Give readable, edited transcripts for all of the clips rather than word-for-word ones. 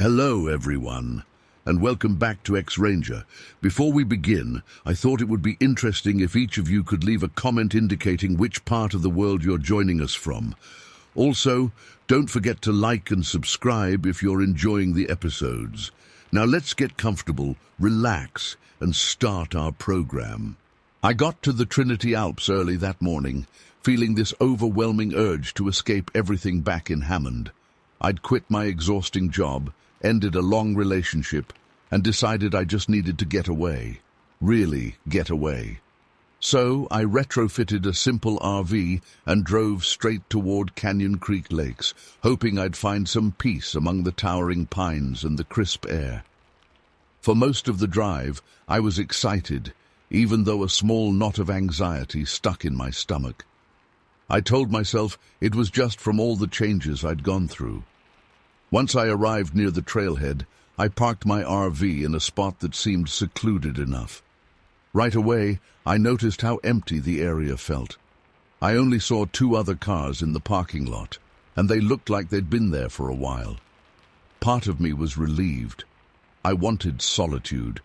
Hello, everyone, and welcome back to X-Ranger. Before we begin, I thought it would be interesting if each of you could leave a comment indicating which part of the world you're joining us from. Also, don't forget to like and subscribe if you're enjoying the episodes. Now let's get comfortable, relax, and start our program. I got to the Trinity Alps early that morning, feeling this overwhelming urge to escape everything back in Hammond. I'd quit my exhausting job, ended a long relationship, and decided I just needed to get away. Really get away. So I retrofitted a simple RV and drove straight toward Canyon Creek Lakes, hoping I'd find some peace among the towering pines and the crisp air. For most of the drive, I was excited, even though a small knot of anxiety stuck in my stomach. I told myself it was just from all the changes I'd gone through. Once I arrived near the trailhead, I parked my RV in a spot that seemed secluded enough. Right away, I noticed how empty the area felt. I only saw 2 other cars in the parking lot, and they looked like they'd been there for a while. Part of me was relieved. I wanted solitude.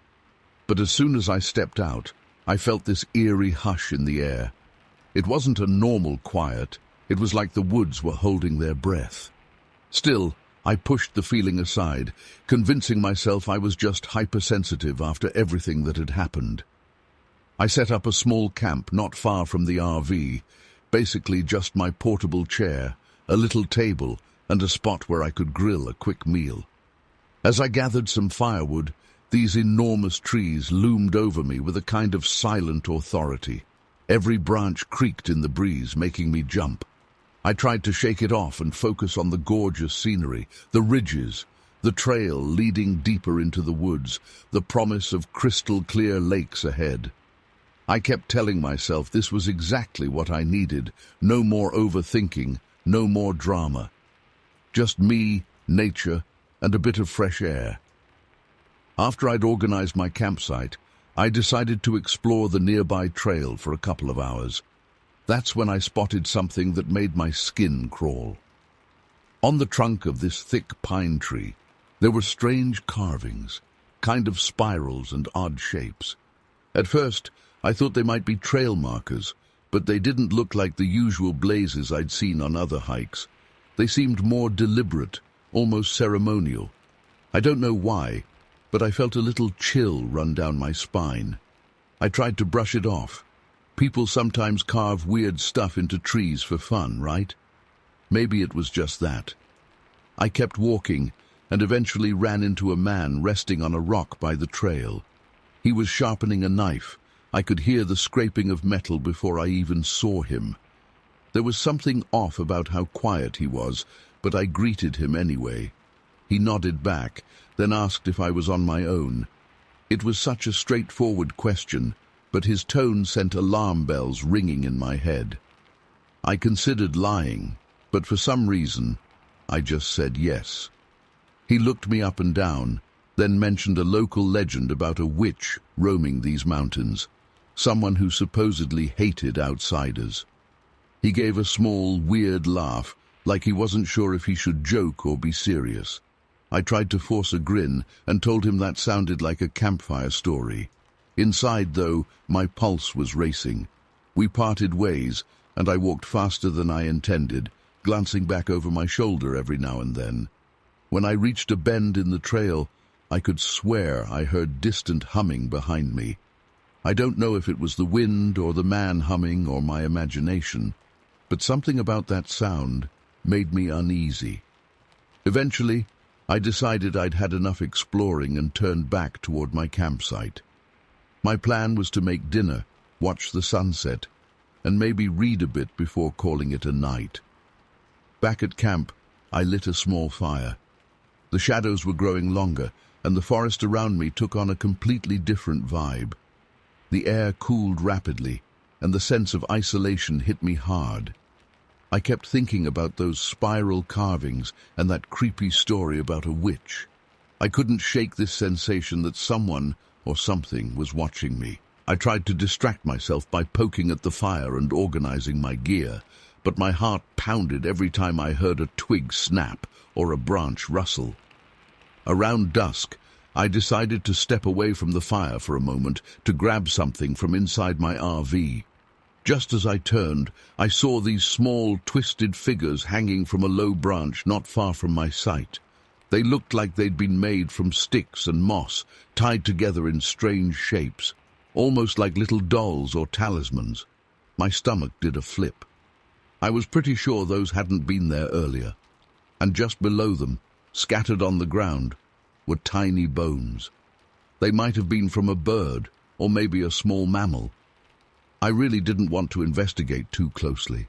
But as soon as I stepped out, I felt this eerie hush in the air. It wasn't a normal quiet. It was like the woods were holding their breath. Still, I pushed the feeling aside, convincing myself I was just hypersensitive after everything that had happened. I set up a small camp not far from the RV, basically just my portable chair, a little table, and a spot where I could grill a quick meal. As I gathered some firewood, these enormous trees loomed over me with a kind of silent authority. Every branch creaked in the breeze, making me jump. I tried to shake it off and focus on the gorgeous scenery, the ridges, the trail leading deeper into the woods, the promise of crystal-clear lakes ahead. I kept telling myself this was exactly what I needed, no more overthinking, no more drama. Just me, nature, and a bit of fresh air. After I'd organized my campsite, I decided to explore the nearby trail for a couple of hours. That's when I spotted something that made my skin crawl. On the trunk of this thick pine tree, there were strange carvings, kind of spirals and odd shapes. At first, I thought they might be trail markers, but they didn't look like the usual blazes I'd seen on other hikes. They seemed more deliberate, almost ceremonial. I don't know why, but I felt a little chill run down my spine. I tried to brush it off. People sometimes carve weird stuff into trees for fun, right? Maybe it was just that. I kept walking and eventually ran into a man resting on a rock by the trail. He was sharpening a knife. I could hear the scraping of metal before I even saw him. There was something off about how quiet he was, but I greeted him anyway. He nodded back, then asked if I was on my own. It was such a straightforward question, but his tone sent alarm bells ringing in my head. I considered lying, but for some reason, I just said yes. He looked me up and down, then mentioned a local legend about a witch roaming these mountains, someone who supposedly hated outsiders. He gave a small, weird laugh, like he wasn't sure if he should joke or be serious. I tried to force a grin and told him that sounded like a campfire story. Inside, though, my pulse was racing. We parted ways, and I walked faster than I intended, glancing back over my shoulder every now and then. When I reached a bend in the trail, I could swear I heard distant humming behind me. I don't know if it was the wind or the man humming or my imagination, but something about that sound made me uneasy. Eventually, I decided I'd had enough exploring and turned back toward my campsite. My plan was to make dinner, watch the sunset, and maybe read a bit before calling it a night. Back at camp, I lit a small fire. The shadows were growing longer, and the forest around me took on a completely different vibe. The air cooled rapidly, and the sense of isolation hit me hard. I kept thinking about those spiral carvings and that creepy story about a witch. I couldn't shake this sensation that someone or something was watching me. I tried to distract myself by poking at the fire and organizing my gear, but my heart pounded every time I heard a twig snap or a branch rustle. Around dusk, I decided to step away from the fire for a moment to grab something from inside my RV. Just as I turned, I saw these small, twisted figures hanging from a low branch not far from my sight. They looked like they'd been made from sticks and moss, tied together in strange shapes, almost like little dolls or talismans. My stomach did a flip. I was pretty sure those hadn't been there earlier. And just below them, scattered on the ground, were tiny bones. They might have been from a bird, or maybe a small mammal. I really didn't want to investigate too closely.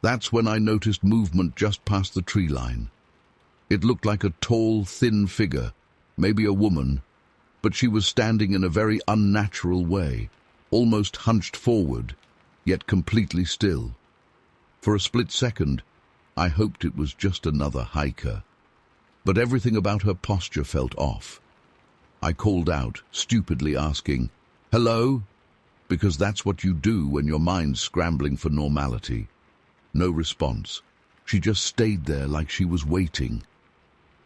That's when I noticed movement just past the tree line. It looked like a tall, thin figure, maybe a woman, but she was standing in a very unnatural way, almost hunched forward, yet completely still. For a split second, I hoped it was just another hiker. But everything about her posture felt off. I called out, stupidly asking, "Hello?" Because that's what you do when your mind's scrambling for normality. No response. She just stayed there like she was waiting.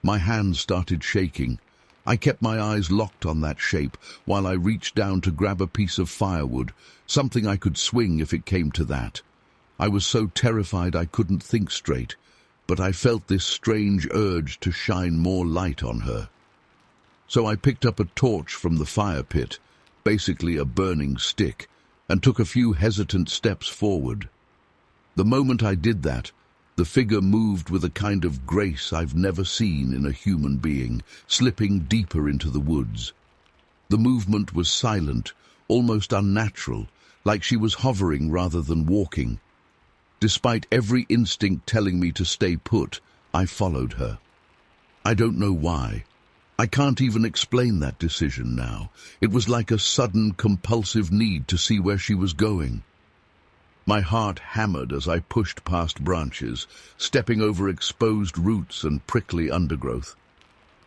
My hands started shaking. I kept my eyes locked on that shape while I reached down to grab a piece of firewood, something I could swing if it came to that. I was so terrified I couldn't think straight, but I felt this strange urge to shine more light on her. So I picked up a torch from the fire pit, basically a burning stick, and took a few hesitant steps forward. The moment I did that, the figure moved with a kind of grace I've never seen in a human being, slipping deeper into the woods. The movement was silent, almost unnatural, like she was hovering rather than walking. Despite every instinct telling me to stay put, I followed her. I don't know why. I can't even explain that decision now. It was like a sudden, compulsive need to see where she was going. My heart hammered as I pushed past branches, stepping over exposed roots and prickly undergrowth.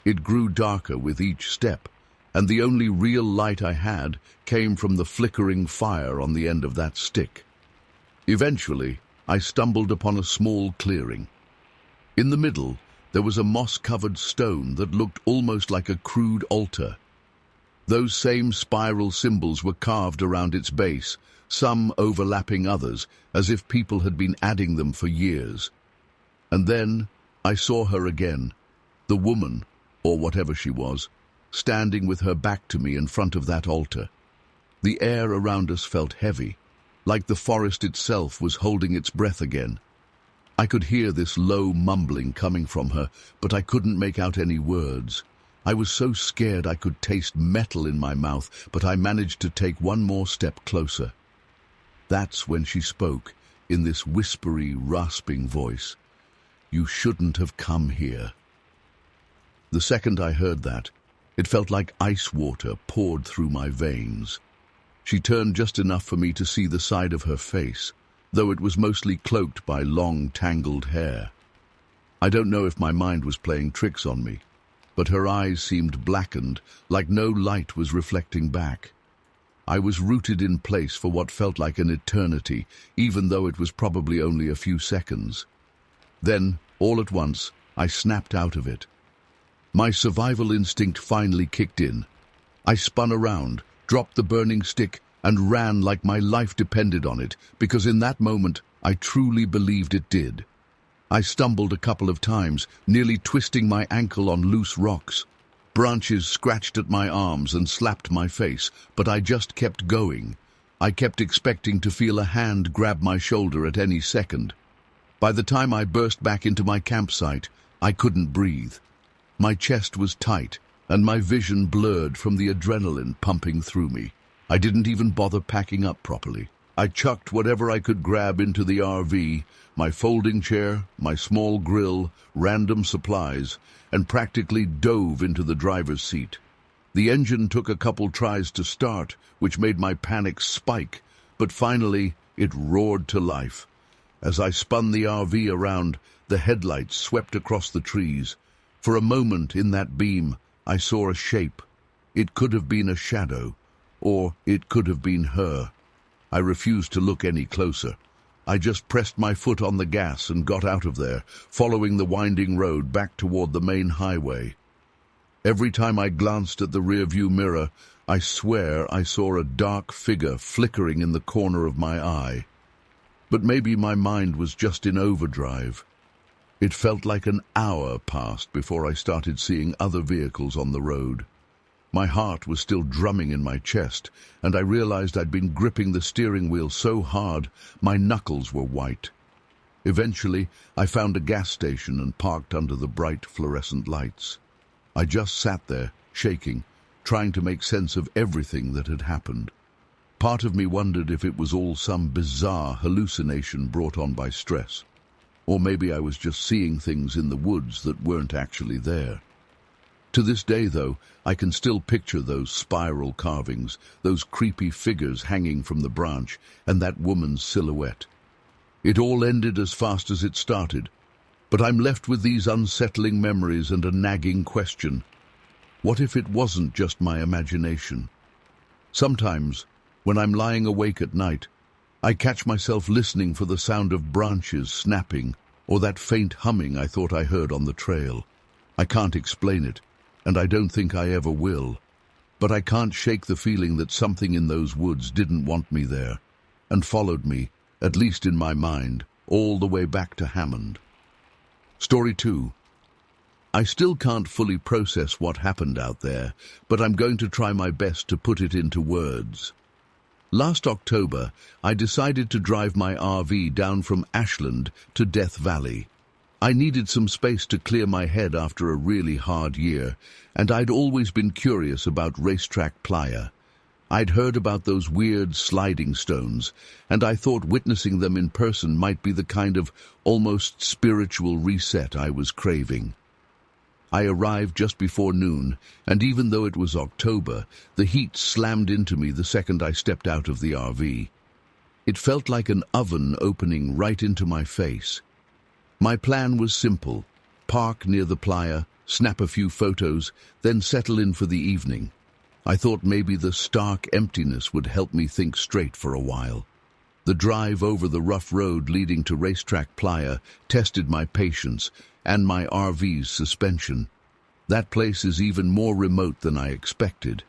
It grew darker with each step, and the only real light I had came from the flickering fire on the end of that stick. Eventually, I stumbled upon a small clearing. In the middle, there was a moss-covered stone that looked almost like a crude altar. Those same spiral symbols were carved around its base, some overlapping others, as if people had been adding them for years. And then I saw her again, the woman, or whatever she was, standing with her back to me in front of that altar. The air around us felt heavy, like the forest itself was holding its breath again. I could hear this low mumbling coming from her, but I couldn't make out any words. I was so scared I could taste metal in my mouth, but I managed to take one more step closer. That's when she spoke, in this whispery, rasping voice. "You shouldn't have come here." The second I heard that, it felt like ice water poured through my veins. She turned just enough for me to see the side of her face, though it was mostly cloaked by long, tangled hair. I don't know if my mind was playing tricks on me, but her eyes seemed blackened, like no light was reflecting back. I was rooted in place for what felt like an eternity, even though it was probably only a few seconds. Then, all at once, I snapped out of it. My survival instinct finally kicked in. I spun around, dropped the burning stick, and ran like my life depended on it, because in that moment I truly believed it did. I stumbled a couple of times, nearly twisting my ankle on loose rocks. Branches scratched at my arms and slapped my face, but I just kept going. I kept expecting to feel a hand grab my shoulder at any second. By the time I burst back into my campsite, I couldn't breathe. My chest was tight, and my vision blurred from the adrenaline pumping through me. I didn't even bother packing up properly. I chucked whatever I could grab into the RV, my folding chair, my small grill, random supplies, and practically dove into the driver's seat. The engine took a couple tries to start, which made my panic spike, but finally it roared to life. As I spun the RV around, the headlights swept across the trees. For a moment in that beam, I saw a shape. It could have been a shadow, or it could have been her. I refused to look any closer. I just pressed my foot on the gas and got out of there, following the winding road back toward the main highway. Every time I glanced at the rearview mirror, I swear I saw a dark figure flickering in the corner of my eye. But maybe my mind was just in overdrive. It felt like an hour passed before I started seeing other vehicles on the road. My heart was still drumming in my chest, and I realized I'd been gripping the steering wheel so hard my knuckles were white. Eventually, I found a gas station and parked under the bright fluorescent lights. I just sat there, shaking, trying to make sense of everything that had happened. Part of me wondered if it was all some bizarre hallucination brought on by stress. Or maybe I was just seeing things in the woods that weren't actually there. To this day, though, I can still picture those spiral carvings, those creepy figures hanging from the branch, and that woman's silhouette. It all ended as fast as it started, but I'm left with these unsettling memories and a nagging question. What if it wasn't just my imagination? Sometimes, when I'm lying awake at night, I catch myself listening for the sound of branches snapping or that faint humming I thought I heard on the trail. I can't explain it, and I don't think I ever will. But I can't shake the feeling that something in those woods didn't want me there, and followed me, at least in my mind, all the way back to Hammond. Story 2. I still can't fully process what happened out there, but I'm going to try my best to put it into words. Last October, I decided to drive my RV down from Ashland to Death Valley. I needed some space to clear my head after a really hard year, and I'd always been curious about racetrack playa. I'd heard about those weird sliding stones, and I thought witnessing them in person might be the kind of almost spiritual reset I was craving. I arrived just before noon, and even though it was October, the heat slammed into me the second I stepped out of the RV. It felt like an oven opening right into my face. My plan was simple: park near the playa, snap a few photos, then settle in for the evening. I thought maybe the stark emptiness would help me think straight for a while. The drive over the rough road leading to Racetrack Playa tested my patience and my RV's suspension. That place is even more remote than I expected.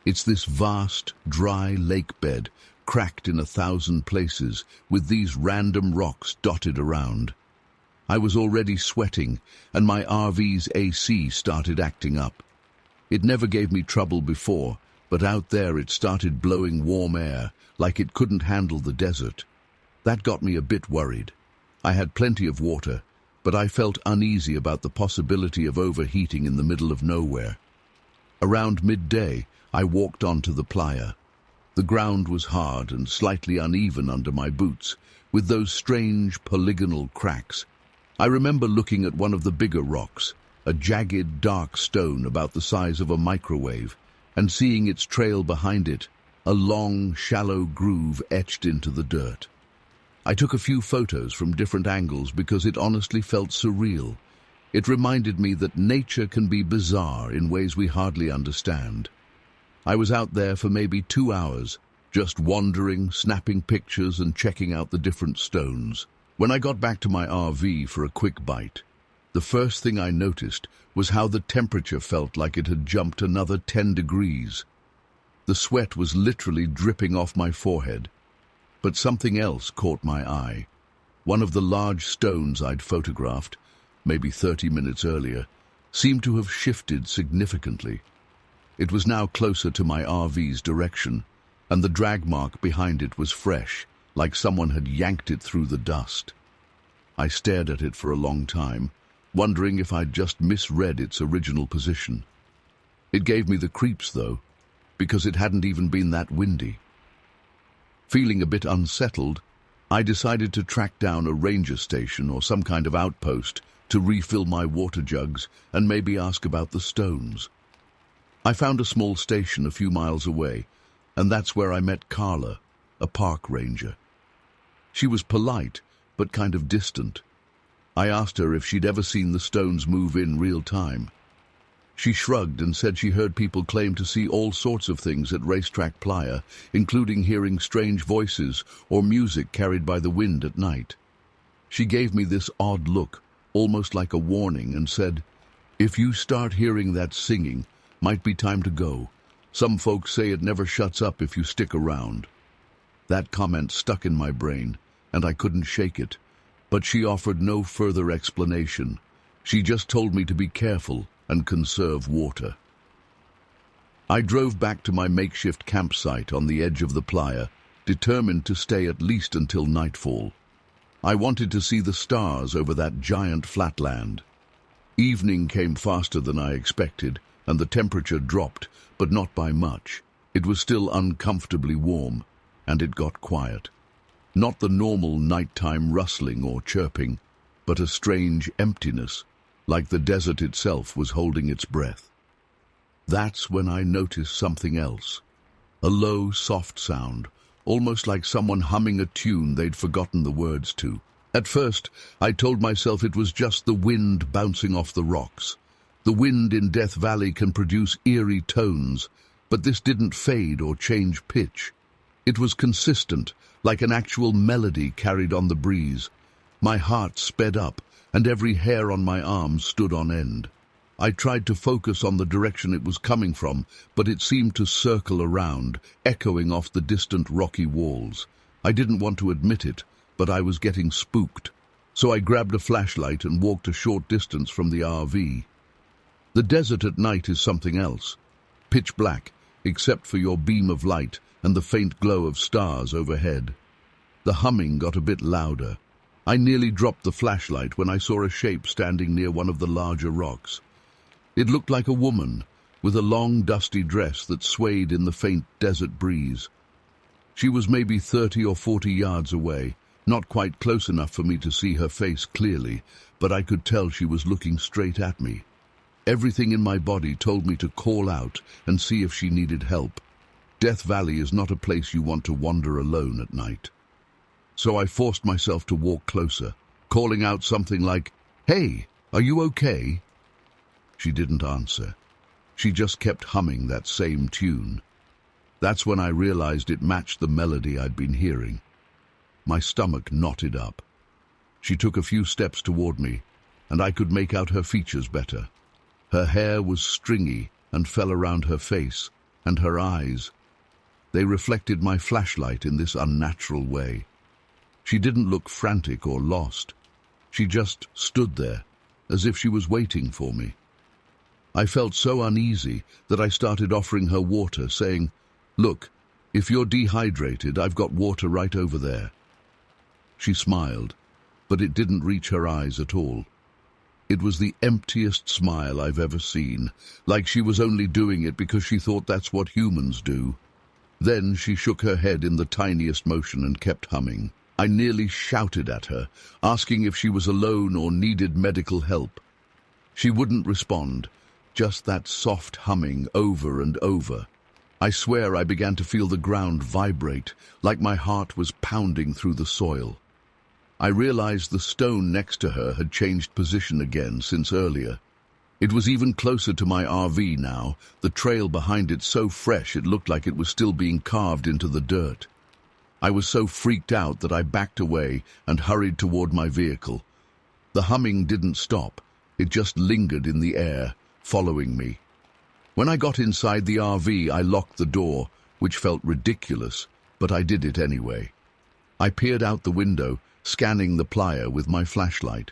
It's this vast, dry lake bed, cracked in 1,000 places, with these random rocks dotted around. I was already sweating, and my RV's AC started acting up. It never gave me trouble before, but out there it started blowing warm air, like it couldn't handle the desert. That got me a bit worried. I had plenty of water, but I felt uneasy about the possibility of overheating in the middle of nowhere. Around midday, I walked onto the playa. The ground was hard and slightly uneven under my boots, with those strange polygonal cracks. I remember looking at one of the bigger rocks, a jagged, dark stone about the size of a microwave, and seeing its trail behind it, a long, shallow groove etched into the dirt. I took a few photos from different angles because it honestly felt surreal. It reminded me that nature can be bizarre in ways we hardly understand. I was out there for maybe 2 hours, just wandering, snapping pictures and checking out the different stones. When I got back to my RV for a quick bite, the first thing I noticed was how the temperature felt like it had jumped another 10 degrees. The sweat was literally dripping off my forehead. But something else caught my eye. One of the large stones I'd photographed, maybe 30 minutes earlier, seemed to have shifted significantly. It was now closer to my RV's direction, and the drag mark behind it was fresh, like someone had yanked it through the dust. I stared at it for a long time, wondering if I'd just misread its original position. It gave me the creeps, though, because it hadn't even been that windy. Feeling a bit unsettled, I decided to track down a ranger station or some kind of outpost to refill my water jugs and maybe ask about the stones. I found a small station a few miles away, and that's where I met Carla, a park ranger. She was polite, but kind of distant. I asked her if she'd ever seen the stones move in real time. She shrugged and said she heard people claim to see all sorts of things at Racetrack Playa, including hearing strange voices or music carried by the wind at night. She gave me this odd look, almost like a warning, and said, If you start hearing that singing, might be time to go. Some folks say it never shuts up if you stick around. That comment stuck in my brain, and I couldn't shake it. But she offered no further explanation. She just told me to be careful and conserve water. I drove back to my makeshift campsite on the edge of the playa, determined to stay at least until nightfall. I wanted to see the stars over that giant flatland. Evening came faster than I expected, and the temperature dropped, but not by much. It was still uncomfortably warm, and it got quiet. Not the normal nighttime rustling or chirping, but a strange emptiness, like the desert itself was holding its breath. That's when I noticed something else. A low, soft sound, almost like someone humming a tune they'd forgotten the words to. At first, I told myself it was just the wind bouncing off the rocks. The wind in Death Valley can produce eerie tones, but this didn't fade or change pitch. It was consistent, like an actual melody carried on the breeze. My heart sped up, and every hair on my arm stood on end. I tried to focus on the direction it was coming from, but it seemed to circle around, echoing off the distant rocky walls. I didn't want to admit it, but I was getting spooked. So I grabbed a flashlight and walked a short distance from the RV. The desert at night is something else. Pitch black, except for your beam of light and the faint glow of stars overhead. The humming got a bit louder. I nearly dropped the flashlight when I saw a shape standing near one of the larger rocks. It looked like a woman, with a long, dusty dress that swayed in the faint desert breeze. She was maybe 30 or 40 yards away, not quite close enough for me to see her face clearly, but I could tell she was looking straight at me. Everything in my body told me to call out and see if she needed help. Death Valley is not a place you want to wander alone at night. So I forced myself to walk closer, calling out something like, "Hey, are you okay?" She didn't answer. She just kept humming that same tune. That's when I realized it matched the melody I'd been hearing. My stomach knotted up. She took a few steps toward me, and I could make out her features better. Her hair was stringy and fell around her face, and her eyes. They reflected my flashlight in this unnatural way. She didn't look frantic or lost. She just stood there, as if she was waiting for me. I felt so uneasy that I started offering her water, saying, "Look, if you're dehydrated, I've got water right over there." She smiled, but it didn't reach her eyes at all. It was the emptiest smile I've ever seen, like she was only doing it because she thought that's what humans do. Then she shook her head in the tiniest motion and kept humming. I nearly shouted at her, asking if she was alone or needed medical help. She wouldn't respond, just that soft humming over and over. I swear I began to feel the ground vibrate, like my heart was pounding through the soil. I realized the stone next to her had changed position again since earlier. It was even closer to my RV now, the trail behind it so fresh it looked like it was still being carved into the dirt. I was so freaked out that I backed away and hurried toward my vehicle. The humming didn't stop, it just lingered in the air, following me. When I got inside the RV, I locked the door, which felt ridiculous, but I did it anyway. I peered out the window, scanning the playa with my flashlight.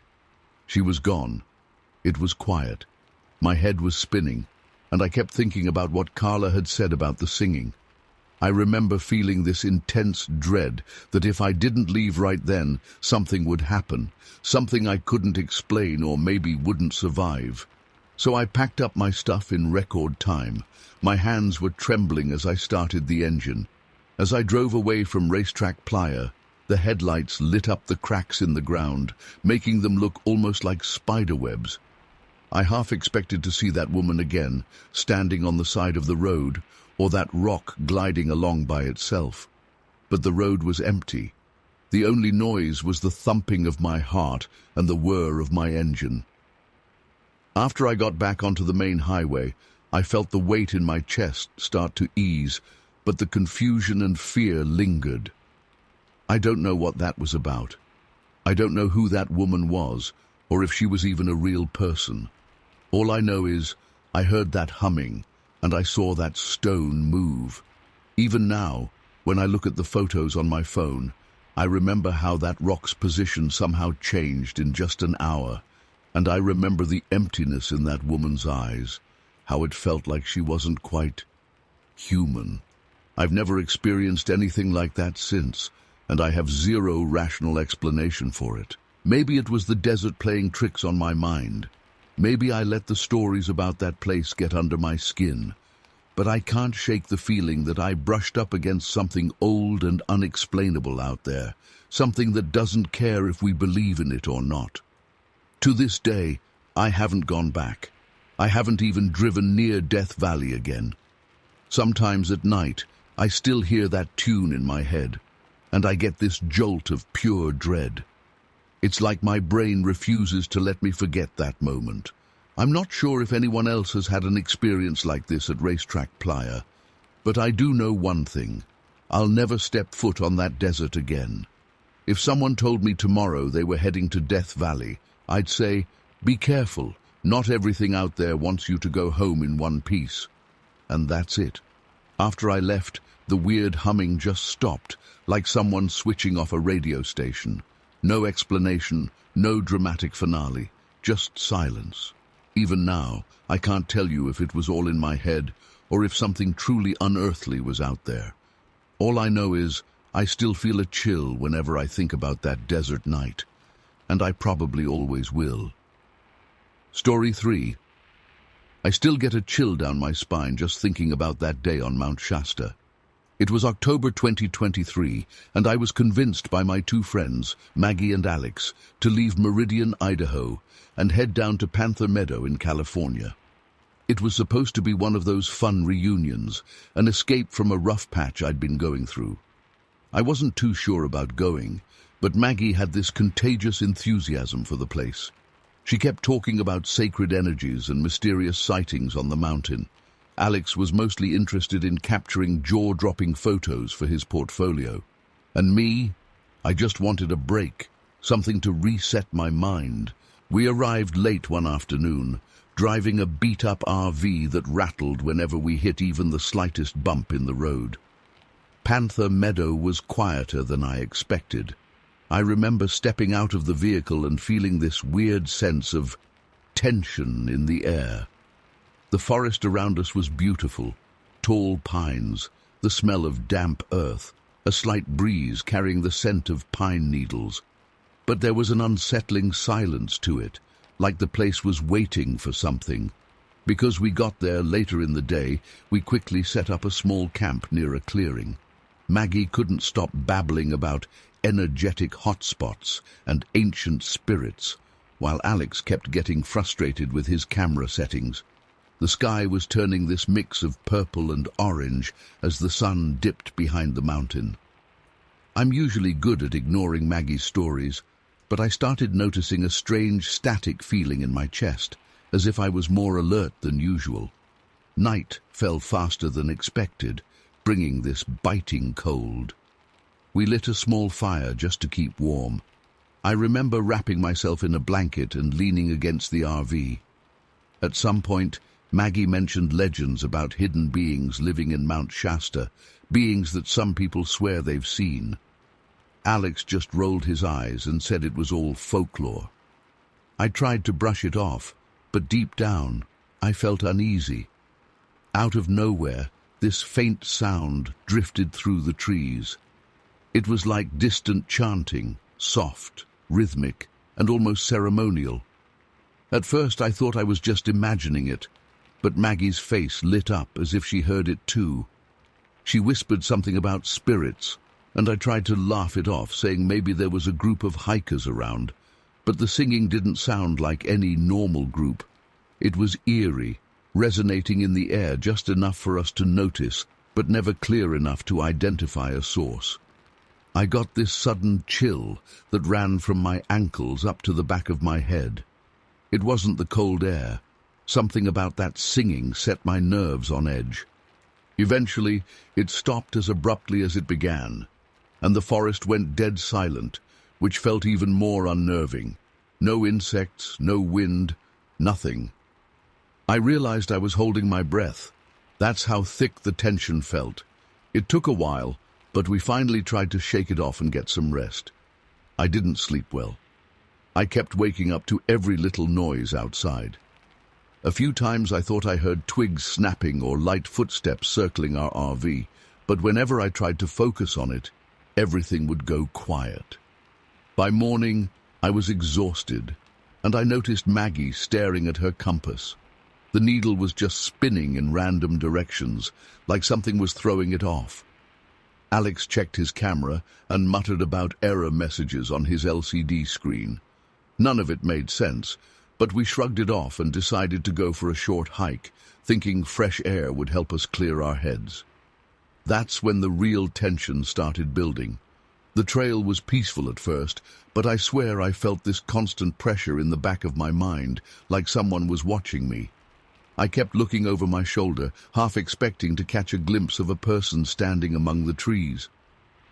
She was gone. It was quiet. My head was spinning, and I kept thinking about what Carla had said about the singing. I remember feeling this intense dread that if I didn't leave right then, something would happen, something I couldn't explain or maybe wouldn't survive. So I packed up my stuff in record time. My hands were trembling as I started the engine. As I drove away from Racetrack Playa, the headlights lit up the cracks in the ground, making them look almost like spider webs. I half expected to see that woman again, standing on the side of the road, or that rock gliding along by itself. But the road was empty. The only noise was the thumping of my heart and the whir of my engine. After I got back onto the main highway, I felt the weight in my chest start to ease, but the confusion and fear lingered. I don't know what that was about. I don't know who that woman was, or if she was even a real person. All I know is I heard that humming and I saw that stone move. Even now, when I look at the photos on my phone, I remember how that rock's position somehow changed in just an hour, and I remember the emptiness in that woman's eyes, how it felt like she wasn't quite human. I've never experienced anything like that since, and I have zero rational explanation for it. Maybe it was the desert playing tricks on my mind. Maybe I let the stories about that place get under my skin. But I can't shake the feeling that I brushed up against something old and unexplainable out there, something that doesn't care if we believe in it or not. To this day, I haven't gone back. I haven't even driven near Death Valley again. Sometimes at night, I still hear that tune in my head, and I get this jolt of pure dread. It's like my brain refuses to let me forget that moment. I'm not sure if anyone else has had an experience like this at Racetrack Playa, but I do know one thing. I'll never step foot on that desert again. If someone told me tomorrow they were heading to Death Valley, I'd say, be careful, not everything out there wants you to go home in one piece. And that's it. After I left, the weird humming just stopped, like someone switching off a radio station. No explanation, no dramatic finale, just silence. Even now, I can't tell you if it was all in my head or if something truly unearthly was out there. All I know is I still feel a chill whenever I think about that desert night, and I probably always will. Story 3. I still get a chill down my spine just thinking about that day on Mount Shasta. It was October 2023, and I was convinced by my two friends, Maggie and Alex, to leave Meridian, Idaho, and head down to Panther Meadow in California. It was supposed to be one of those fun reunions, an escape from a rough patch I'd been going through. I wasn't too sure about going, but Maggie had this contagious enthusiasm for the place. She kept talking about sacred energies and mysterious sightings on the mountain. Alex was mostly interested in capturing jaw-dropping photos for his portfolio. And me, I just wanted a break, something to reset my mind. We arrived late one afternoon, driving a beat-up RV that rattled whenever we hit even the slightest bump in the road. Panther Meadow was quieter than I expected. I remember stepping out of the vehicle and feeling this weird sense of tension in the air. The forest around us was beautiful, tall pines, the smell of damp earth, a slight breeze carrying the scent of pine needles. But there was an unsettling silence to it, like the place was waiting for something. Because we got there later in the day, we quickly set up a small camp near a clearing. Maggie couldn't stop babbling about energetic hotspots and ancient spirits, while Alex kept getting frustrated with his camera settings. The sky was turning this mix of purple and orange as the sun dipped behind the mountain. I'm usually good at ignoring Maggie's stories, but I started noticing a strange static feeling in my chest, as if I was more alert than usual. Night fell faster than expected, bringing this biting cold. We lit a small fire just to keep warm. I remember wrapping myself in a blanket and leaning against the RV. At some point, Maggie mentioned legends about hidden beings living in Mount Shasta, beings that some people swear they've seen. Alex just rolled his eyes and said it was all folklore. I tried to brush it off, but deep down, I felt uneasy. Out of nowhere, this faint sound drifted through the trees. It was like distant chanting, soft, rhythmic, and almost ceremonial. At first I thought I was just imagining it, but Maggie's face lit up as if she heard it too. She whispered something about spirits, and I tried to laugh it off, saying maybe there was a group of hikers around, but the singing didn't sound like any normal group. It was eerie, resonating in the air just enough for us to notice, but never clear enough to identify a source. I got this sudden chill that ran from my ankles up to the back of my head. It wasn't the cold air. Something about that singing set my nerves on edge. Eventually, it stopped as abruptly as it began, and the forest went dead silent, which felt even more unnerving. No insects, no wind, nothing. I realized I was holding my breath. That's how thick the tension felt. It took a while, but we finally tried to shake it off and get some rest. I didn't sleep well. I kept waking up to every little noise outside. A few times I thought I heard twigs snapping or light footsteps circling our RV, but whenever I tried to focus on it, everything would go quiet. By morning, I was exhausted, and I noticed Maggie staring at her compass. The needle was just spinning in random directions, like something was throwing it off. Alex checked his camera and muttered about error messages on his LCD screen. None of it made sense, but we shrugged it off and decided to go for a short hike, thinking fresh air would help us clear our heads. That's when the real tension started building. The trail was peaceful at first, but I swear I felt this constant pressure in the back of my mind, like someone was watching me. I kept looking over my shoulder, half expecting to catch a glimpse of a person standing among the trees.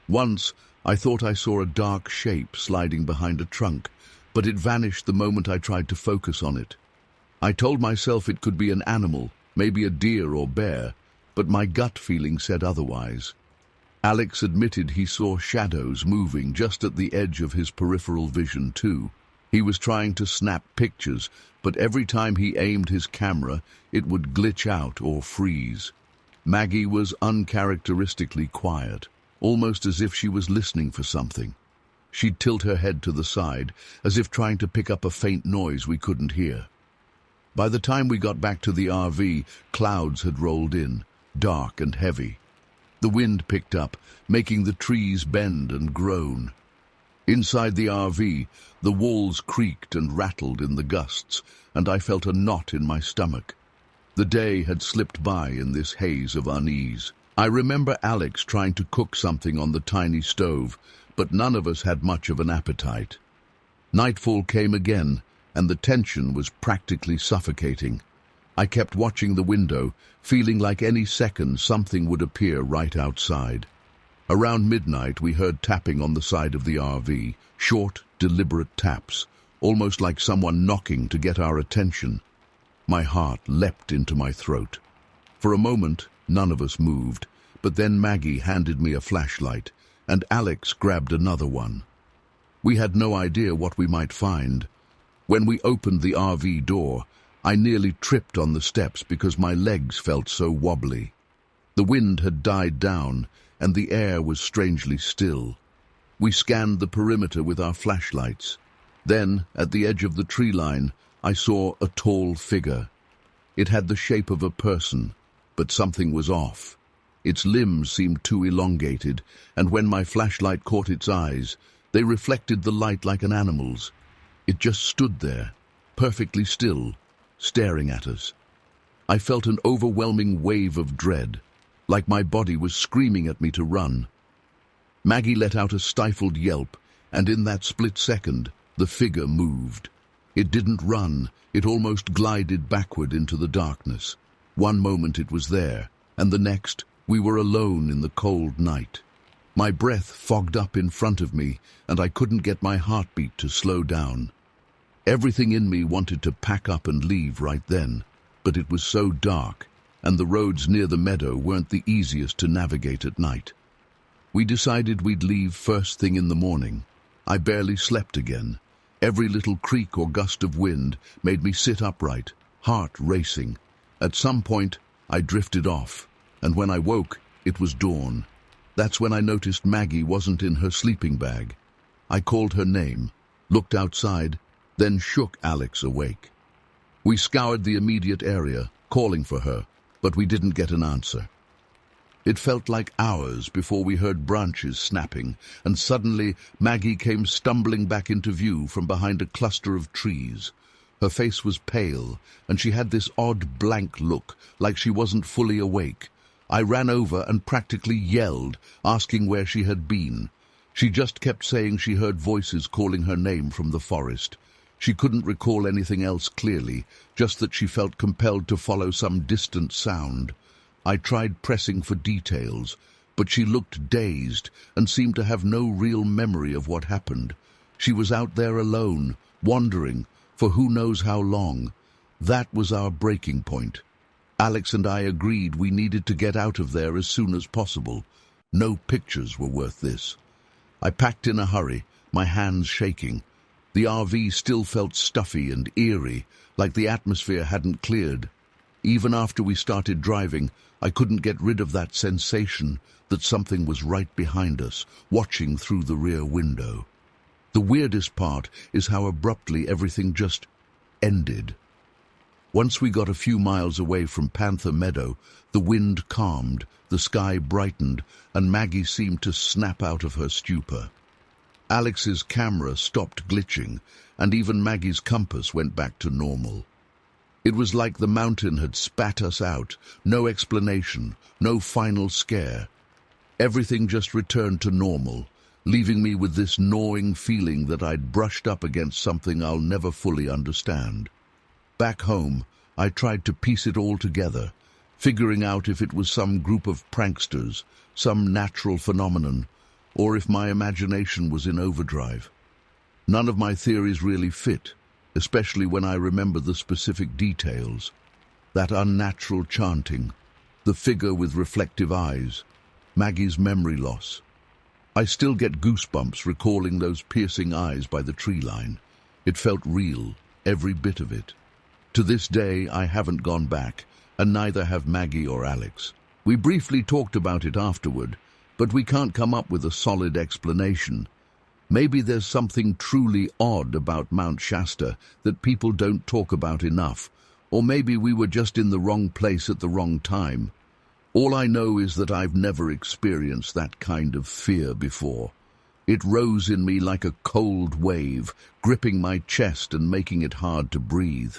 Once, I thought I saw a dark shape sliding behind a trunk, but it vanished the moment I tried to focus on it. I told myself it could be an animal, maybe a deer or bear, but my gut feeling said otherwise. Alex admitted he saw shadows moving just at the edge of his peripheral vision too. He was trying to snap pictures, but every time he aimed his camera, it would glitch out or freeze. Maggie was uncharacteristically quiet, almost as if she was listening for something. She'd tilt her head to the side, as if trying to pick up a faint noise we couldn't hear. By the time we got back to the RV, clouds had rolled in, dark and heavy. The wind picked up, making the trees bend and groan. Inside the RV, the walls creaked and rattled in the gusts, and I felt a knot in my stomach. The day had slipped by in this haze of unease. I remember Alex trying to cook something on the tiny stove, but none of us had much of an appetite. Nightfall came again, and the tension was practically suffocating. I kept watching the window, feeling like any second something would appear right outside. Around midnight, we heard tapping on the side of the RV, short, deliberate taps, almost like someone knocking to get our attention. My heart leapt into my throat. For a moment, none of us moved, but then Maggie handed me a flashlight, and Alex grabbed another one. We had no idea what we might find. When we opened the RV door, I nearly tripped on the steps because my legs felt so wobbly. The wind had died down, and the air was strangely still. We scanned the perimeter with our flashlights. Then, at the edge of the tree line, I saw a tall figure. It had the shape of a person, but something was off. Its limbs seemed too elongated, and when my flashlight caught its eyes, they reflected the light like an animal's. It just stood there, perfectly still, staring at us. I felt an overwhelming wave of dread, like my body was screaming at me to run. Maggie let out a stifled yelp, and in that split second, the figure moved. It didn't run, it almost glided backward into the darkness. One moment it was there, and the next, we were alone in the cold night. My breath fogged up in front of me, and I couldn't get my heartbeat to slow down. Everything in me wanted to pack up and leave right then, but it was so dark, and the roads near the meadow weren't the easiest to navigate at night. We decided we'd leave first thing in the morning. I barely slept again. Every little creak or gust of wind made me sit upright, heart racing. At some point, I drifted off, and when I woke, it was dawn. That's when I noticed Maggie wasn't in her sleeping bag. I called her name, looked outside, then shook Alex awake. We scoured the immediate area, calling for her, but we didn't get an answer. It felt like hours before we heard branches snapping, and suddenly Maggie came stumbling back into view from behind a cluster of trees. Her face was pale, and she had this odd blank look, like she wasn't fully awake. I ran over and practically yelled, asking where she had been. She just kept saying she heard voices calling her name from the forest. She couldn't recall anything else clearly, just that she felt compelled to follow some distant sound. I tried pressing for details, but she looked dazed and seemed to have no real memory of what happened. She was out there alone, wandering, for who knows how long. That was our breaking point. Alex and I agreed we needed to get out of there as soon as possible. No pictures were worth this. I packed in a hurry, my hands shaking. The RV still felt stuffy and eerie, like the atmosphere hadn't cleared. Even after we started driving, I couldn't get rid of that sensation that something was right behind us, watching through the rear window. The weirdest part is how abruptly everything just ended. Once we got a few miles away from Panther Meadow, the wind calmed, the sky brightened, and Maggie seemed to snap out of her stupor. Alex's camera stopped glitching, and even Maggie's compass went back to normal. It was like the mountain had spat us out, no explanation, no final scare. Everything just returned to normal, leaving me with this gnawing feeling that I'd brushed up against something I'll never fully understand. Back home, I tried to piece it all together, figuring out if it was some group of pranksters, some natural phenomenon, or if my imagination was in overdrive. None of my theories really fit, especially when I remember the specific details. That unnatural chanting, the figure with reflective eyes, Maggie's memory loss. I still get goosebumps recalling those piercing eyes by the tree line. It felt real, every bit of it. To this day, I haven't gone back, and neither have Maggie or Alex. We briefly talked about it afterward, but we can't come up with a solid explanation. Maybe there's something truly odd about Mount Shasta that people don't talk about enough, or maybe we were just in the wrong place at the wrong time. All I know is that I've never experienced that kind of fear before. It rose in me like a cold wave, gripping my chest and making it hard to breathe.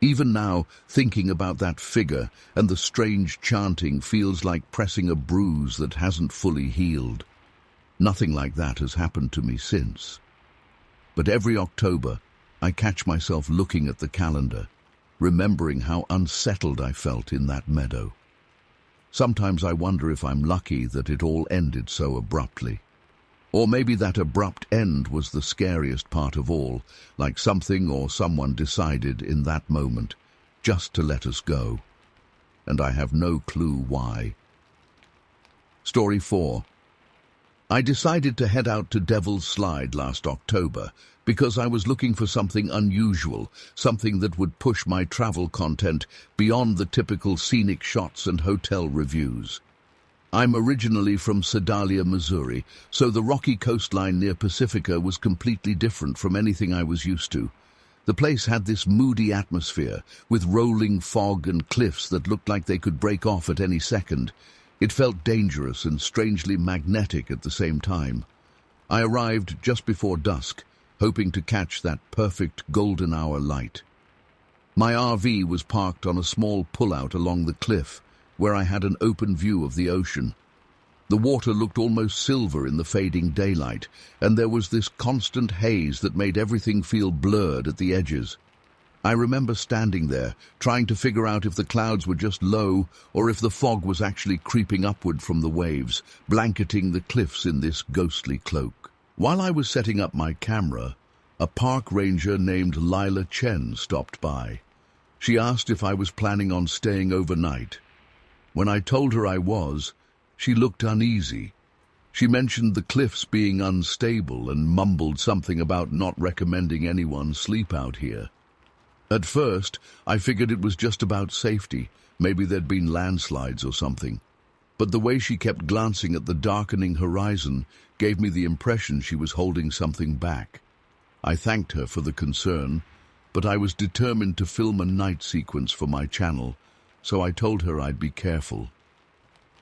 Even now, thinking about that figure and the strange chanting feels like pressing a bruise that hasn't fully healed. Nothing like that has happened to me since. But every October, I catch myself looking at the calendar, remembering how unsettled I felt in that meadow. Sometimes I wonder if I'm lucky that it all ended so abruptly. Or maybe that abrupt end was the scariest part of all, like something or someone decided in that moment just to let us go. And I have no clue why. Story 4. I decided to head out to Devil's Slide last October because I was looking for something unusual, something that would push my travel content beyond the typical scenic shots and hotel reviews. I'm originally from Sedalia, Missouri, so the rocky coastline near Pacifica was completely different from anything I was used to. The place had this moody atmosphere, with rolling fog and cliffs that looked like they could break off at any second. It felt dangerous and strangely magnetic at the same time. I arrived just before dusk, hoping to catch that perfect golden hour light. My RV was parked on a small pullout along the cliff, where I had an open view of the ocean. The water looked almost silver in the fading daylight, and there was this constant haze that made everything feel blurred at the edges. I remember standing there, trying to figure out if the clouds were just low or if the fog was actually creeping upward from the waves, blanketing the cliffs in this ghostly cloak. While I was setting up my camera, a park ranger named Lila Chen stopped by. She asked if I was planning on staying overnight. When I told her I was, she looked uneasy. She mentioned the cliffs being unstable and mumbled something about not recommending anyone sleep out here. At first, I figured it was just about safety. Maybe there'd been landslides or something. But the way she kept glancing at the darkening horizon gave me the impression she was holding something back. I thanked her for the concern, but I was determined to film a night sequence for my channel, so I told her I'd be careful.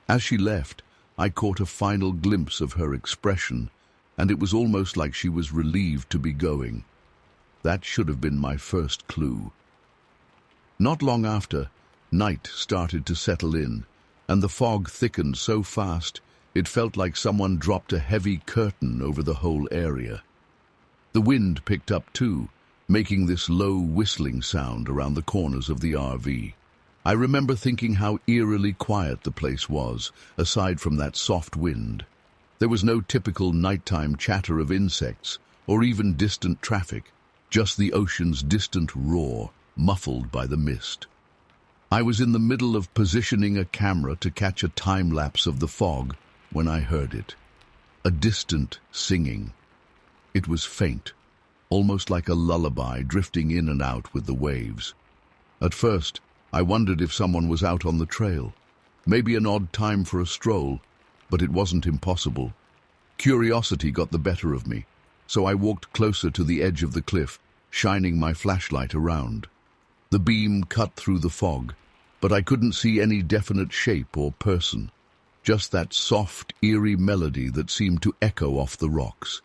As she left, I caught a final glimpse of her expression, and it was almost like she was relieved to be going. That should have been my first clue. Not long after, night started to settle in, and the fog thickened so fast it felt like someone dropped a heavy curtain over the whole area. The wind picked up too, making this low whistling sound around the corners of the RV. I remember thinking how eerily quiet the place was, aside from that soft wind. There was no typical nighttime chatter of insects, or even distant traffic, just the ocean's distant roar. muffled by the mist. I was in the middle of positioning a camera to catch a time-lapse of the fog when I heard it. A distant singing. It was faint, almost like a lullaby drifting in and out with the waves. At first, I wondered if someone was out on the trail. Maybe an odd time for a stroll, but it wasn't impossible. Curiosity got the better of me, so I walked closer to the edge of the cliff, shining my flashlight around. The beam cut through the fog, but I couldn't see any definite shape or person, just that soft, eerie melody that seemed to echo off the rocks.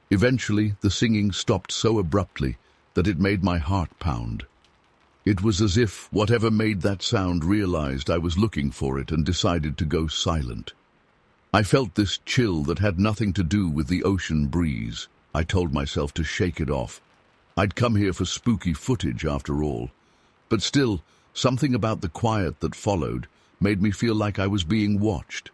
Eventually, the singing stopped so abruptly that it made my heart pound. It was as if whatever made that sound realized I was looking for it and decided to go silent. I felt this chill that had nothing to do with the ocean breeze. I told myself to shake it off. I'd come here for spooky footage after all. But still, something about the quiet that followed made me feel like I was being watched.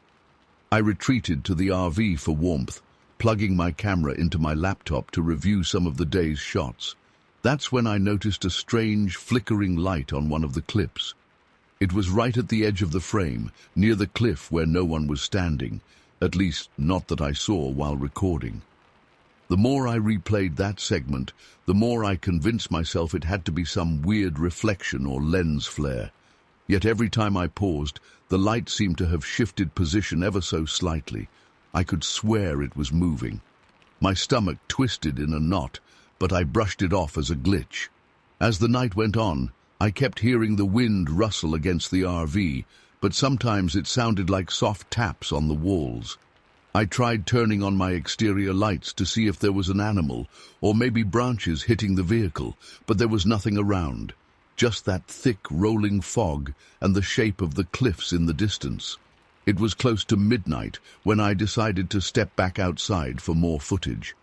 I retreated to the RV for warmth, plugging my camera into my laptop to review some of the day's shots. That's when I noticed a strange, flickering light on one of the clips. It was right at the edge of the frame, near the cliff where no one was standing, at least not that I saw while recording. The more I replayed that segment, the more I convinced myself it had to be some weird reflection or lens flare. Yet every time I paused, the light seemed to have shifted position ever so slightly. I could swear it was moving. My stomach twisted in a knot, but I brushed it off as a glitch. As the night went on, I kept hearing the wind rustle against the RV, but sometimes it sounded like soft taps on the walls. I tried turning on my exterior lights to see if there was an animal, or maybe branches hitting the vehicle, but there was nothing around. Just that thick, rolling fog and the shape of the cliffs in the distance. It was close to midnight when I decided to step back outside for more footage.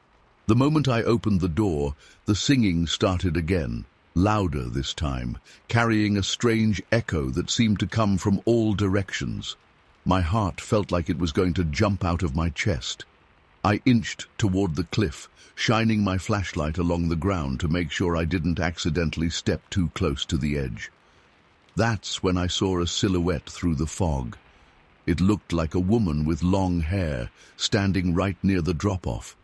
The moment I opened the door, the singing started again. Louder this time, carrying a strange echo that seemed to come from all directions. My heart felt like it was going to jump out of my chest. I inched toward the cliff, shining my flashlight along the ground to make sure I didn't accidentally step too close to the edge. That's when I saw a silhouette through the fog. It looked like a woman with long hair, standing right near the drop-off.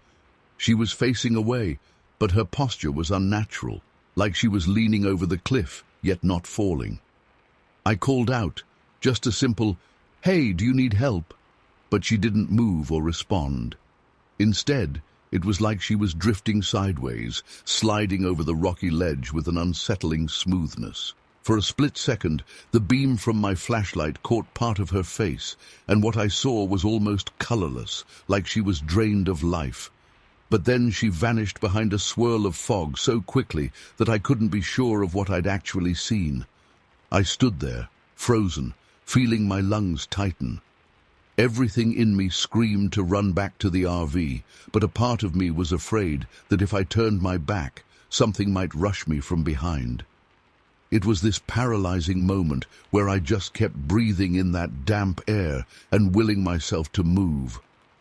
She was facing away, but her posture was unnatural, like she was leaning over the cliff, yet not falling. I called out, just a simple, "Hey, do you need help?" But she didn't move or respond. Instead, it was like she was drifting sideways, sliding over the rocky ledge with an unsettling smoothness. For a split second, the beam from my flashlight caught part of her face, and what I saw was almost colorless, like she was drained of life. But then she vanished behind a swirl of fog so quickly that I couldn't be sure of what I'd actually seen. I stood there, frozen, feeling my lungs tighten. Everything in me screamed to run back to the RV, but a part of me was afraid that if I turned my back, something might rush me from behind. It was this paralyzing moment where I just kept breathing in that damp air and willing myself to move.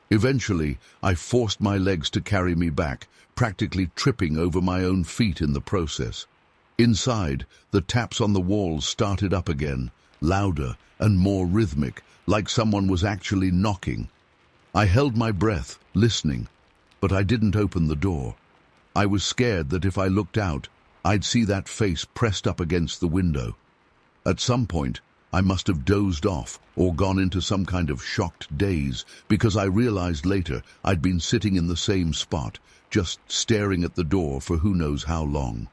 Eventually, I forced my legs to carry me back, practically tripping over my own feet in the process. Inside, the taps on the walls started up again, louder and more rhythmic, like someone was actually knocking. I held my breath, listening, but I didn't open the door. I was scared that if I looked out, I'd see that face pressed up against the window. At some point, I must have dozed off or gone into some kind of shocked daze, because I realized later I'd been sitting in the same spot, just staring at the door for who knows how long.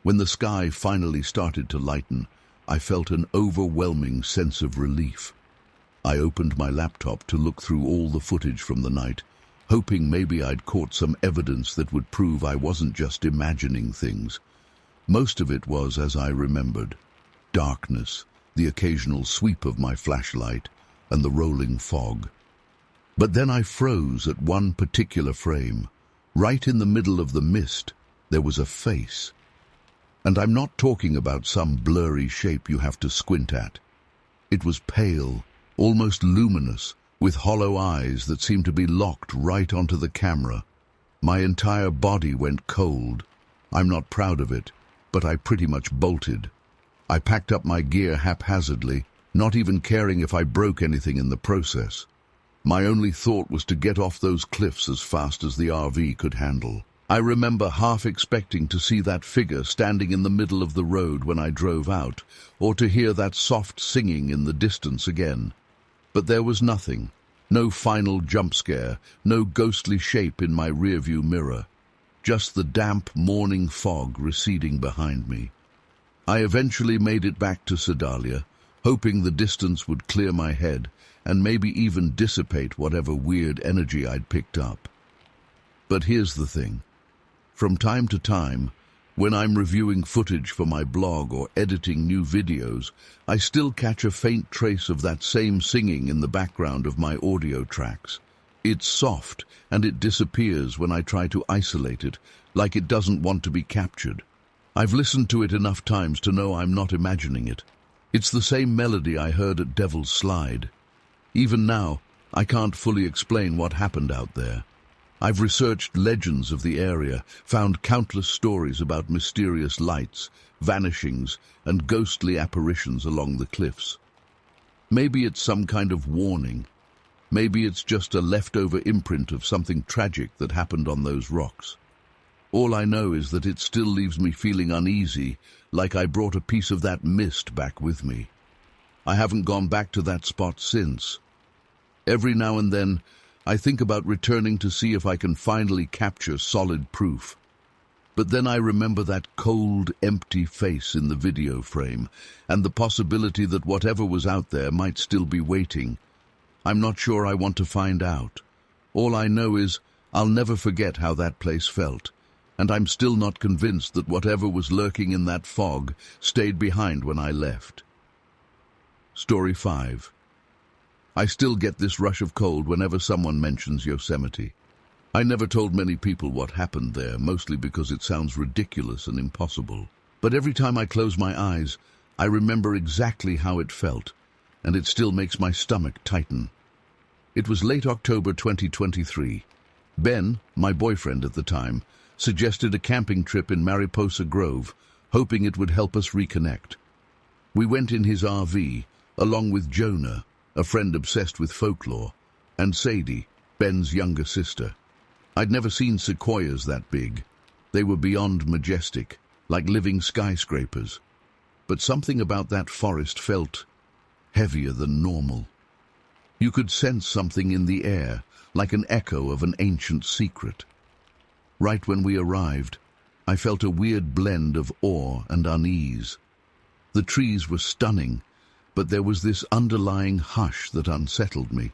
When the sky finally started to lighten, I felt an overwhelming sense of relief. I opened my laptop to look through all the footage from the night, hoping maybe I'd caught some evidence that would prove I wasn't just imagining things. Most of it was as I remembered. Darkness, the occasional sweep of my flashlight, and the rolling fog. But then I froze at one particular frame. Right in the middle of the mist, there was a face. And I'm not talking about some blurry shape you have to squint at. It was pale, almost luminous, with hollow eyes that seemed to be locked right onto the camera. My entire body went cold. I'm not proud of it, but I pretty much bolted. I packed up my gear haphazardly, not even caring if I broke anything in the process. My only thought was to get off those cliffs as fast as the RV could handle. I remember half expecting to see that figure standing in the middle of the road when I drove out, or to hear that soft singing in the distance again. But there was nothing. No final jump scare, no ghostly shape in my rearview mirror. Just the damp morning fog receding behind me. I eventually made it back to Sedalia, hoping the distance would clear my head and maybe even dissipate whatever weird energy I'd picked up. But here's the thing. From time to time, when I'm reviewing footage for my blog or editing new videos, I still catch a faint trace of that same singing in the background of my audio tracks. It's soft, and it disappears when I try to isolate it, like it doesn't want to be captured. I've listened to it enough times to know I'm not imagining it. It's the same melody I heard at Devil's Slide. Even now, I can't fully explain what happened out there. I've researched legends of the area, found countless stories about mysterious lights, vanishings, and ghostly apparitions along the cliffs. Maybe it's some kind of warning. Maybe it's just a leftover imprint of something tragic that happened on those rocks. All I know is that it still leaves me feeling uneasy, like I brought a piece of that mist back with me. I haven't gone back to that spot since. Every now and then, I think about returning to see if I can finally capture solid proof. But then I remember that cold, empty face in the video frame, and the possibility that whatever was out there might still be waiting. I'm not sure I want to find out. All I know is I'll never forget how that place felt, and I'm still not convinced that whatever was lurking in that fog stayed behind when I left. Story 5. I still get this rush of cold whenever someone mentions Yosemite. I never told many people what happened there, mostly because it sounds ridiculous and impossible. But every time I close my eyes, I remember exactly how it felt, and it still makes my stomach tighten. It was late October 2023. Ben, my boyfriend at the time, suggested a camping trip in Mariposa Grove, hoping it would help us reconnect. We went in his RV, along with Jonah, a friend obsessed with folklore, and Sadie, Ben's younger sister. I'd never seen sequoias that big. They were beyond majestic, like living skyscrapers. But something about that forest felt heavier than normal. You could sense something in the air, like an echo of an ancient secret. Right when we arrived, I felt a weird blend of awe and unease. The trees were stunning, but there was this underlying hush that unsettled me.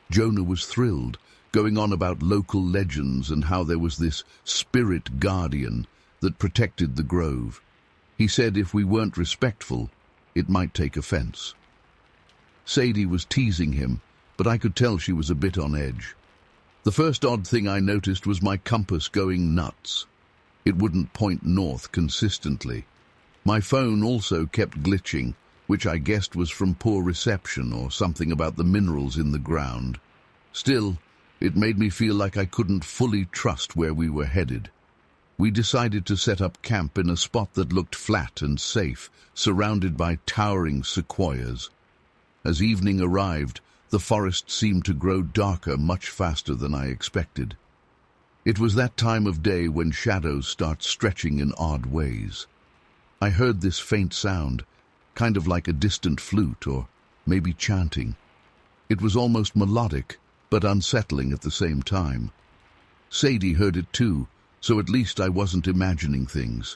Jonah was thrilled, going on about local legends and how there was this spirit guardian that protected the grove. He said if we weren't respectful, it might take offense. Sadie was teasing him, but I could tell she was a bit on edge. The first odd thing I noticed was my compass going nuts. It wouldn't point north consistently. My phone also kept glitching, which I guessed was from poor reception or something about the minerals in the ground. Still, it made me feel like I couldn't fully trust where we were headed. We decided to set up camp in a spot that looked flat and safe, surrounded by towering sequoias. As evening arrived, the forest seemed to grow darker much faster than I expected. It was that time of day when shadows start stretching in odd ways. I heard this faint sound, kind of like a distant flute or maybe chanting. It was almost melodic, but unsettling at the same time. Sadie heard it too, so at least I wasn't imagining things.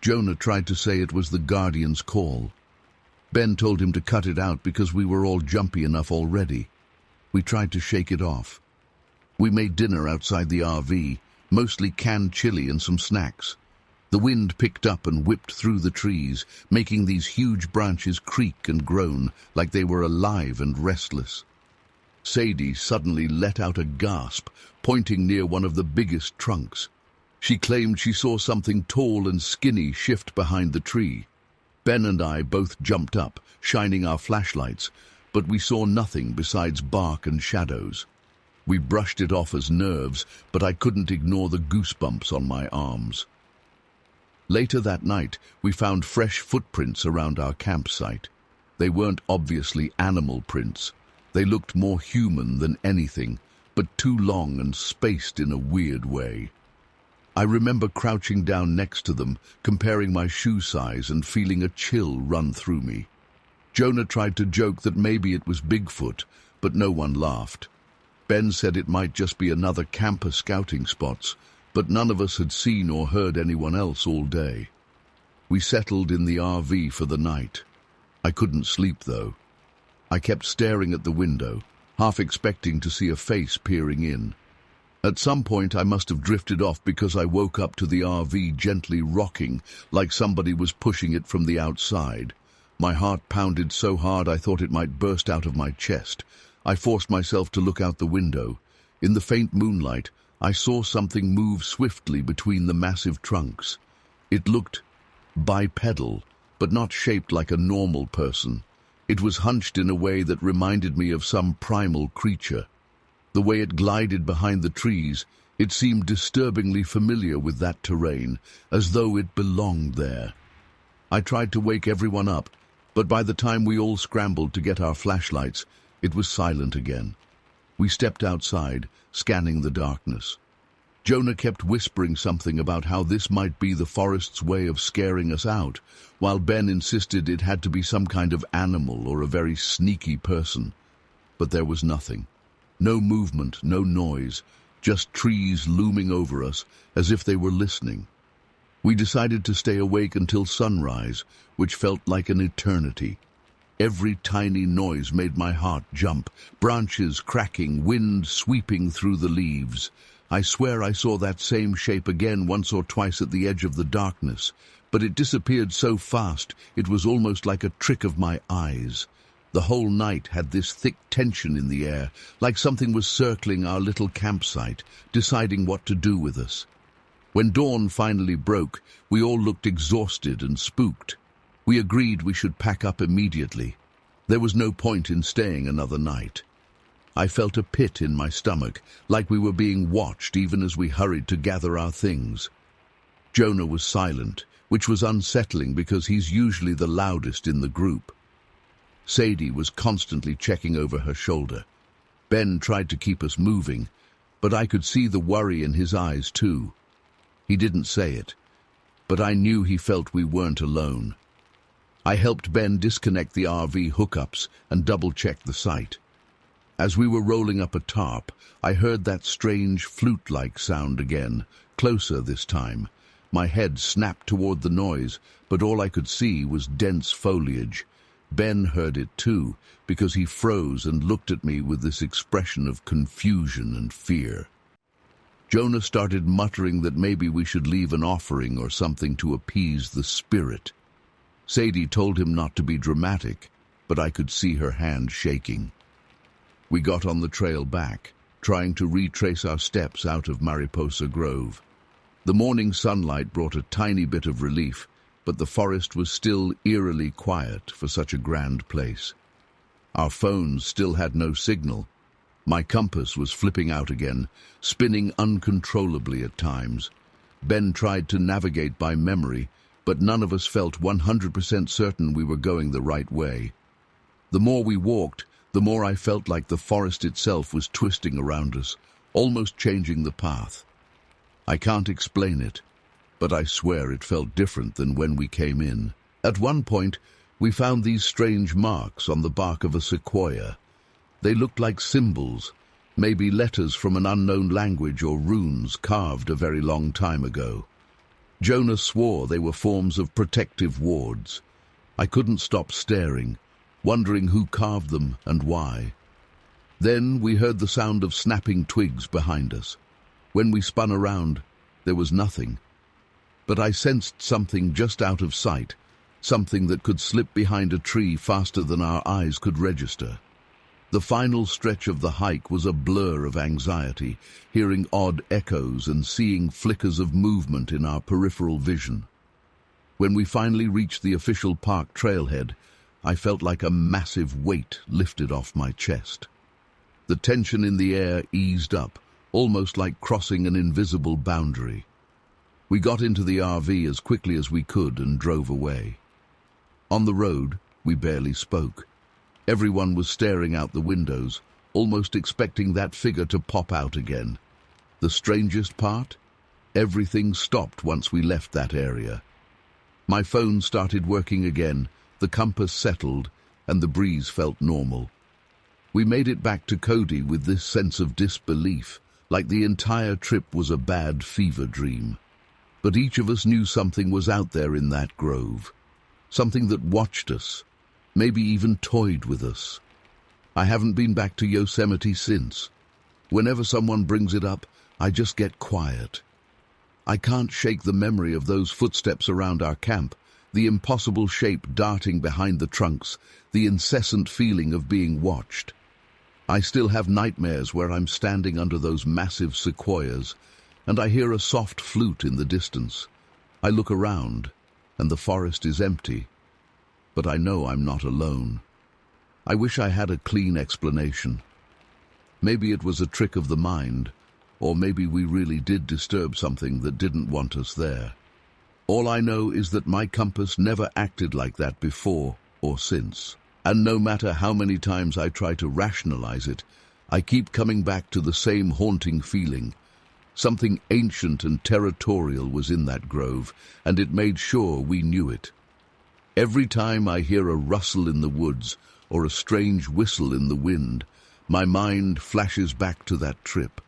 Jonah tried to say it was the Guardian's call. Ben told him to cut it out because we were all jumpy enough already. We tried to shake it off. We made dinner outside the RV, mostly canned chili and some snacks. The wind picked up and whipped through the trees, making these huge branches creak and groan like they were alive and restless. Sadie suddenly let out a gasp, pointing near one of the biggest trunks. She claimed she saw something tall and skinny shift behind the tree. Ben and I both jumped up, shining our flashlights, but we saw nothing besides bark and shadows. We brushed it off as nerves, but I couldn't ignore the goosebumps on my arms. Later that night, we found fresh footprints around our campsite. They weren't obviously animal prints. They looked more human than anything, but too long and spaced in a weird way. I remember crouching down next to them, comparing my shoe size and feeling a chill run through me. Jonah tried to joke that maybe it was Bigfoot, but no one laughed. Ben said it might just be another camper scouting spots, but none of us had seen or heard anyone else all day. We settled in the RV for the night. I couldn't sleep, though. I kept staring at the window, half expecting to see a face peering in. At some point, I must have drifted off because I woke up to the RV gently rocking, like somebody was pushing it from the outside. My heart pounded so hard I thought it might burst out of my chest. I forced myself to look out the window. In the faint moonlight, I saw something move swiftly between the massive trunks. It looked bipedal, but not shaped like a normal person. It was hunched in a way that reminded me of some primal creature. The way it glided behind the trees, it seemed disturbingly familiar with that terrain, as though it belonged there. I tried to wake everyone up, but by the time we all scrambled to get our flashlights, it was silent again. We stepped outside, scanning the darkness. Jonah kept whispering something about how this might be the forest's way of scaring us out, while Ben insisted it had to be some kind of animal or a very sneaky person. But there was nothing. No movement, no noise, just trees looming over us as if they were listening. We decided to stay awake until sunrise, which felt like an eternity. Every tiny noise made my heart jump, branches cracking, wind sweeping through the leaves. I swear I saw that same shape again once or twice at the edge of the darkness, but it disappeared so fast it was almost like a trick of my eyes. The whole night had this thick tension in the air, like something was circling our little campsite, deciding what to do with us. When dawn finally broke, we all looked exhausted and spooked. We agreed we should pack up immediately. There was no point in staying another night. I felt a pit in my stomach, like we were being watched even as we hurried to gather our things. Jonah was silent, which was unsettling because he's usually the loudest in the group. Sadie was constantly checking over her shoulder. Ben tried to keep us moving, but I could see the worry in his eyes too. He didn't say it, but I knew he felt we weren't alone. I helped Ben disconnect the RV hookups and double-check the site. As we were rolling up a tarp, I heard that strange flute-like sound again, closer this time. My head snapped toward the noise, but all I could see was dense foliage. Ben heard it too, because he froze and looked at me with this expression of confusion and fear. Jonah started muttering that maybe we should leave an offering or something to appease the spirit. Sadie told him not to be dramatic, but I could see her hand shaking. We got on the trail back, trying to retrace our steps out of Mariposa Grove. The morning sunlight brought a tiny bit of relief, but the forest was still eerily quiet for such a grand place. Our phones still had no signal. My compass was flipping out again, spinning uncontrollably at times. Ben tried to navigate by memory, but none of us felt 100% certain we were going the right way. The more we walked, the more I felt like the forest itself was twisting around us, almost changing the path. I can't explain it, but I swear it felt different than when we came in. At one point, we found these strange marks on the bark of a sequoia. They looked like symbols, maybe letters from an unknown language or runes carved a very long time ago. Jonah swore they were forms of protective wards. I couldn't stop staring, wondering who carved them and why. Then we heard the sound of snapping twigs behind us. When we spun around, there was nothing. But I sensed something just out of sight, something that could slip behind a tree faster than our eyes could register. The final stretch of the hike was a blur of anxiety, hearing odd echoes and seeing flickers of movement in our peripheral vision. When we finally reached the official park trailhead, I felt like a massive weight lifted off my chest. The tension in the air eased up, almost like crossing an invisible boundary. We got into the RV as quickly as we could and drove away. On the road, we barely spoke. Everyone was staring out the windows, almost expecting that figure to pop out again. The strangest part? Everything stopped once we left that area. My phone started working again, the compass settled, and the breeze felt normal. We made it back to Cody with this sense of disbelief, like the entire trip was a bad fever dream. But each of us knew something was out there in that grove. Something that watched us, maybe even toyed with us. I haven't been back to Yosemite since. Whenever someone brings it up, I just get quiet. I can't shake the memory of those footsteps around our camp, the impossible shape darting behind the trunks, the incessant feeling of being watched. I still have nightmares where I'm standing under those massive sequoias, and I hear a soft flute in the distance. I look around, and the forest is empty. But I know I'm not alone. I wish I had a clean explanation. Maybe it was a trick of the mind, or maybe we really did disturb something that didn't want us there. All I know is that my compass never acted like that before or since. And no matter how many times I try to rationalize it, I keep coming back to the same haunting feeling. Something ancient and territorial was in that grove, and it made sure we knew it. Every time I hear a rustle in the woods or a strange whistle in the wind, my mind flashes back to that trip.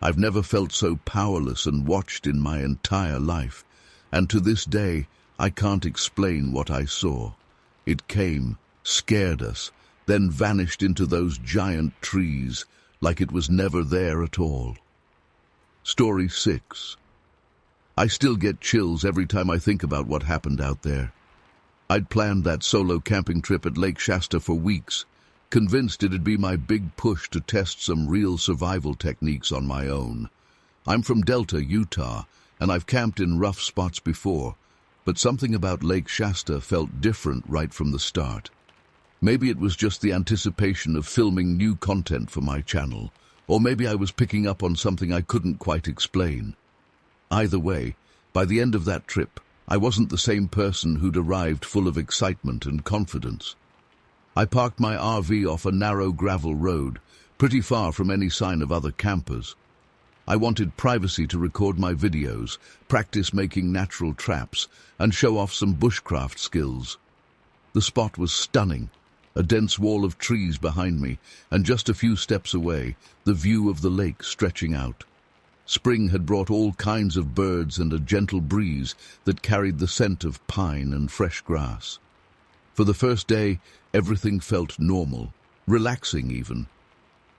I've never felt so powerless and watched in my entire life, and to this day I can't explain what I saw. It came, scared us, then vanished into those giant trees like it was never there at all. Story 6. I still get chills every time I think about what happened out there. I'd planned that solo camping trip at Lake Shasta for weeks, convinced it'd be my big push to test some real survival techniques on my own. I'm from Delta, Utah, and I've camped in rough spots before, but something about Lake Shasta felt different right from the start. Maybe it was just the anticipation of filming new content for my channel, or maybe I was picking up on something I couldn't quite explain. Either way, by the end of that trip, I wasn't the same person who'd arrived full of excitement and confidence. I parked my RV off a narrow gravel road, pretty far from any sign of other campers. I wanted privacy to record my videos, practice making natural traps, and show off some bushcraft skills. The spot was stunning. A dense wall of trees behind me, and just a few steps away, the view of the lake stretching out. Spring had brought all kinds of birds and a gentle breeze that carried the scent of pine and fresh grass. For the first day, everything felt normal, relaxing even.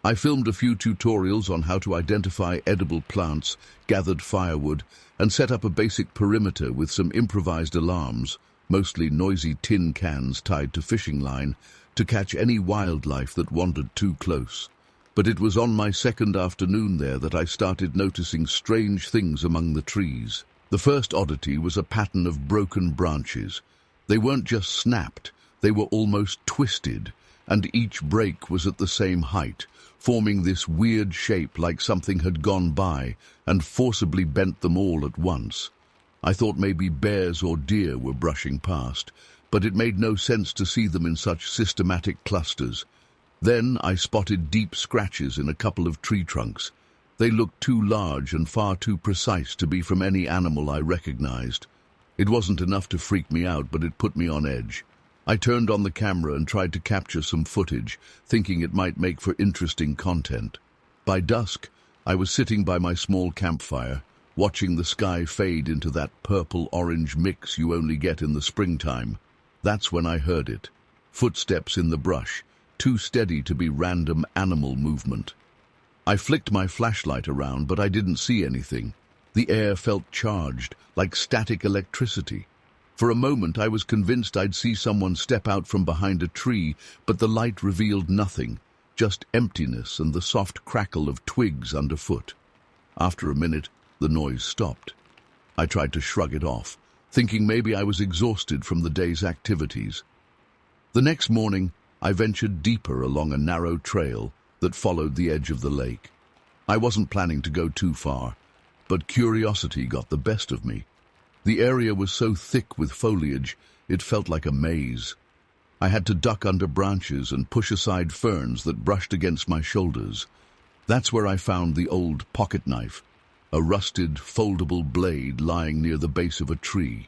I filmed a few tutorials on how to identify edible plants, gathered firewood, and set up a basic perimeter with some improvised alarms, mostly noisy tin cans tied to fishing line, to catch any wildlife that wandered too close. But it was on my second afternoon there that I started noticing strange things among the trees. The first oddity was a pattern of broken branches. They weren't just snapped, they were almost twisted, and each break was at the same height, forming this weird shape like something had gone by and forcibly bent them all at once. I thought maybe bears or deer were brushing past, but it made no sense to see them in such systematic clusters. Then I spotted deep scratches in a couple of tree trunks. They looked too large and far too precise to be from any animal I recognized. It wasn't enough to freak me out, but it put me on edge. I turned on the camera and tried to capture some footage, thinking it might make for interesting content. By dusk, I was sitting by my small campfire, watching the sky fade into that purple-orange mix you only get in the springtime. That's when I heard it. Footsteps in the brush, too steady to be random animal movement. I flicked my flashlight around, but I didn't see anything. The air felt charged, like static electricity. For a moment I was convinced I'd see someone step out from behind a tree, but the light revealed nothing, just emptiness and the soft crackle of twigs underfoot. After a minute, the noise stopped. I tried to shrug it off, thinking maybe I was exhausted from the day's activities. The next morning, I ventured deeper along a narrow trail that followed the edge of the lake. I wasn't planning to go too far. but curiosity got the best of me. The area was so thick with foliage, it felt like a maze. I had to duck under branches and push aside ferns that brushed against my shoulders. That's where I found the old pocket knife, a rusted, foldable blade lying near the base of a tree.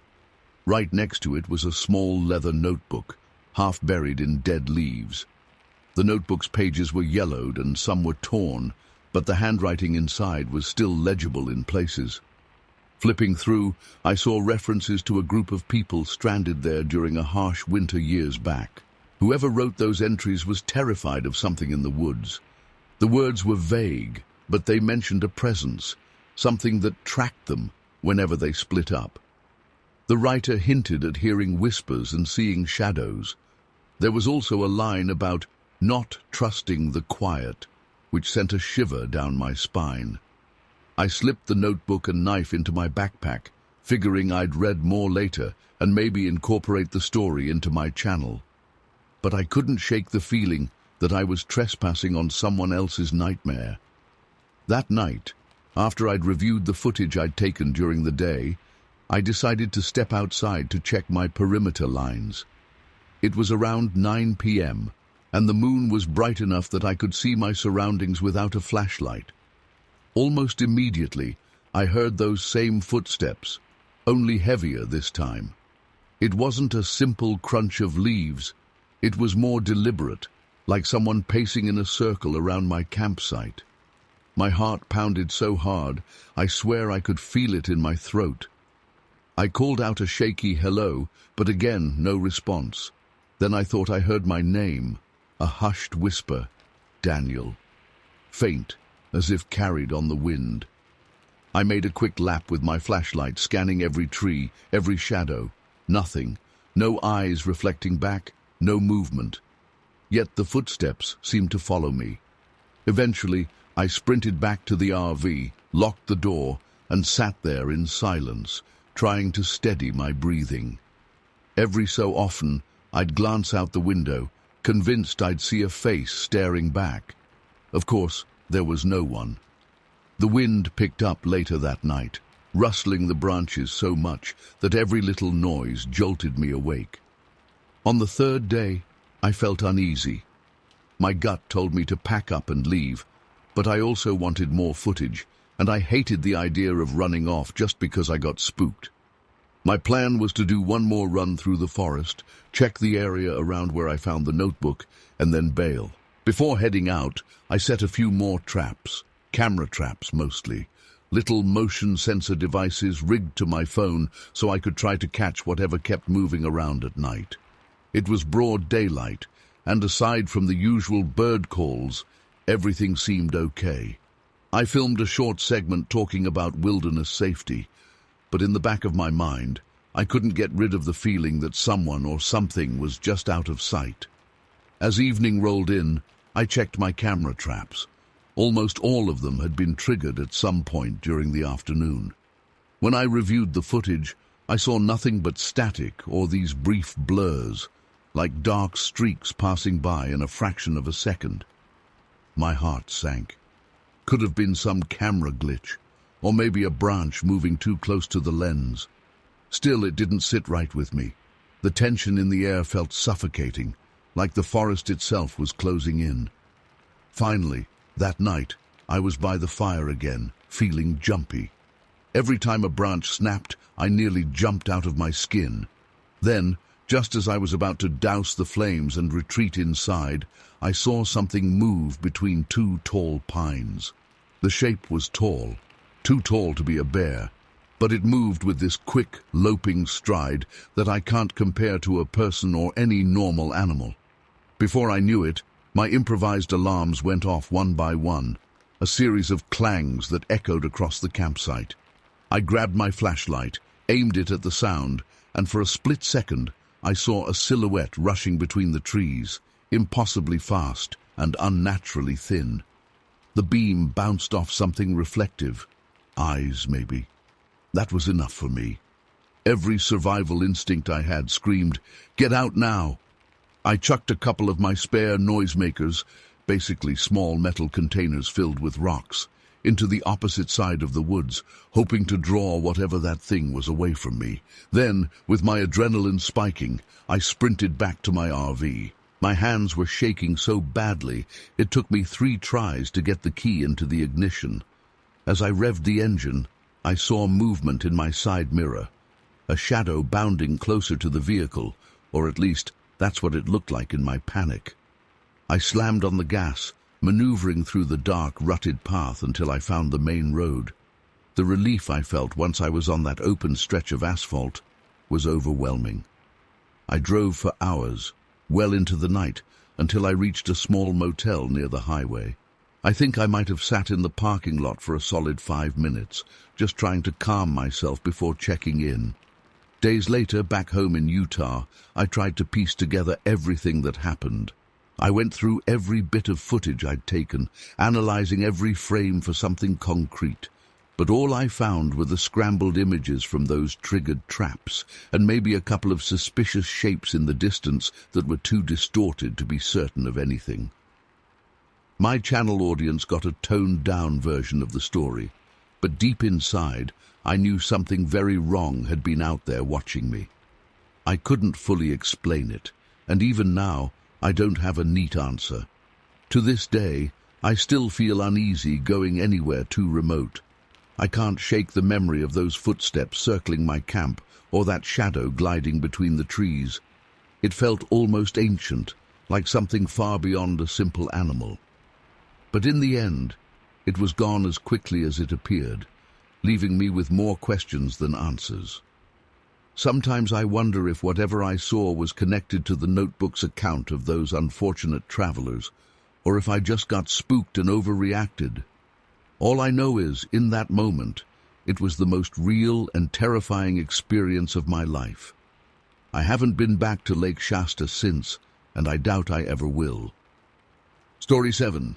Right next to it was a small leather notebook, half buried in dead leaves. The notebook's pages were yellowed and some were torn, but the handwriting inside was still legible in places. Flipping through, I saw references to a group of people stranded there during a harsh winter years back. Whoever wrote those entries was terrified of something in the woods. The words were vague, but they mentioned a presence, something that tracked them whenever they split up. The writer hinted at hearing whispers and seeing shadows. There was also a line about not trusting the quiet, which sent a shiver down my spine. I slipped the notebook and knife into my backpack, figuring I'd read more later and maybe incorporate the story into my channel. But I couldn't shake the feeling that I was trespassing on someone else's nightmare. That night, after I'd reviewed the footage I'd taken during the day, I decided to step outside to check my perimeter lines. It was around 9 p.m., and the moon was bright enough that I could see my surroundings without a flashlight. Almost immediately, I heard those same footsteps, only heavier this time. It wasn't a simple crunch of leaves. It was more deliberate, like someone pacing in a circle around my campsite. My heart pounded so hard, I swear I could feel it in my throat. I called out a shaky hello, but again, no response. Then I thought I heard my name, a hushed whisper, Daniel. Faint, as if carried on the wind. I made a quick lap with my flashlight, scanning every tree, every shadow. Nothing. No eyes reflecting back, no movement. Yet the footsteps seemed to follow me. Eventually, I sprinted back to the RV, locked the door, and sat there in silence, trying to steady my breathing. Every so often, I'd glance out the window, convinced I'd see a face staring back. Of course, there was no one. The wind picked up later that night, rustling the branches so much that every little noise jolted me awake. On the third day, I felt uneasy. My gut told me to pack up and leave, but I also wanted more footage, and I hated the idea of running off just because I got spooked. My plan was to do one more run through the forest, check the area around where I found the notebook, and then bail. Before heading out, I set a few more traps, camera traps mostly, little motion sensor devices rigged to my phone so I could try to catch whatever kept moving around at night. It was broad daylight, and aside from the usual bird calls, everything seemed okay. I filmed a short segment talking about wilderness safety, but in the back of my mind, I couldn't get rid of the feeling that someone or something was just out of sight. As evening rolled in, I checked my camera traps. Almost all of them had been triggered at some point during the afternoon. When I reviewed the footage, I saw nothing but static or these brief blurs, like dark streaks passing by in a fraction of a second. My heart sank. Could have been some camera glitch, or maybe a branch moving too close to the lens. Still, it didn't sit right with me. The tension in the air felt suffocating, like the forest itself was closing in. Finally, that night, I was by the fire again, feeling jumpy. Every time a branch snapped, I nearly jumped out of my skin. Then, just as I was about to douse the flames and retreat inside, I saw something move between two tall pines. The shape was tall, too tall to be a bear, but it moved with this quick, loping stride that I can't compare to a person or any normal animal. Before I knew it, my improvised alarms went off one by one, a series of clangs that echoed across the campsite. I grabbed my flashlight, aimed it at the sound, and for a split second, I saw a silhouette rushing between the trees, impossibly fast and unnaturally thin. The beam bounced off something reflective. Eyes, maybe. That was enough for me. Every survival instinct I had screamed, "Get out now!" I chucked a couple of my spare noisemakers, basically small metal containers filled with rocks, into the opposite side of the woods, hoping to draw whatever that thing was away from me. Then, with my adrenaline spiking, I sprinted back to my RV. My hands were shaking so badly, it took me 3 tries to get the key into the ignition. As I revved the engine, I saw movement in my side mirror, a shadow bounding closer to the vehicle, or at least that's what it looked like in my panic. I slammed on the gas, maneuvering through the dark, rutted path until I found the main road. The relief I felt once I was on that open stretch of asphalt was overwhelming. I drove for hours, well into the night, until I reached a small motel near the highway. I think I might have sat in the parking lot for a solid 5 minutes, just trying to calm myself before checking in. Days later, back home in Utah, I tried to piece together everything that happened. I went through every bit of footage I'd taken, analyzing every frame for something concrete. But all I found were the scrambled images from those triggered traps, and maybe a couple of suspicious shapes in the distance that were too distorted to be certain of anything. My channel audience got a toned-down version of the story, but deep inside, I knew something very wrong had been out there watching me. I couldn't fully explain it, and even now, I don't have a neat answer. To this day, I still feel uneasy going anywhere too remote. I can't shake the memory of those footsteps circling my camp or that shadow gliding between the trees. It felt almost ancient, like something far beyond a simple animal. But in the end, it was gone as quickly as it appeared, leaving me with more questions than answers. Sometimes I wonder if whatever I saw was connected to the notebook's account of those unfortunate travelers, or if I just got spooked and overreacted. All I know is, in that moment, it was the most real and terrifying experience of my life. I haven't been back to Lake Shasta since, and I doubt I ever will. Story 7.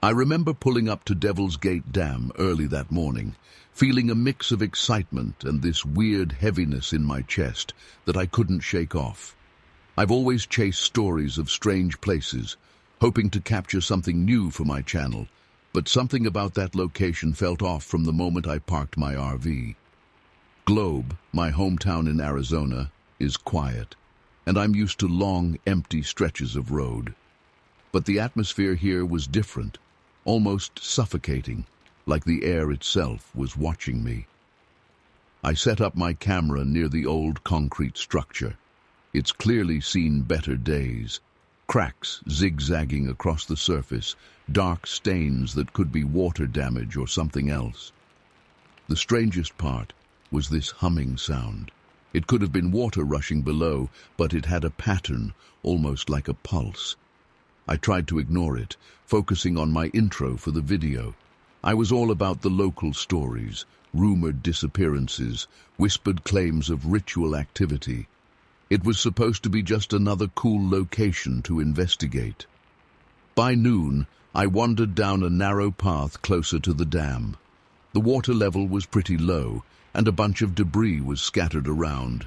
I remember pulling up to Devil's Gate Dam early that morning, feeling a mix of excitement and this weird heaviness in my chest that I couldn't shake off. I've always chased stories of strange places, hoping to capture something new for my channel, but something about that location felt off from the moment I parked my RV. Globe, my hometown in Arizona, is quiet, and I'm used to long, empty stretches of road. But the atmosphere here was different, almost suffocating, like the air itself was watching me. I set up my camera near the old concrete structure. It's clearly seen better days. Cracks zigzagging across the surface, dark stains that could be water damage or something else. The strangest part was this humming sound. It could have been water rushing below, but it had a pattern, almost like a pulse. I tried to ignore it, focusing on my intro for the video. I was all about the local stories, rumored disappearances, whispered claims of ritual activity. It was supposed to be just another cool location to investigate. By noon, I wandered down a narrow path closer to the dam. The water level was pretty low, and a bunch of debris was scattered around.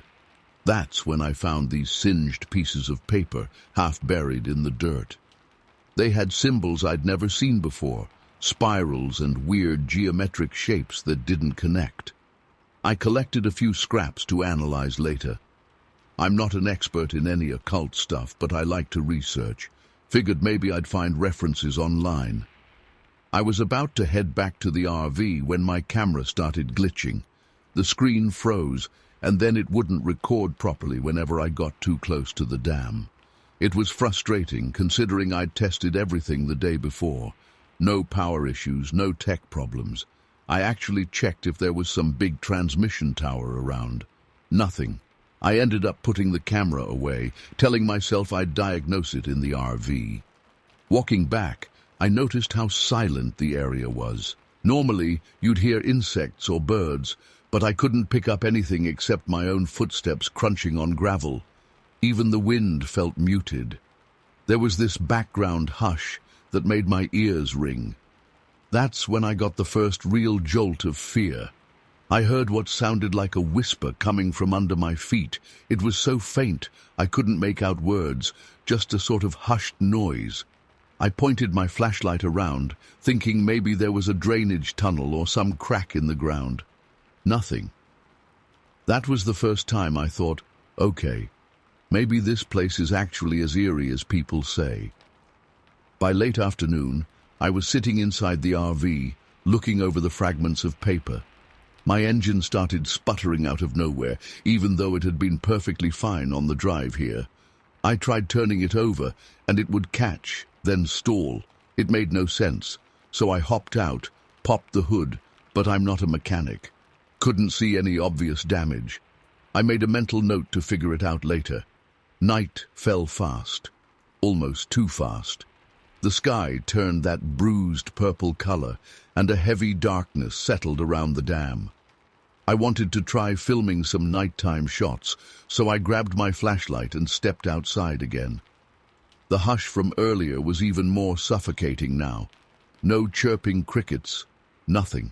That's when I found these singed pieces of paper, half buried in the dirt. They had symbols I'd never seen before, spirals and weird geometric shapes that didn't connect. I collected a few scraps to analyze later. I'm not an expert in any occult stuff, but I like to research. Figured maybe I'd find references online. I was about to head back to the RV when my camera started glitching. The screen froze, and then it wouldn't record properly whenever I got too close to the dam. It was frustrating, considering I'd tested everything the day before. No power issues, no tech problems. I actually checked if there was some big transmission tower around. Nothing. I ended up putting the camera away, telling myself I'd diagnose it in the RV. Walking back, I noticed how silent the area was. Normally, you'd hear insects or birds, but I couldn't pick up anything except my own footsteps crunching on gravel. Even the wind felt muted. There was this background hush that made my ears ring. That's when I got the first real jolt of fear. I heard what sounded like a whisper coming from under my feet. It was so faint I couldn't make out words, just a sort of hushed noise. I pointed my flashlight around, thinking maybe there was a drainage tunnel or some crack in the ground. Nothing. That was the first time I thought, okay, maybe this place is actually as eerie as people say. By late afternoon, I was sitting inside the RV, looking over the fragments of paper. My engine started sputtering out of nowhere, even though it had been perfectly fine on the drive here. I tried turning it over, and it would catch, then stall. It made no sense, so I hopped out, popped the hood, but I'm not a mechanic. Couldn't see any obvious damage. I made a mental note to figure it out later. Night fell fast, almost too fast. The sky turned that bruised purple color, and a heavy darkness settled around the dam. I wanted to try filming some nighttime shots, so I grabbed my flashlight and stepped outside again. The hush from earlier was even more suffocating now. No chirping crickets, nothing.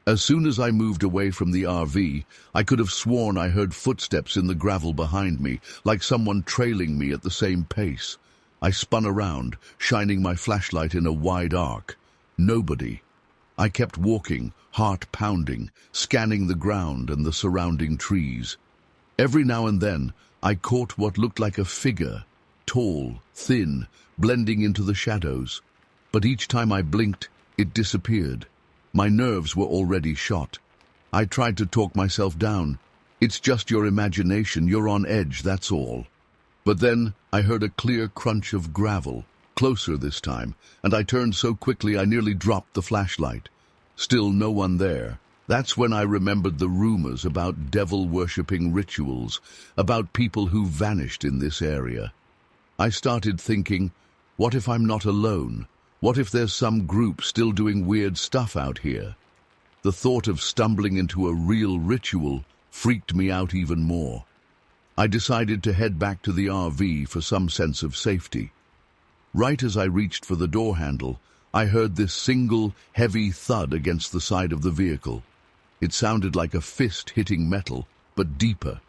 As soon as I moved away from the RV, I could have sworn I heard footsteps in the gravel behind me, like someone trailing me at the same pace. I spun around, shining my flashlight in a wide arc. Nobody. I kept walking, heart pounding, scanning the ground and the surrounding trees. Every now and then, I caught what looked like a figure, tall, thin, blending into the shadows. But each time I blinked, it disappeared. My nerves were already shot. I tried to talk myself down. It's just your imagination, you're on edge, that's all. But then I heard a clear crunch of gravel, closer this time, and I turned so quickly I nearly dropped the flashlight. Still no one there. That's when I remembered the rumors about devil-worshipping rituals, about people who vanished in this area. I started thinking, what if I'm not alone? What if there's some group still doing weird stuff out here? The thought of stumbling into a real ritual freaked me out even more. I decided to head back to the RV for some sense of safety. Right as I reached for the door handle, I heard this single, heavy thud against the side of the vehicle. It sounded like a fist hitting metal, but deeper,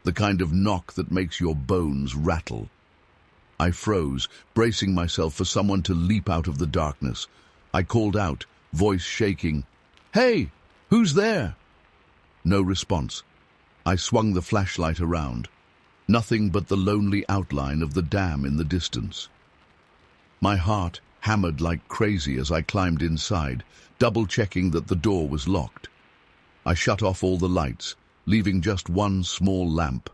the kind of knock that makes your bones rattle. I froze, bracing myself for someone to leap out of the darkness. I called out, voice shaking, "Hey, who's there?" No response. I swung the flashlight around. Nothing but the lonely outline of the dam in the distance. My heart hammered like crazy as I climbed inside, double-checking that the door was locked. I shut off all the lights, leaving just one small lamp.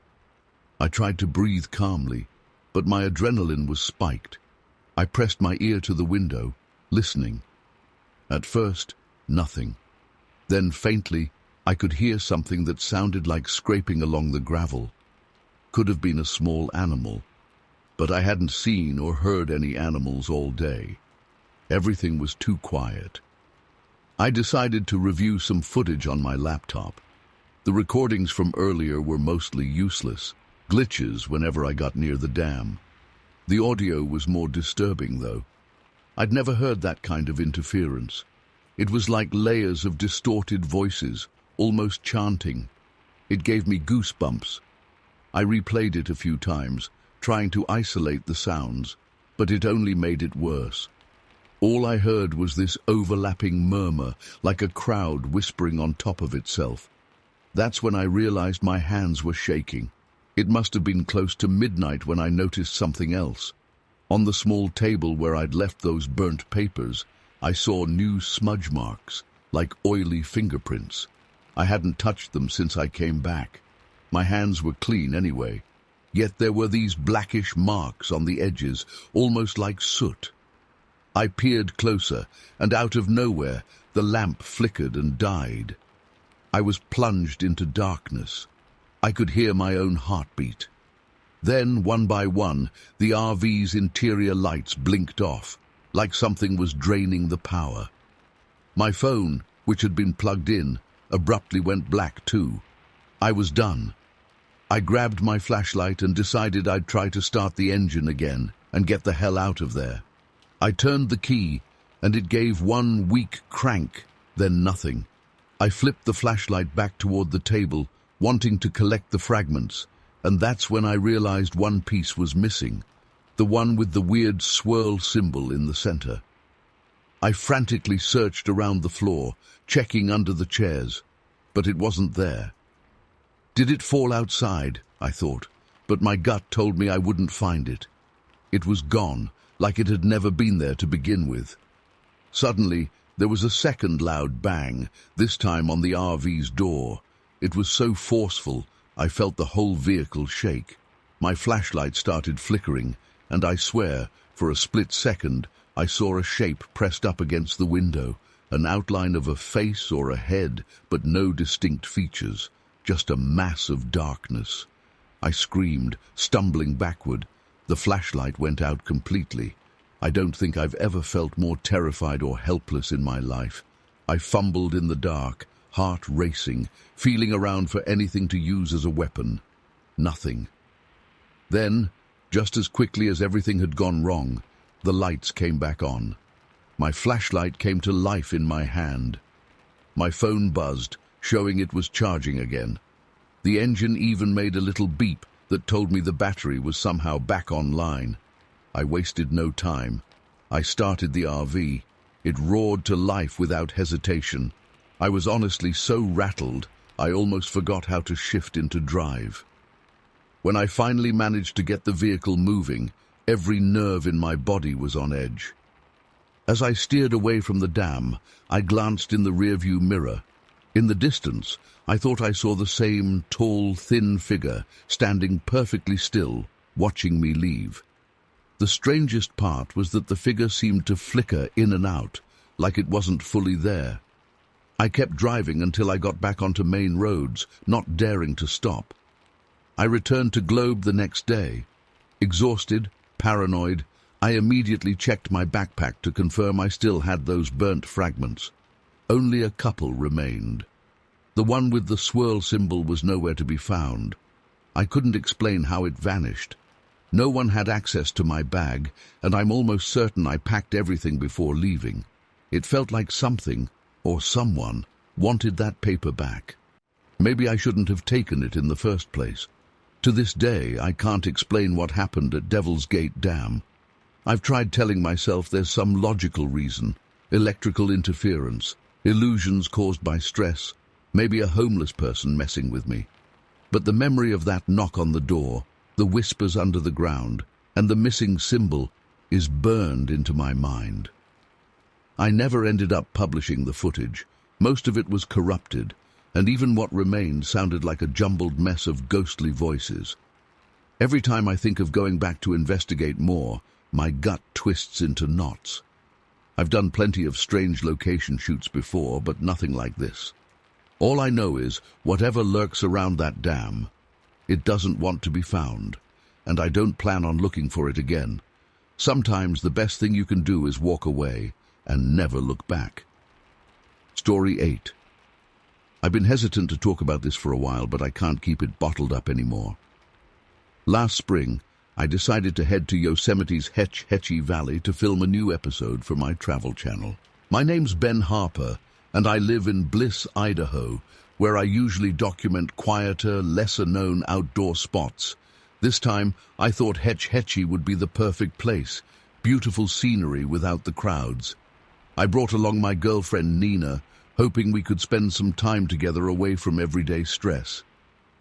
I tried to breathe calmly, but my adrenaline was spiked. I pressed my ear to the window, listening. At first, nothing. Then faintly, I could hear something that sounded like scraping along the gravel. Could have been a small animal, but I hadn't seen or heard any animals all day. Everything was too quiet. I decided to review some footage on my laptop. The recordings from earlier were mostly useless, glitches whenever I got near the dam. The audio was more disturbing, though. I'd never heard that kind of interference. It was like layers of distorted voices, almost chanting. It gave me goosebumps. I replayed it a few times, trying to isolate the sounds, but it only made it worse. All I heard was this overlapping murmur, like a crowd whispering on top of itself. That's when I realized my hands were shaking. It must have been close to midnight when I noticed something else. On the small table where I'd left those burnt papers, I saw new smudge marks, like oily fingerprints. I hadn't touched them since I came back. My hands were clean anyway, yet there were these blackish marks on the edges, almost like soot. I peered closer, and out of nowhere, the lamp flickered and died. I was plunged into darkness. I could hear my own heartbeat. Then, one by one, the RV's interior lights blinked off, like something was draining the power. My phone, which had been plugged in, abruptly went black too. I was done. I grabbed my flashlight and decided I'd try to start the engine again and get the hell out of there. I turned the key, and it gave one weak crank, then nothing. I flipped the flashlight back toward the table, wanting to collect the fragments, and that's when I realized one piece was missing. the one with the weird swirl symbol in the center. I frantically searched around the floor, checking under the chairs, but it wasn't there. Did it fall outside? I thought, but my gut told me I wouldn't find it. It was gone, like it had never been there to begin with. Suddenly, there was a second loud bang, this time on the RV's door. It was so forceful, I felt the whole vehicle shake. My flashlight started flickering, and I swear, for a split second, I saw a shape pressed up against the window, an outline of a face or a head, but no distinct features, just a mass of darkness. I screamed, stumbling backward. The flashlight went out completely. I don't think I've ever felt more terrified or helpless in my life. I fumbled in the dark, heart racing, feeling around for anything to use as a weapon. Nothing. Then, just as quickly as everything had gone wrong, the lights came back on. My flashlight came to life in my hand. My phone buzzed, showing it was charging again. The engine even made a little beep that told me the battery was somehow back online. I wasted no time. I started the RV. It roared to life without hesitation. I was honestly so rattled, I almost forgot how to shift into drive. When I finally managed to get the vehicle moving, every nerve in my body was on edge. As I steered away from the dam, I glanced in the rearview mirror. In the distance, I thought I saw the same tall, thin figure standing perfectly still, watching me leave. The strangest part was that the figure seemed to flicker in and out, like it wasn't fully there. I kept driving until I got back onto main roads, not daring to stop. I returned to Globe the next day. Exhausted, paranoid, I immediately checked my backpack to confirm I still had those burnt fragments. Only a couple remained. The one with the swirl symbol was nowhere to be found. I couldn't explain how it vanished. No one had access to my bag, and I'm almost certain I packed everything before leaving. It felt like something, or someone, wanted that paper back. Maybe I shouldn't have taken it in the first place. To this day, I can't explain what happened at Devil's Gate Dam. I've tried telling myself there's some logical reason, electrical interference, illusions caused by stress, maybe a homeless person messing with me. But the memory of that knock on the door, the whispers under the ground, and the missing symbol is burned into my mind. I never ended up publishing the footage. Most of it was corrupted, and even what remained sounded like a jumbled mess of ghostly voices. Every time I think of going back to investigate more, my gut twists into knots. I've done plenty of strange location shoots before, but nothing like this. All I know is, whatever lurks around that dam, it doesn't want to be found, and I don't plan on looking for it again. Sometimes the best thing you can do is walk away and never look back. Story 8. I've been hesitant to talk about this for a while, but I can't keep it bottled up anymore. Last spring, I decided to head to Yosemite's Hetch Hetchy Valley to film a new episode for my travel channel. My name's Ben Harper, and I live in Bliss, Idaho, where I usually document quieter, lesser-known outdoor spots. This time, I thought Hetch Hetchy would be the perfect place, beautiful scenery without the crowds. I brought along my girlfriend Nina, hoping we could spend some time together away from everyday stress.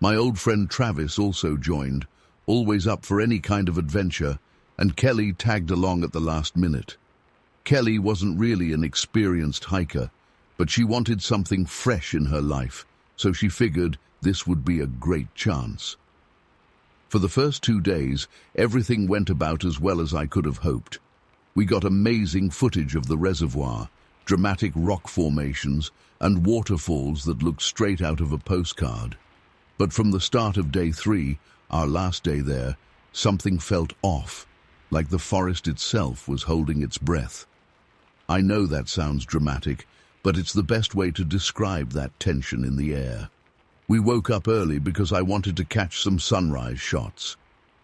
My old friend Travis also joined, always up for any kind of adventure, and Kelly tagged along at the last minute. Kelly wasn't really an experienced hiker, but she wanted something fresh in her life, so she figured this would be a great chance. For the first 2 days, everything went about as well as I could have hoped. We got amazing footage of the reservoir, dramatic rock formations, and waterfalls that looked straight out of a postcard. But from the start of day 3, our last day there, something felt off, like the forest itself was holding its breath. I know that sounds dramatic, but it's the best way to describe that tension in the air. We woke up early because I wanted to catch some sunrise shots.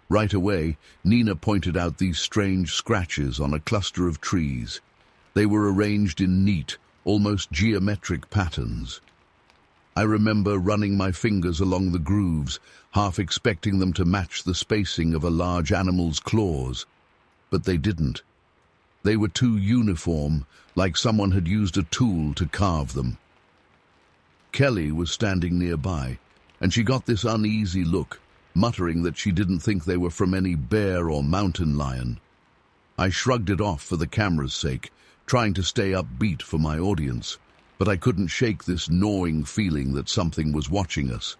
Right away, Nina pointed out these strange scratches on a cluster of trees. They were arranged in neat, almost geometric patterns. I remember running my fingers along the grooves, half expecting them to match the spacing of a large animal's claws. but they didn't. They were too uniform, like someone had used a tool to carve them. Kelly was standing nearby, and she got this uneasy look, muttering that she didn't think they were from any bear or mountain lion. I shrugged it off for the camera's sake, trying to stay upbeat for my audience, but I couldn't shake this gnawing feeling that something was watching us.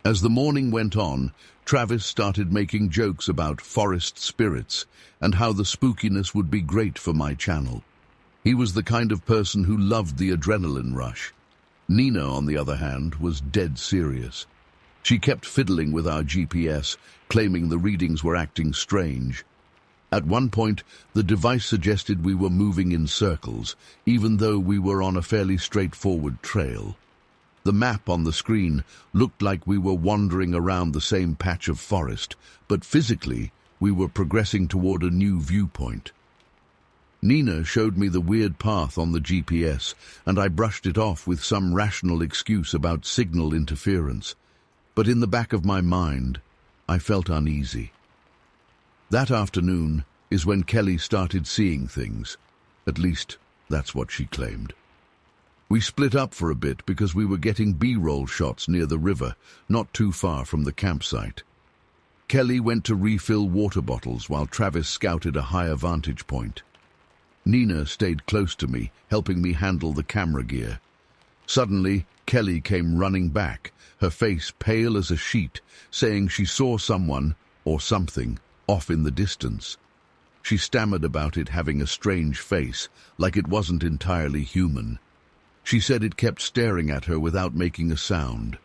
As the morning went on, Travis started making jokes about forest spirits and how the spookiness would be great for my channel. He was the kind of person who loved the adrenaline rush. Nina, on the other hand, was dead serious. She kept fiddling with our GPS, claiming the readings were acting strange. At one point, the device suggested we were moving in circles, even though we were on a fairly straightforward trail. The map on the screen looked like we were wandering around the same patch of forest, but physically, we were progressing toward a new viewpoint. Nina showed me the weird path on the GPS, and I brushed it off with some rational excuse about signal interference. But in the back of my mind, I felt uneasy. That afternoon is when Kelly started seeing things. At least, that's what she claimed. We split up for a bit because we were getting B-roll shots near the river, not too far from the campsite. Kelly went to refill water bottles while Travis scouted a higher vantage point. Nina stayed close to me, helping me handle the camera gear. Suddenly, Kelly came running back, her face pale as a sheet, saying she saw someone, or something, off in the distance. She stammered about it having a strange face, like it wasn't entirely human. She said it kept staring at her without making a sound.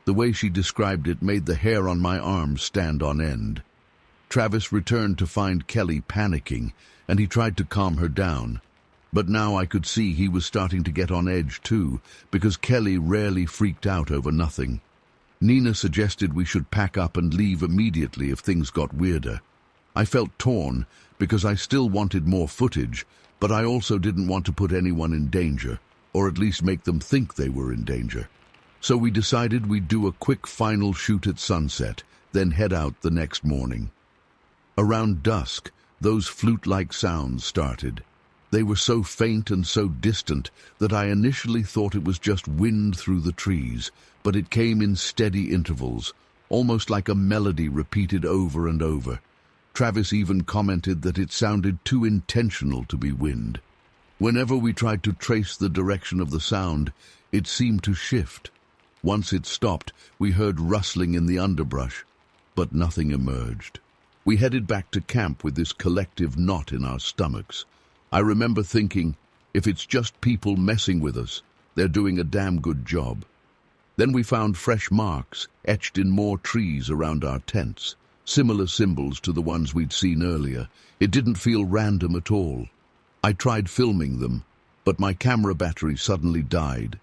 The way she described it made the hair on my arms stand on end. Travis returned to find Kelly panicking, and he tried to calm her down. But now I could see he was starting to get on edge too, because Kelly rarely freaked out over nothing. Nina suggested we should pack up and leave immediately if things got weirder. I felt torn because I still wanted more footage, but I also didn't want to put anyone in danger, or at least make them think they were in danger. So we decided we'd do a quick final shoot at sunset, then head out the next morning. Around dusk, those flute-like sounds started. They were so faint and so distant that I initially thought it was just wind through the trees, but it came in steady intervals, almost like a melody repeated over and over. Travis even commented that it sounded too intentional to be wind. Whenever we tried to trace the direction of the sound, it seemed to shift. Once it stopped, we heard rustling in the underbrush, but nothing emerged. We headed back to camp with this collective knot in our stomachs. I remember thinking, if it's just people messing with us, they're doing a damn good job. Then we found fresh marks etched in more trees around our tents, similar symbols to the ones we'd seen earlier. It didn't feel random at all. I tried filming them, but my camera battery suddenly died.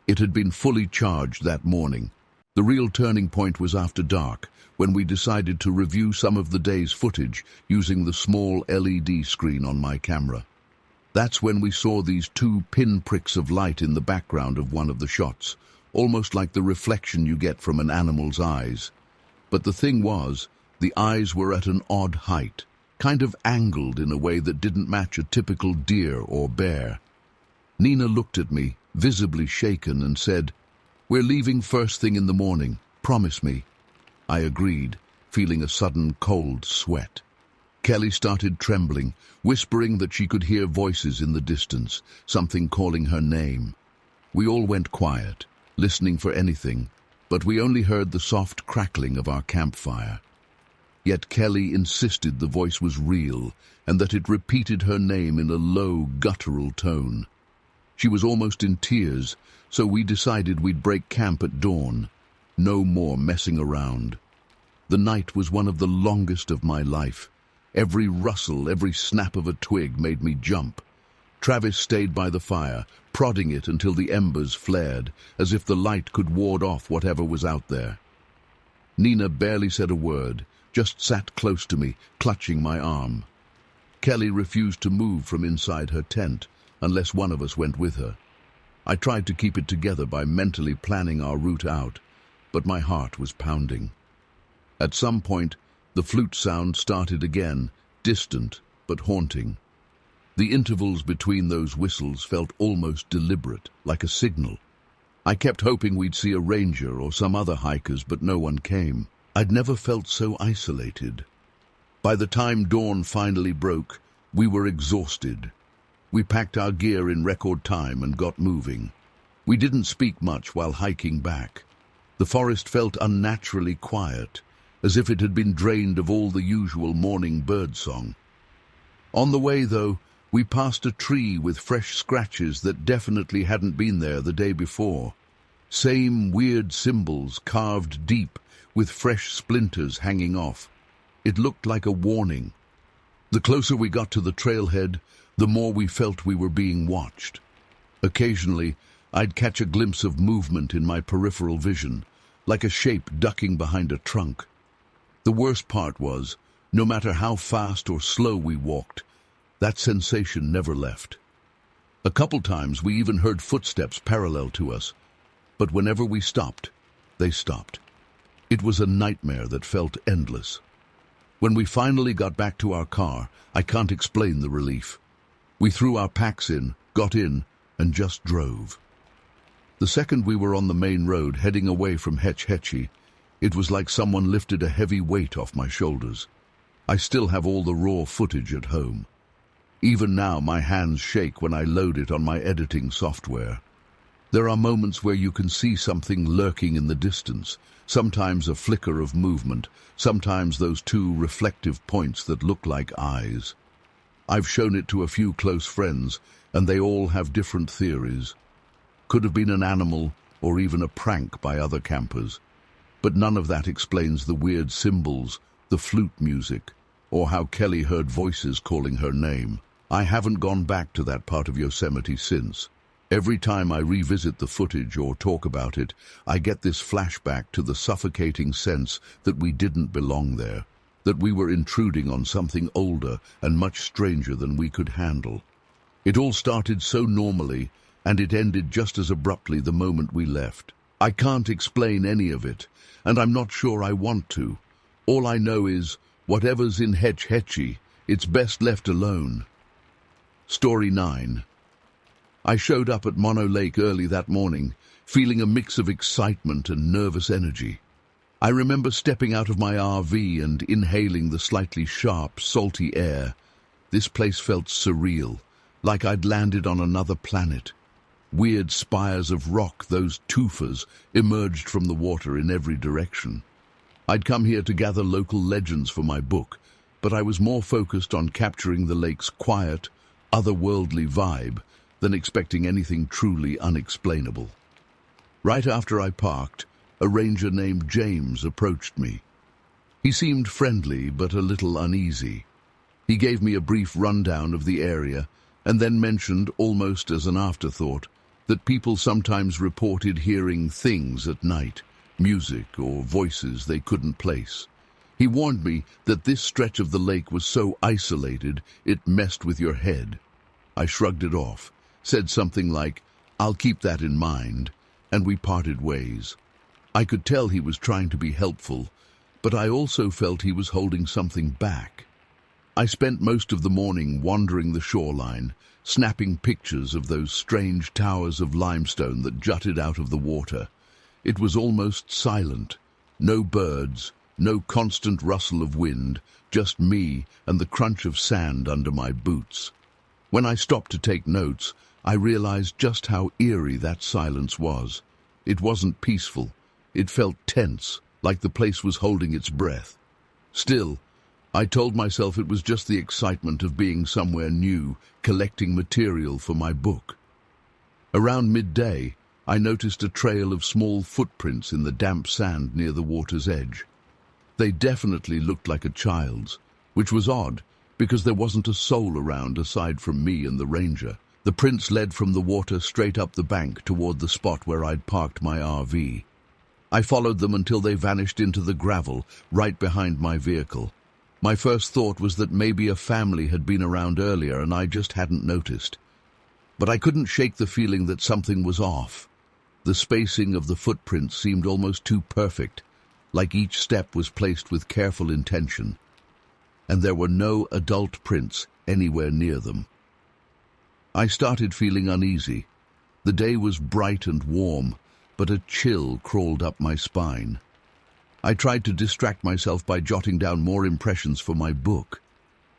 It had been fully charged that morning. The real turning point was after dark, when we decided to review some of the day's footage using the small LED screen on my camera. That's when we saw these two pinpricks of light in the background of one of the shots, almost like the reflection you get from an animal's eyes. But the thing was, the eyes were at an odd height, kind of angled in a way that didn't match a typical deer or bear. Nina looked at me, visibly shaken, and said, "We're leaving first thing in the morning, promise me." I agreed, feeling a sudden cold sweat. Kelly started trembling, whispering that she could hear voices in the distance, something calling her name. We all went quiet, listening for anything, but we only heard the soft crackling of our campfire. Yet Kelly insisted the voice was real and that it repeated her name in a low, guttural tone. She was almost in tears, so we decided we'd break camp at dawn. No more messing around. The night was one of the longest of my life. Every rustle, every snap of a twig made me jump. Travis stayed by the fire, prodding it until the embers flared, as if the light could ward off whatever was out there. Nina barely said a word, just sat close to me, clutching my arm. Kelly refused to move from inside her tent, unless one of us went with her. I tried to keep it together by mentally planning our route out, but my heart was pounding. At some point, the flute sound started again, distant, but haunting. The intervals between those whistles felt almost deliberate, like a signal. I kept hoping we'd see a ranger or some other hikers, but no one came. I'd never felt so isolated. By the time dawn finally broke, we were exhausted. We packed our gear in record time and got moving. We didn't speak much while hiking back. The forest felt unnaturally quiet, as if it had been drained of all the usual morning birdsong. On the way, though, we passed a tree with fresh scratches that definitely hadn't been there the day before. Same weird symbols carved deep, with fresh splinters hanging off. It looked like a warning. The closer we got to the trailhead, the more we felt we were being watched. Occasionally, I'd catch a glimpse of movement in my peripheral vision, like a shape ducking behind a trunk. The worst part was, no matter how fast or slow we walked, that sensation never left. A couple times we even heard footsteps parallel to us, but whenever we stopped, they stopped. It was a nightmare that felt endless. When we finally got back to our car, I can't explain the relief. We threw our packs in, got in, and just drove. The second we were on the main road heading away from Hetch Hetchy, it was like someone lifted a heavy weight off my shoulders. I still have all the raw footage at home. Even now, my hands shake when I load it on my editing software. There are moments where you can see something lurking in the distance, sometimes a flicker of movement, sometimes those two reflective points that look like eyes. I've shown it to a few close friends, and they all have different theories. Could have been an animal, or even a prank by other campers. But none of that explains the weird symbols, the flute music, or how Kelly heard voices calling her name. I haven't gone back to that part of Yosemite since. Every time I revisit the footage or talk about it, I get this flashback to the suffocating sense that we didn't belong there, that we were intruding on something older and much stranger than we could handle. It all started so normally, and it ended just as abruptly the moment we left. I can't explain any of it, and I'm not sure I want to. All I know is, whatever's in Hetch Hetchy, it's best left alone. Story 9. I showed up at Donna Lake early that morning, feeling a mix of excitement and nervous energy. I remember stepping out of my RV and inhaling the slightly sharp, salty air. This place felt surreal, like I'd landed on another planet. Weird spires of rock, those tufas, emerged from the water in every direction. I'd come here to gather local legends for my book, but I was more focused on capturing the lake's quiet, otherworldly vibe than expecting anything truly unexplainable. Right after I parked, a ranger named James approached me. He seemed friendly but a little uneasy. He gave me a brief rundown of the area and then mentioned, almost as an afterthought, that people sometimes reported hearing things at night, music or voices they couldn't place. He warned me that this stretch of the lake was so isolated it messed with your head. I shrugged it off, said something like, "I'll keep that in mind," and we parted ways. I could tell he was trying to be helpful, but I also felt he was holding something back. I spent most of the morning wandering the shoreline, snapping pictures of those strange towers of limestone that jutted out of the water. It was almost silent. No birds, no constant rustle of wind, just me and the crunch of sand under my boots. When I stopped to take notes, I realized just how eerie that silence was. It wasn't peaceful. It felt tense, like the place was holding its breath. Still, I told myself it was just the excitement of being somewhere new, collecting material for my book. Around midday, I noticed a trail of small footprints in the damp sand near the water's edge. They definitely looked like a child's, which was odd, because there wasn't a soul around aside from me and the ranger. The prints led from the water straight up the bank toward the spot where I'd parked my RV. I followed them until they vanished into the gravel right behind my vehicle. My first thought was that maybe a family had been around earlier and I just hadn't noticed. But I couldn't shake the feeling that something was off. The spacing of the footprints seemed almost too perfect, like each step was placed with careful intention. And there were no adult prints anywhere near them. I started feeling uneasy. The day was bright and warm, but a chill crawled up my spine. I tried to distract myself by jotting down more impressions for my book.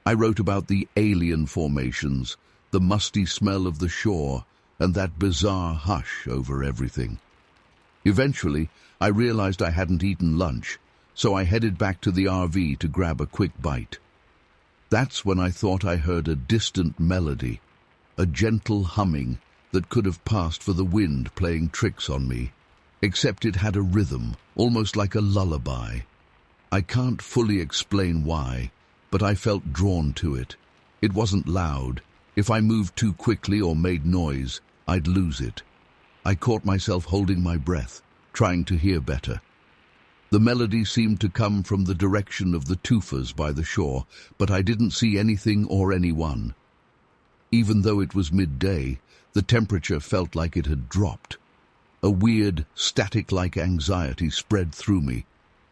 I wrote about the alien formations, the musty smell of the shore, and that bizarre hush over everything. Eventually, I realized I hadn't eaten lunch, so I headed back to the RV to grab a quick bite. That's when I thought I heard a distant melody, a gentle humming that could have passed for the wind playing tricks on me, except it had a rhythm, almost like a lullaby. I can't fully explain why, but I felt drawn to it. It wasn't loud. If I moved too quickly or made noise, I'd lose it. I caught myself holding my breath, trying to hear better. The melody seemed to come from the direction of the tufas by the shore, but I didn't see anything or anyone. Even though it was midday, the temperature felt like it had dropped. A weird, static-like anxiety spread through me.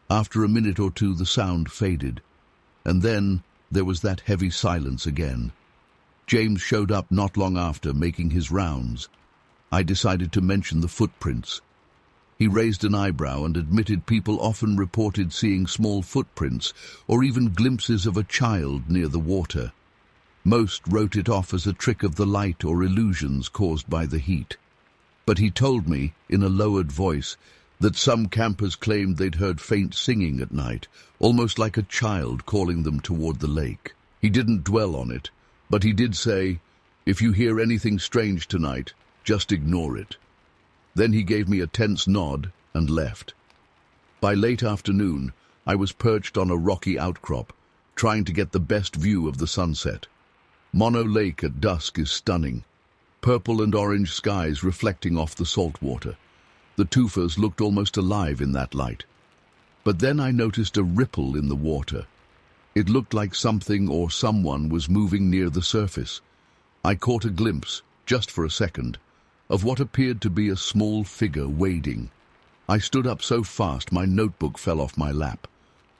After a minute or two, the sound faded. And then there was that heavy silence again. James showed up not long after, making his rounds. I decided to mention the footprints. He raised an eyebrow and admitted people often reported seeing small footprints or even glimpses of a child near the water. Most wrote it off as a trick of the light or illusions caused by the heat. But he told me, in a lowered voice, that some campers claimed they'd heard faint singing at night, almost like a child calling them toward the lake. He didn't dwell on it, but he did say, "If you hear anything strange tonight, just ignore it." Then he gave me a tense nod and left. By late afternoon, I was perched on a rocky outcrop, trying to get the best view of the sunset. Mono Lake at dusk is stunning. Purple and orange skies reflecting off the salt water. The tufas looked almost alive in that light. But then I noticed a ripple in the water. It looked like something or someone was moving near the surface. I caught a glimpse, just for a second, of what appeared to be a small figure wading. I stood up so fast my notebook fell off my lap.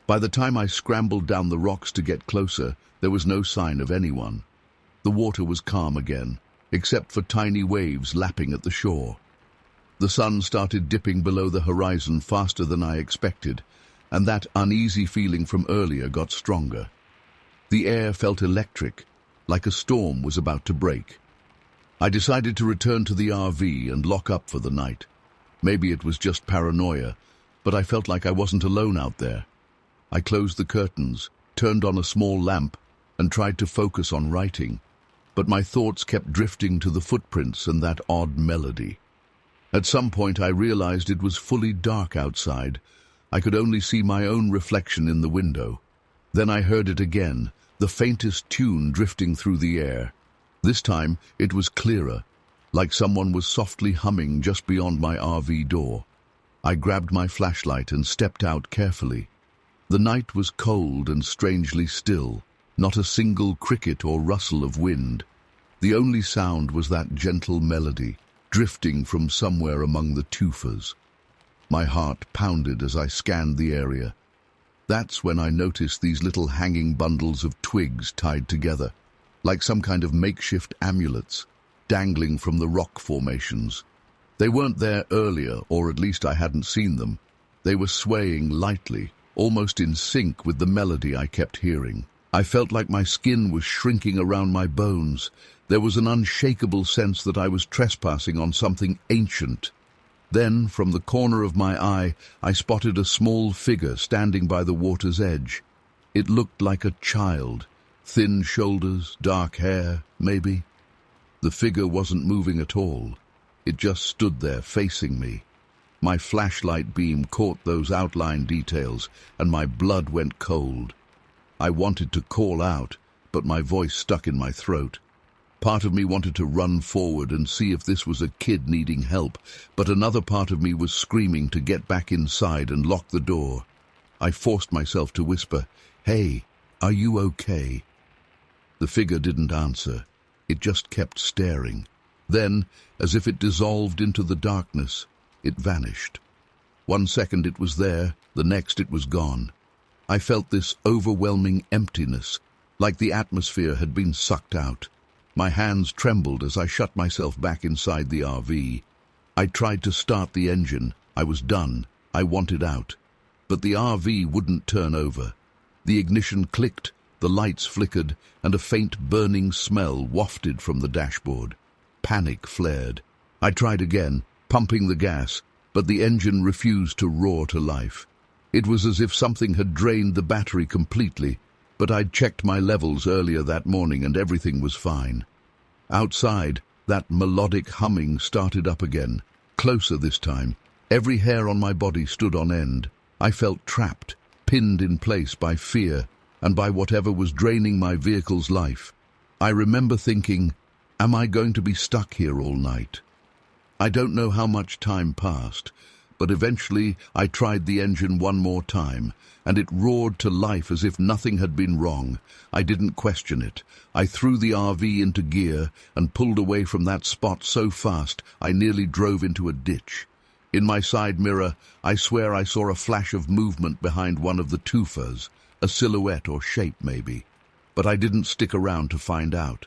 By the time I scrambled down the rocks to get closer, there was no sign of anyone. The water was calm again, except for tiny waves lapping at the shore. The sun started dipping below the horizon faster than I expected, and that uneasy feeling from earlier got stronger. The air felt electric, like a storm was about to break. I decided to return to the RV and lock up for the night. Maybe it was just paranoia, but I felt like I wasn't alone out there. I closed the curtains, turned on a small lamp, and tried to focus on writing. But my thoughts kept drifting to the footprints and that odd melody. At some point I realized it was fully dark outside. I could only see my own reflection in the window. Then I heard it again, the faintest tune drifting through the air. This time it was clearer, like someone was softly humming just beyond my RV door. I grabbed my flashlight and stepped out carefully. The night was cold and strangely still. Not a single cricket or rustle of wind. The only sound was that gentle melody, drifting from somewhere among the tufas. My heart pounded as I scanned the area. That's when I noticed these little hanging bundles of twigs tied together, like some kind of makeshift amulets, dangling from the rock formations. They weren't there earlier, or at least I hadn't seen them. They were swaying lightly, almost in sync with the melody I kept hearing. I felt like my skin was shrinking around my bones. There was an unshakable sense that I was trespassing on something ancient. Then, from the corner of my eye, I spotted a small figure standing by the water's edge. It looked like a child. Thin shoulders, dark hair, maybe. The figure wasn't moving at all. It just stood there, facing me. My flashlight beam caught those outline details, and my blood went cold. I wanted to call out, but my voice stuck in my throat. Part of me wanted to run forward and see if this was a kid needing help, but another part of me was screaming to get back inside and lock the door. I forced myself to whisper, "Hey, are you okay?" The figure didn't answer. It just kept staring. Then, as if it dissolved into the darkness, it vanished. 1 second it was there, the next it was gone. I felt this overwhelming emptiness, like the atmosphere had been sucked out. My hands trembled as I shut myself back inside the RV. I tried to start the engine. I was done. I wanted out. But the RV wouldn't turn over. The ignition clicked, the lights flickered, and a faint burning smell wafted from the dashboard. Panic flared. I tried again, pumping the gas, but the engine refused to roar to life. It was as if something had drained the battery completely, but I'd checked my levels earlier that morning and everything was fine. Outside, that melodic humming started up again, closer this time. Every hair on my body stood on end. I felt trapped, pinned in place by fear and by whatever was draining my vehicle's life. I remember thinking, am I going to be stuck here all night? I don't know how much time passed, but eventually I tried the engine one more time, and it roared to life as if nothing had been wrong. I didn't question it. I threw the RV into gear and pulled away from that spot so fast I nearly drove into a ditch. In my side mirror, I swear I saw a flash of movement behind one of the tufas, a silhouette or shape maybe, but I didn't stick around to find out.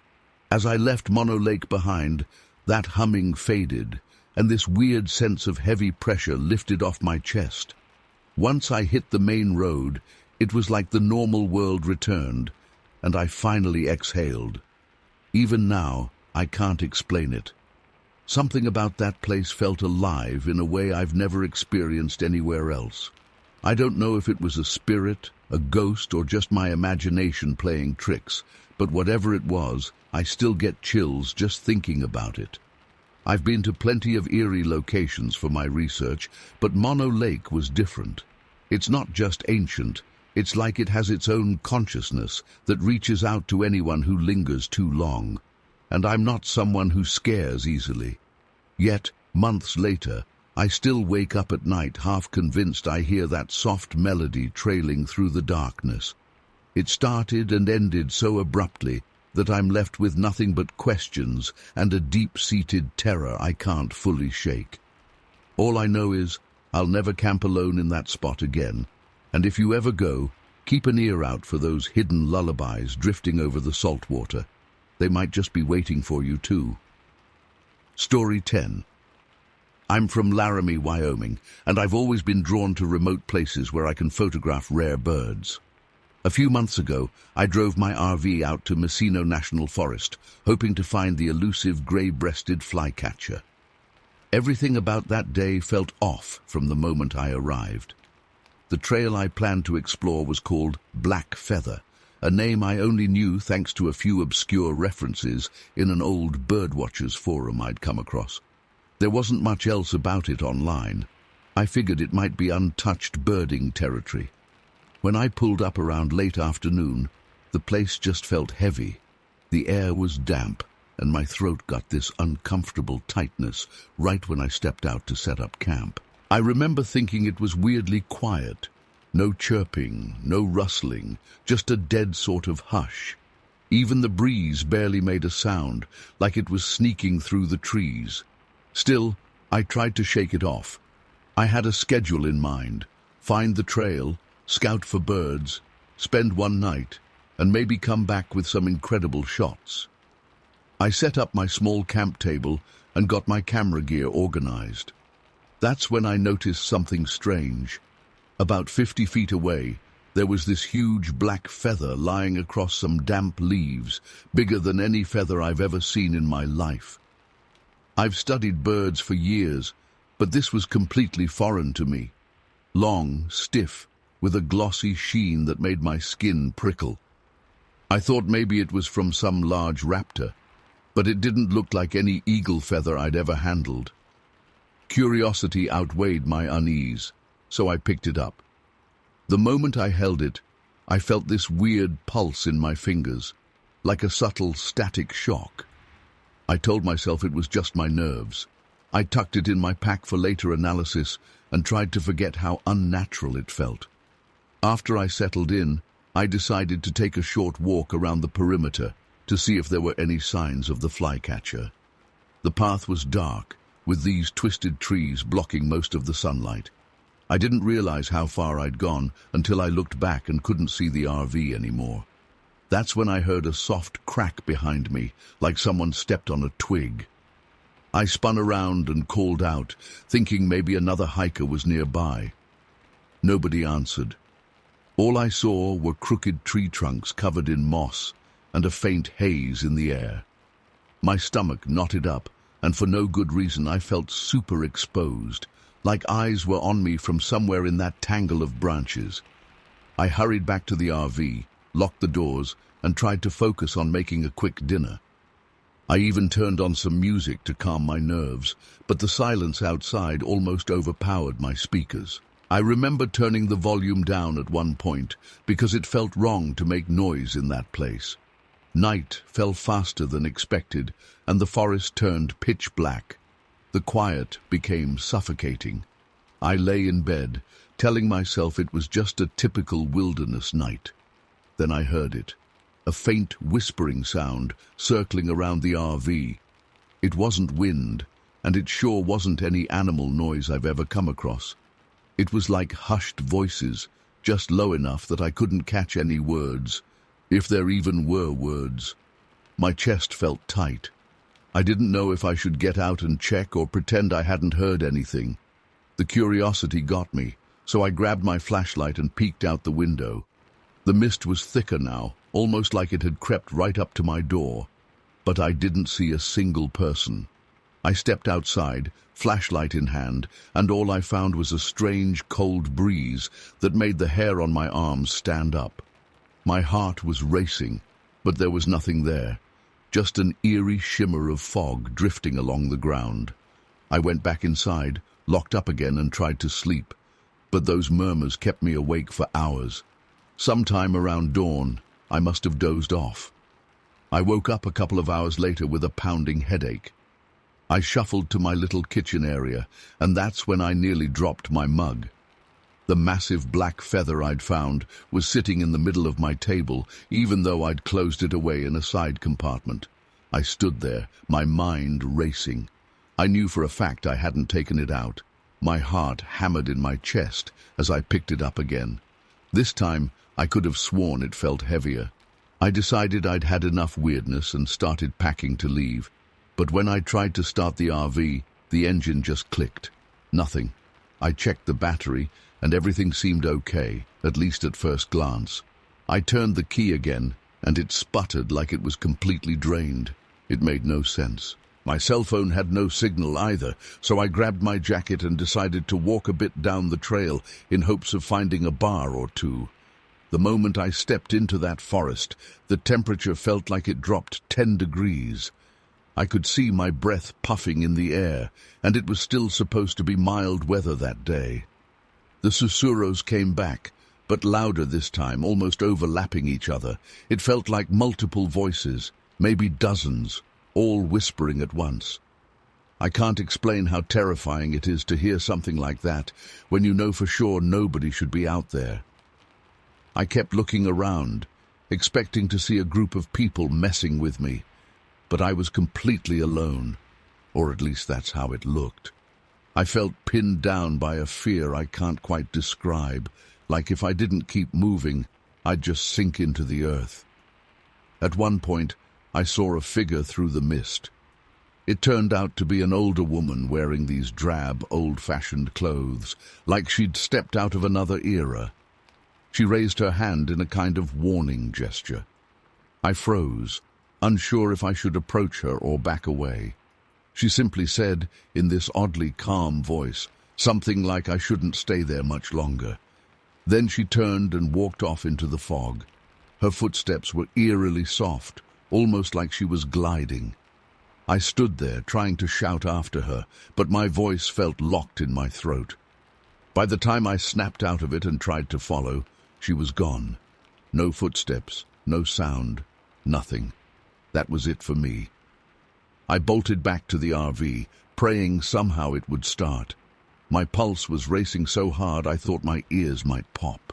As I left Mono Lake behind, that humming faded, and this weird sense of heavy pressure lifted off my chest. Once I hit the main road, it was like the normal world returned, and I finally exhaled. Even now, I can't explain it. Something about that place felt alive in a way I've never experienced anywhere else. I don't know if it was a spirit, a ghost, or just my imagination playing tricks, but whatever it was, I still get chills just thinking about it. I've been to plenty of eerie locations for my research, but Mono Lake was different. It's not just ancient, it's like it has its own consciousness that reaches out to anyone who lingers too long. And I'm not someone who scares easily. Yet, months later, I still wake up at night half convinced I hear that soft melody trailing through the darkness. It started and ended so abruptly that I'm left with nothing but questions and a deep-seated terror I can't fully shake. All I know is I'll never camp alone in that spot again, and if you ever go, keep an ear out for those hidden lullabies drifting over the salt water. They might just be waiting for you too. Story 10. I'm from Laramie, Wyoming, and I've always been drawn to remote places where I can photograph rare birds. A few months ago, I drove my RV out to Messino National Forest, hoping to find the elusive gray-breasted flycatcher. Everything about that day felt off from the moment I arrived. The trail I planned to explore was called Black Feather, a name I only knew thanks to a few obscure references in an old birdwatchers forum I'd come across. There wasn't much else about it online. I figured it might be untouched birding territory. When I pulled up around late afternoon, the place just felt heavy. The air was damp, and my throat got this uncomfortable tightness right when I stepped out to set up camp. I remember thinking it was weirdly quiet. No chirping, no rustling, just a dead sort of hush. Even the breeze barely made a sound, like it was sneaking through the trees. Still, I tried to shake it off. I had a schedule in mind: find the trail, scout for birds, spend one night, and maybe come back with some incredible shots. I set up my small camp table and got my camera gear organized. That's when I noticed something strange. About 50 feet away, there was this huge black feather lying across some damp leaves, bigger than any feather I've ever seen in my life. I've studied birds for years, but this was completely foreign to me. Long, stiff, with a glossy sheen that made my skin prickle. I thought maybe it was from some large raptor, but it didn't look like any eagle feather I'd ever handled. Curiosity outweighed my unease, so I picked it up. The moment I held it, I felt this weird pulse in my fingers, like a subtle static shock. I told myself it was just my nerves. I tucked it in my pack for later analysis and tried to forget how unnatural it felt. After I settled in, I decided to take a short walk around the perimeter to see if there were any signs of the flycatcher. The path was dark, with these twisted trees blocking most of the sunlight. I didn't realize how far I'd gone until I looked back and couldn't see the RV anymore. That's when I heard a soft crack behind me, like someone stepped on a twig. I spun around and called out, thinking maybe another hiker was nearby. Nobody answered. All I saw were crooked tree trunks covered in moss and a faint haze in the air. My stomach knotted up, and for no good reason I felt super exposed, like eyes were on me from somewhere in that tangle of branches. I hurried back to the RV, locked the doors, and tried to focus on making a quick dinner. I even turned on some music to calm my nerves, but the silence outside almost overpowered my speakers. I remember turning the volume down at one point because it felt wrong to make noise in that place. Night fell faster than expected, and the forest turned pitch black. The quiet became suffocating. I lay in bed, telling myself it was just a typical wilderness night. Then I heard it, a faint whispering sound circling around the RV. It wasn't wind, and it sure wasn't any animal noise I've ever come across. It was like hushed voices, just low enough that I couldn't catch any words, if there even were words. My chest felt tight. I didn't know if I should get out and check or pretend I hadn't heard anything. The curiosity got me, so I grabbed my flashlight and peeked out the window. The mist was thicker now, almost like it had crept right up to my door, but I didn't see a single person. I stepped outside, flashlight in hand, and all I found was a strange, cold breeze that made the hair on my arms stand up. My heart was racing, but there was nothing there, just an eerie shimmer of fog drifting along the ground. I went back inside, locked up again, and tried to sleep, but those murmurs kept me awake for hours. Sometime around dawn, I must have dozed off. I woke up a couple of hours later with a pounding headache. I shuffled to my little kitchen area, and that's when I nearly dropped my mug. The massive black feather I'd found was sitting in the middle of my table, even though I'd closed it away in a side compartment. I stood there, my mind racing. I knew for a fact I hadn't taken it out. My heart hammered in my chest as I picked it up again. This time, I could have sworn it felt heavier. I decided I'd had enough weirdness and started packing to leave. But when I tried to start the RV, the engine just clicked. Nothing. I checked the battery, and everything seemed okay, at least at first glance. I turned the key again, and it sputtered like it was completely drained. It made no sense. My cell phone had no signal either, so I grabbed my jacket and decided to walk a bit down the trail in hopes of finding a bar or two. The moment I stepped into that forest, the temperature felt like it dropped 10 degrees. I could see my breath puffing in the air, and it was still supposed to be mild weather that day. The susurros came back, but louder this time, almost overlapping each other. It felt like multiple voices, maybe dozens, all whispering at once. I can't explain how terrifying it is to hear something like that when you know for sure nobody should be out there. I kept looking around, expecting to see a group of people messing with me, but I was completely alone, or at least that's how it looked. I felt pinned down by a fear I can't quite describe, like if I didn't keep moving, I'd just sink into the earth. At one point, I saw a figure through the mist. It turned out to be an older woman wearing these drab, old-fashioned clothes, like she'd stepped out of another era. She raised her hand in a kind of warning gesture. I froze, unsure if I should approach her or back away. She simply said, in this oddly calm voice, something like I shouldn't stay there much longer. Then she turned and walked off into the fog. Her footsteps were eerily soft, almost like she was gliding. I stood there, trying to shout after her, but my voice felt locked in my throat. By the time I snapped out of it and tried to follow, she was gone. No footsteps, no sound, nothing. That was it for me. I bolted back to the RV, praying somehow it would start. My pulse was racing so hard I thought my ears might pop.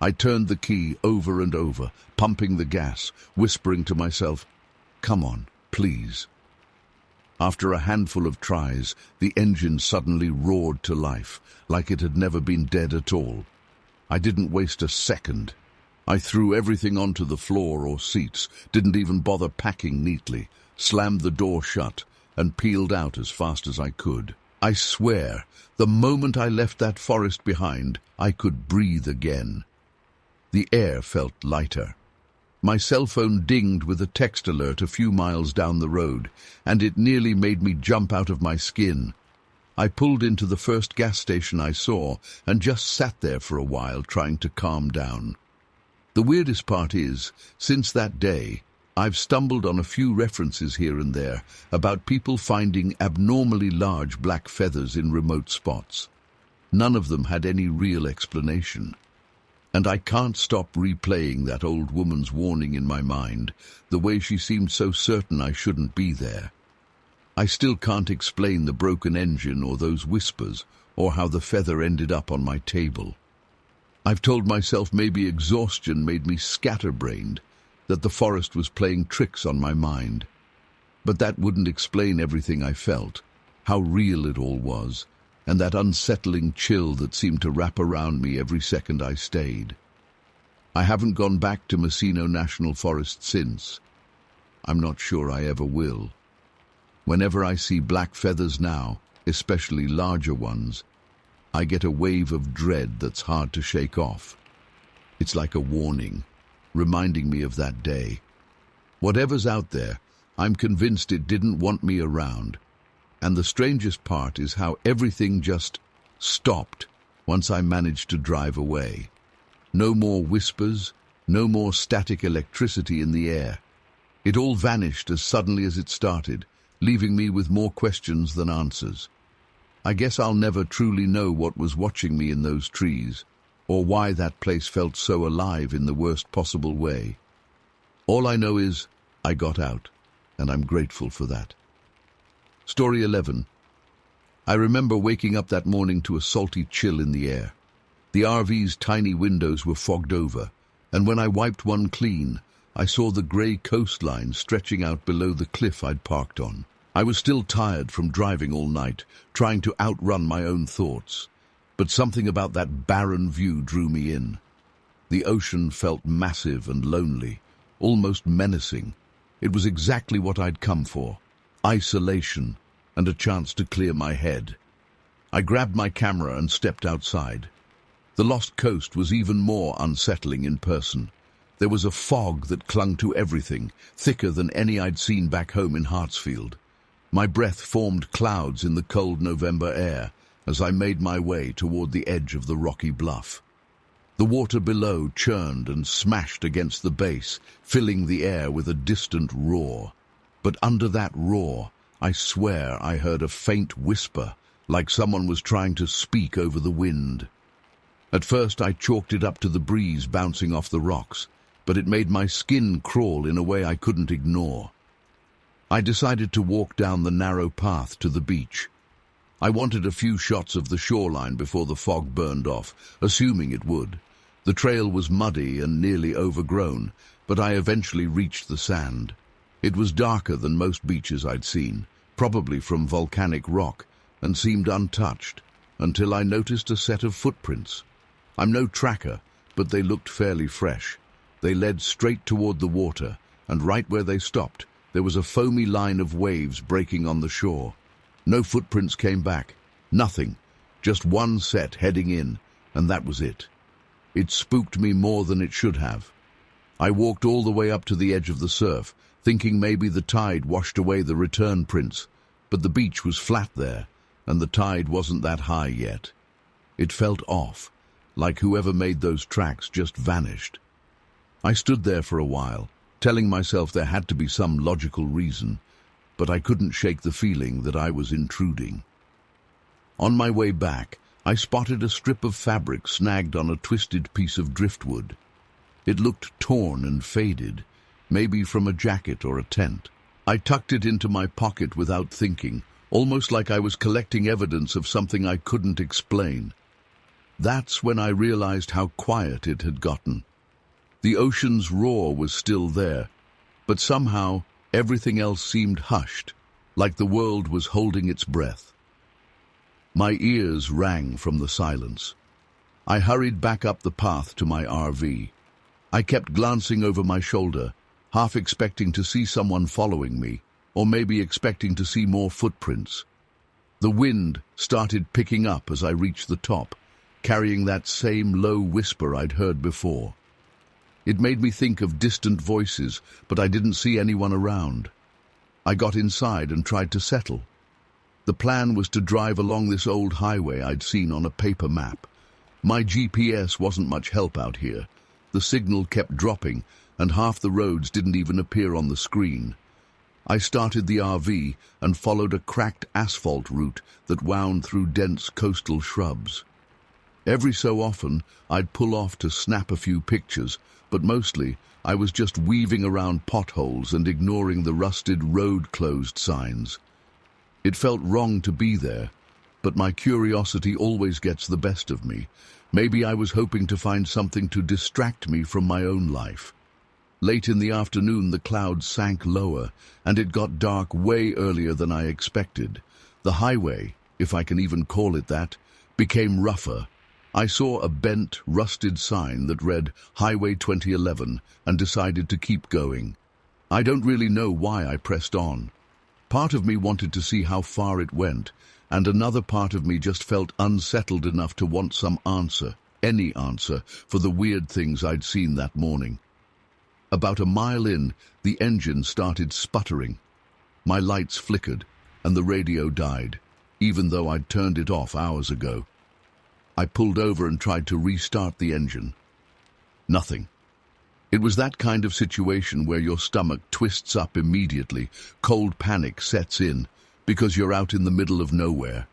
I turned the key over and over, pumping the gas, whispering to myself, "Come on, please." After a handful of tries, the engine suddenly roared to life, like it had never been dead at all. I didn't waste a second. I threw everything onto the floor or seats, didn't even bother packing neatly, slammed the door shut, and peeled out as fast as I could. I swear, the moment I left that forest behind, I could breathe again. The air felt lighter. My cell phone dinged with a text alert a few miles down the road, and it nearly made me jump out of my skin. I pulled into the first gas station I saw and just sat there for a while trying to calm down. The weirdest part is, since that day, I've stumbled on a few references here and there about people finding abnormally large black feathers in remote spots. None of them had any real explanation. And I can't stop replaying that old woman's warning in my mind, the way she seemed so certain I shouldn't be there. I still can't explain the broken engine or those whispers, or how the feather ended up on my table. I've told myself maybe exhaustion made me scatterbrained, that the forest was playing tricks on my mind. But that wouldn't explain everything I felt, how real it all was, and that unsettling chill that seemed to wrap around me every second I stayed. I haven't gone back to Messino National Forest since. I'm not sure I ever will. Whenever I see black feathers now, especially larger ones, I get a wave of dread that's hard to shake off. It's like a warning, reminding me of that day. Whatever's out there, I'm convinced it didn't want me around. And the strangest part is how everything just stopped once I managed to drive away. No more whispers, no more static electricity in the air. It all vanished as suddenly as it started, leaving me with more questions than answers. I guess I'll never truly know what was watching me in those trees, or why that place felt so alive in the worst possible way. All I know is I got out, and I'm grateful for that. Story 11. I remember waking up that morning to a salty chill in the air. The RV's tiny windows were fogged over, and when I wiped one clean, I saw the grey coastline stretching out below the cliff I'd parked on. I was still tired from driving all night, trying to outrun my own thoughts. But something about that barren view drew me in. The ocean felt massive and lonely, almost menacing. It was exactly what I'd come for. Isolation, and a chance to clear my head. I grabbed my camera and stepped outside. The lost coast was even more unsettling in person. There was a fog that clung to everything, thicker than any I'd seen back home in Hartsfield. My breath formed clouds in the cold November air as I made my way toward the edge of the rocky bluff. The water below churned and smashed against the base, filling the air with a distant roar. But under that roar, I swear I heard a faint whisper, like someone was trying to speak over the wind. At first I chalked it up to the breeze bouncing off the rocks, but it made my skin crawl in a way I couldn't ignore. I decided to walk down the narrow path to the beach. I wanted a few shots of the shoreline before the fog burned off, assuming it would. The trail was muddy and nearly overgrown, but I eventually reached the sand. It was darker than most beaches I'd seen, probably from volcanic rock, and seemed untouched, until I noticed a set of footprints. I'm no tracker, but they looked fairly fresh. They led straight toward the water, and right where they stopped, there was a foamy line of waves breaking on the shore. No footprints came back. Nothing. Just one set heading in, and that was it. It spooked me more than it should have. I walked all the way up to the edge of the surf, thinking maybe the tide washed away the return prints, but the beach was flat there, and the tide wasn't that high yet. It felt off, like whoever made those tracks just vanished. I stood there for a while, telling myself there had to be some logical reason, but I couldn't shake the feeling that I was intruding. On my way back, I spotted a strip of fabric snagged on a twisted piece of driftwood. It looked torn and faded, maybe from a jacket or a tent. I tucked it into my pocket without thinking, almost like I was collecting evidence of something I couldn't explain. That's when I realized how quiet it had gotten. The ocean's roar was still there, but somehow everything else seemed hushed, like the world was holding its breath. My ears rang from the silence. I hurried back up the path to my RV. I kept glancing over my shoulder, half expecting to see someone following me, or maybe expecting to see more footprints. The wind started picking up as I reached the top, carrying that same low whisper I'd heard before. It made me think of distant voices, but I didn't see anyone around. I got inside and tried to settle. The plan was to drive along this old highway I'd seen on a paper map. My GPS wasn't much help out here. The signal kept dropping, and half the roads didn't even appear on the screen. I started the RV and followed a cracked asphalt route that wound through dense coastal shrubs. Every so often, I'd pull off to snap a few pictures, but mostly I was just weaving around potholes and ignoring the rusted road-closed signs. It felt wrong to be there, but my curiosity always gets the best of me. Maybe I was hoping to find something to distract me from my own life. Late in the afternoon, the clouds sank lower, and it got dark way earlier than I expected. The highway, if I can even call it that, became rougher. I saw a bent, rusted sign that read Highway 2011 and decided to keep going. I don't really know why I pressed on. Part of me wanted to see how far it went, and another part of me just felt unsettled enough to want some answer, any answer, for the weird things I'd seen that morning. About a mile in, the engine started sputtering. My lights flickered, and the radio died, even though I'd turned it off hours ago. I pulled over and tried to restart the engine. Nothing. It was that kind of situation where your stomach twists up immediately, cold panic sets in, because you're out in the middle of nowhere.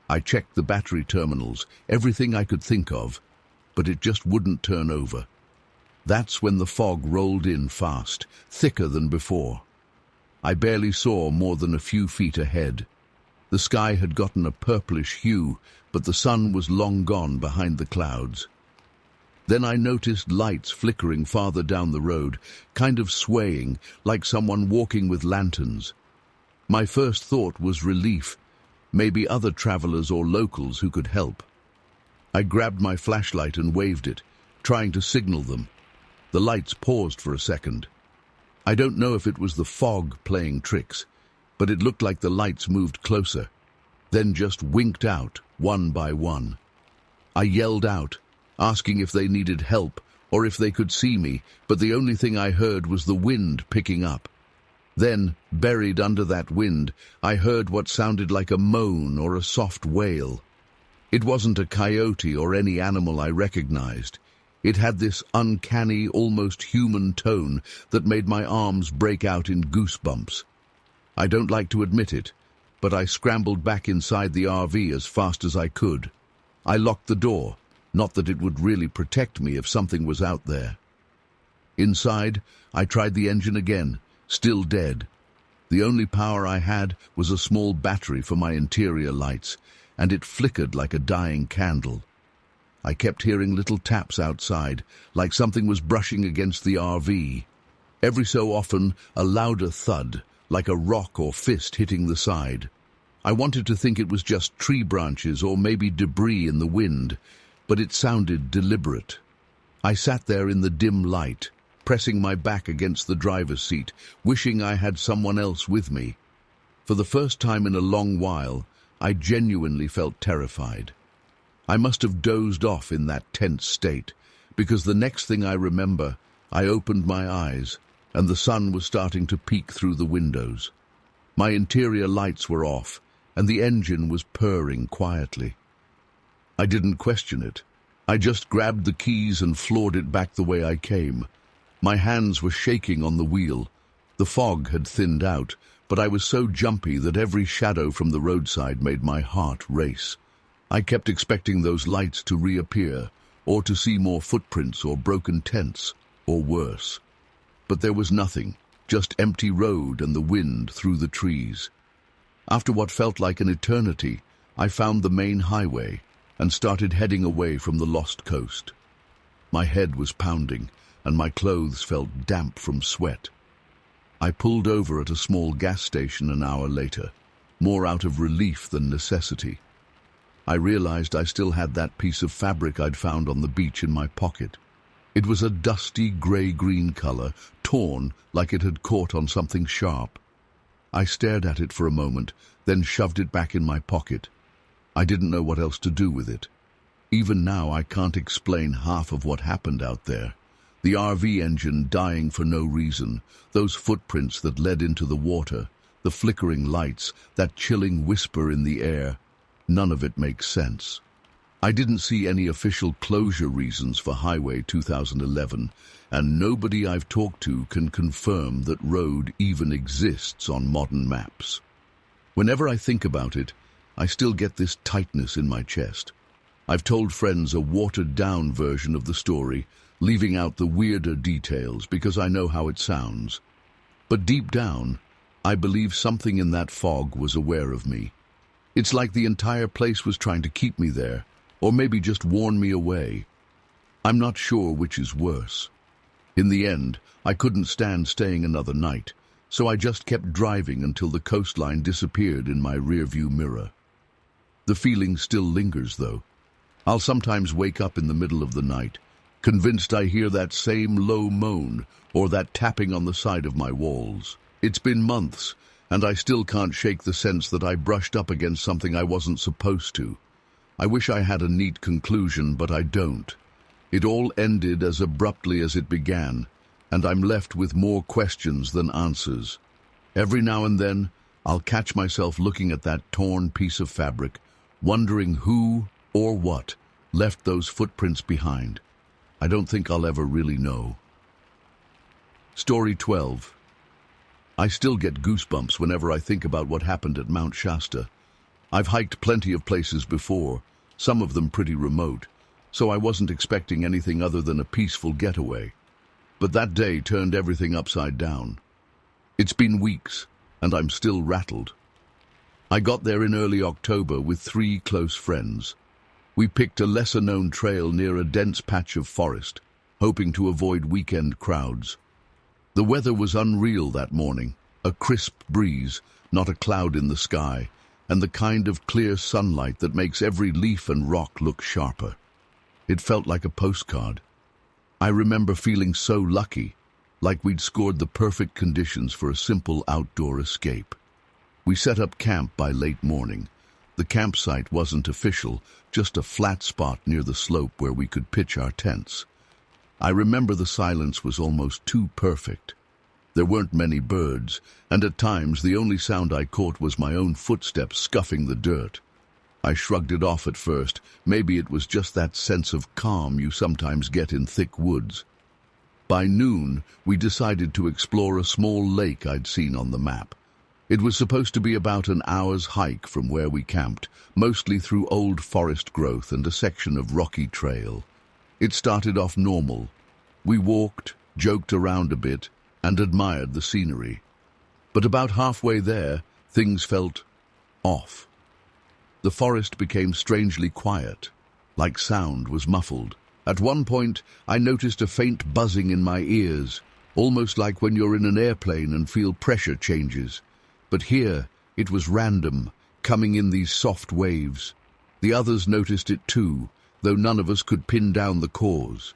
I checked the battery terminals, everything I could think of, but it just wouldn't turn over. That's when the fog rolled in fast, thicker than before. I barely saw more than a few feet ahead. The sky had gotten a purplish hue, but the sun was long gone behind the clouds. Then I noticed lights flickering farther down the road, kind of swaying, like someone walking with lanterns. My first thought was relief, maybe other travelers or locals who could help. I grabbed my flashlight and waved it, trying to signal them. The lights paused for a second. I don't know if it was the fog playing tricks, but it looked like the lights moved closer, then just winked out, one by one. I yelled out, asking if they needed help or if they could see me, but the only thing I heard was the wind picking up. Then, buried under that wind, I heard what sounded like a moan or a soft wail. It wasn't a coyote or any animal I recognized. It had this uncanny, almost human tone that made my arms break out in goosebumps. I don't like to admit it, but I scrambled back inside the RV as fast as I could. I locked the door, not that it would really protect me if something was out there. Inside, I tried the engine again, still dead. The only power I had was a small battery for my interior lights, and it flickered like a dying candle. I kept hearing little taps outside, like something was brushing against the RV. Every so often, a louder thud, like a rock or fist hitting the side. I wanted to think it was just tree branches or maybe debris in the wind, but it sounded deliberate. I sat there in the dim light, pressing my back against the driver's seat, wishing I had someone else with me. For the first time in a long while, I genuinely felt terrified. I must have dozed off in that tense state, because the next thing I remember, I opened my eyes, and the sun was starting to peek through the windows. My interior lights were off, and the engine was purring quietly. I didn't question it. I just grabbed the keys and floored it back the way I came. My hands were shaking on the wheel. The fog had thinned out, but I was so jumpy that every shadow from the roadside made my heart race. I kept expecting those lights to reappear, or to see more footprints or broken tents, or worse. But there was nothing, just empty road and the wind through the trees. After what felt like an eternity, I found the main highway and started heading away from the lost coast. My head was pounding, and my clothes felt damp from sweat. I pulled over at a small gas station an hour later, more out of relief than necessity. I realized I still had that piece of fabric I'd found on the beach in my pocket. It was a dusty grey-green color, torn like it had caught on something sharp. I stared at it for a moment, then shoved it back in my pocket. I didn't know what else to do with it. Even now I can't explain half of what happened out there. The RV engine dying for no reason, those footprints that led into the water, the flickering lights, that chilling whisper in the air. None of it makes sense. I didn't see any official closure reasons for Highway 2011, and nobody I've talked to can confirm that road even exists on modern maps. Whenever I think about it, I still get this tightness in my chest. I've told friends a watered-down version of the story, leaving out the weirder details because I know how it sounds. But deep down, I believe something in that fog was aware of me. It's like the entire place was trying to keep me there, or maybe just warn me away. I'm not sure which is worse. In the end, I couldn't stand staying another night, so I just kept driving until the coastline disappeared in my rearview mirror. The feeling still lingers, though. I'll sometimes wake up in the middle of the night, convinced I hear that same low moan or that tapping on the side of my walls. It's been months, and I still can't shake the sense that I brushed up against something I wasn't supposed to. I wish I had a neat conclusion, but I don't. It all ended as abruptly as it began, and I'm left with more questions than answers. Every now and then, I'll catch myself looking at that torn piece of fabric, wondering who or what left those footprints behind. I don't think I'll ever really know. Story 12. I still get goosebumps whenever I think about what happened at Mount Shasta. I've hiked plenty of places before, some of them pretty remote, so I wasn't expecting anything other than a peaceful getaway. But that day turned everything upside down. It's been weeks, and I'm still rattled. I got there in early October with 3 close friends. We picked a lesser-known trail near a dense patch of forest, hoping to avoid weekend crowds. The weather was unreal that morning, a crisp breeze, not a cloud in the sky, and the kind of clear sunlight that makes every leaf and rock look sharper. It felt like a postcard. I remember feeling so lucky, like we'd scored the perfect conditions for a simple outdoor escape. We set up camp by late morning. The campsite wasn't official, just a flat spot near the slope where we could pitch our tents. I remember the silence was almost too perfect. There weren't many birds, and at times the only sound I caught was my own footsteps scuffing the dirt. I shrugged it off at first. Maybe it was just that sense of calm you sometimes get in thick woods. By noon, we decided to explore a small lake I'd seen on the map. It was supposed to be about an hour's hike from where we camped, mostly through old forest growth and a section of rocky trail. It started off normal. We walked, joked around a bit, and admired the scenery. But about halfway there, things felt off. The forest became strangely quiet, like sound was muffled. At one point, I noticed a faint buzzing in my ears, almost like when you're in an airplane and feel pressure changes. But here, it was random, coming in these soft waves. The others noticed it too, though none of us could pin down the cause.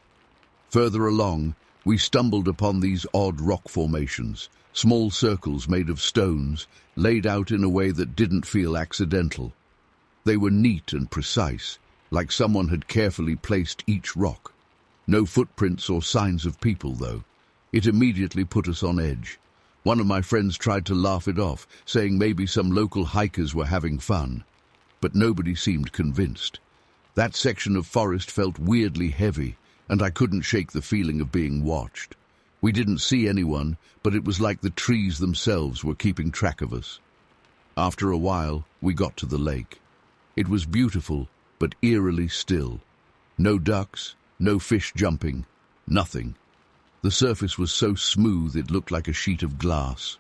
Further along, we stumbled upon these odd rock formations, small circles made of stones, laid out in a way that didn't feel accidental. They were neat and precise, like someone had carefully placed each rock. No footprints or signs of people, though. It immediately put us on edge. One of my friends tried to laugh it off, saying maybe some local hikers were having fun. But nobody seemed convinced. That section of forest felt weirdly heavy, and I couldn't shake the feeling of being watched. We didn't see anyone, but it was like the trees themselves were keeping track of us. After a while, we got to the lake. It was beautiful, but eerily still. No ducks, no fish jumping, nothing. The surface was so smooth it looked like a sheet of glass.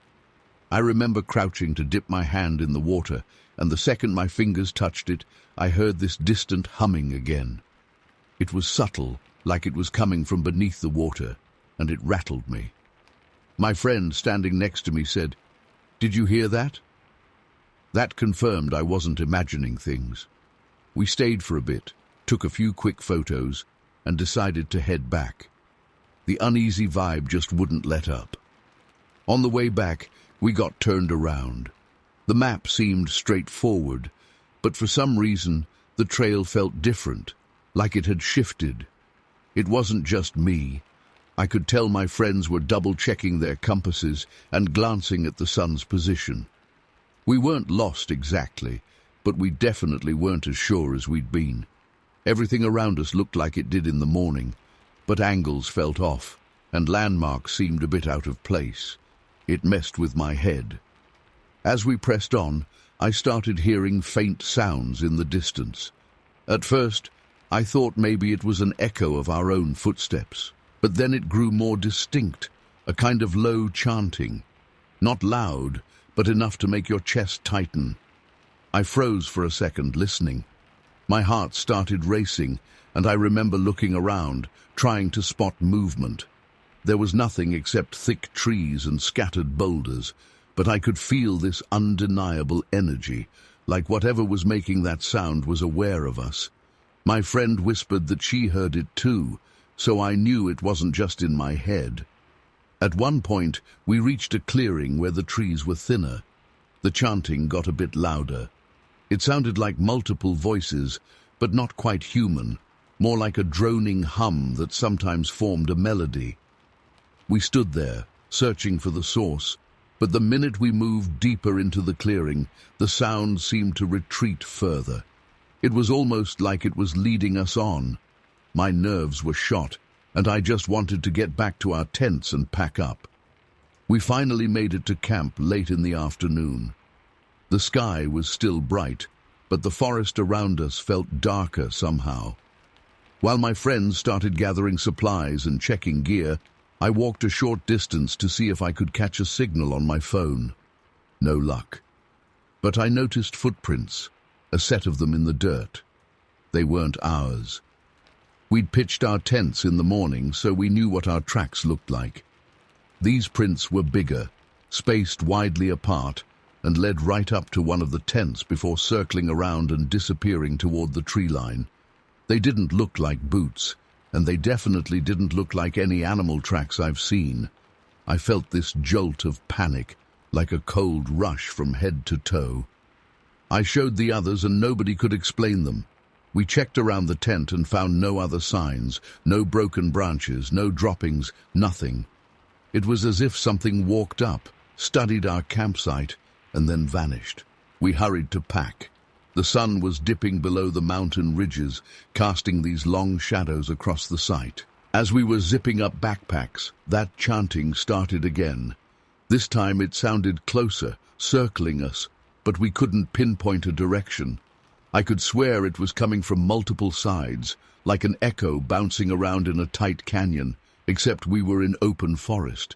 I remember crouching to dip my hand in the water, and the second my fingers touched it, I heard this distant humming again. It was subtle, like it was coming from beneath the water, and it rattled me. My friend standing next to me said, "Did you hear that?" That confirmed I wasn't imagining things. We stayed for a bit, took a few quick photos, and decided to head back. The uneasy vibe just wouldn't let up. On the way back, we got turned around. The map seemed straightforward, but for some reason, the trail felt different, like it had shifted. It wasn't just me. I could tell my friends were double-checking their compasses and glancing at the sun's position. We weren't lost exactly, but we definitely weren't as sure as we'd been. Everything around us looked like it did in the morning, but angles felt off, and landmarks seemed a bit out of place. It messed with my head. As we pressed on, I started hearing faint sounds in the distance. At first, I thought maybe it was an echo of our own footsteps, but then it grew more distinct, a kind of low chanting. Not loud, but enough to make your chest tighten. I froze for a second, listening. My heart started racing, and I remember looking around, trying to spot movement. There was nothing except thick trees and scattered boulders, but I could feel this undeniable energy, like whatever was making that sound was aware of us. My friend whispered that she heard it too, so I knew it wasn't just in my head. At one point, we reached a clearing where the trees were thinner. The chanting got a bit louder. It sounded like multiple voices, but not quite human, more like a droning hum that sometimes formed a melody. We stood there, searching for the source, but the minute we moved deeper into the clearing, the sound seemed to retreat further. It was almost like it was leading us on. My nerves were shot, and I just wanted to get back to our tents and pack up. We finally made it to camp late in the afternoon. The sky was still bright, but the forest around us felt darker somehow. While my friends started gathering supplies and checking gear, I walked a short distance to see if I could catch a signal on my phone. No luck. But I noticed footprints, a set of them in the dirt. They weren't ours. We'd pitched our tents in the morning, so we knew what our tracks looked like. These prints were bigger, spaced widely apart, and led right up to one of the tents before circling around and disappearing toward the tree line. They didn't look like boots, and they definitely didn't look like any animal tracks I've seen. I felt this jolt of panic, like a cold rush from head to toe. I showed the others and nobody could explain them. We checked around the tent and found no other signs, no broken branches, no droppings, nothing. It was as if something walked up, studied our campsite, and then vanished. We hurried to pack. The sun was dipping below the mountain ridges, casting these long shadows across the site. As we were zipping up backpacks, that chanting started again. This time it sounded closer, circling us, but we couldn't pinpoint a direction. I could swear it was coming from multiple sides, like an echo bouncing around in a tight canyon, except we were in open forest.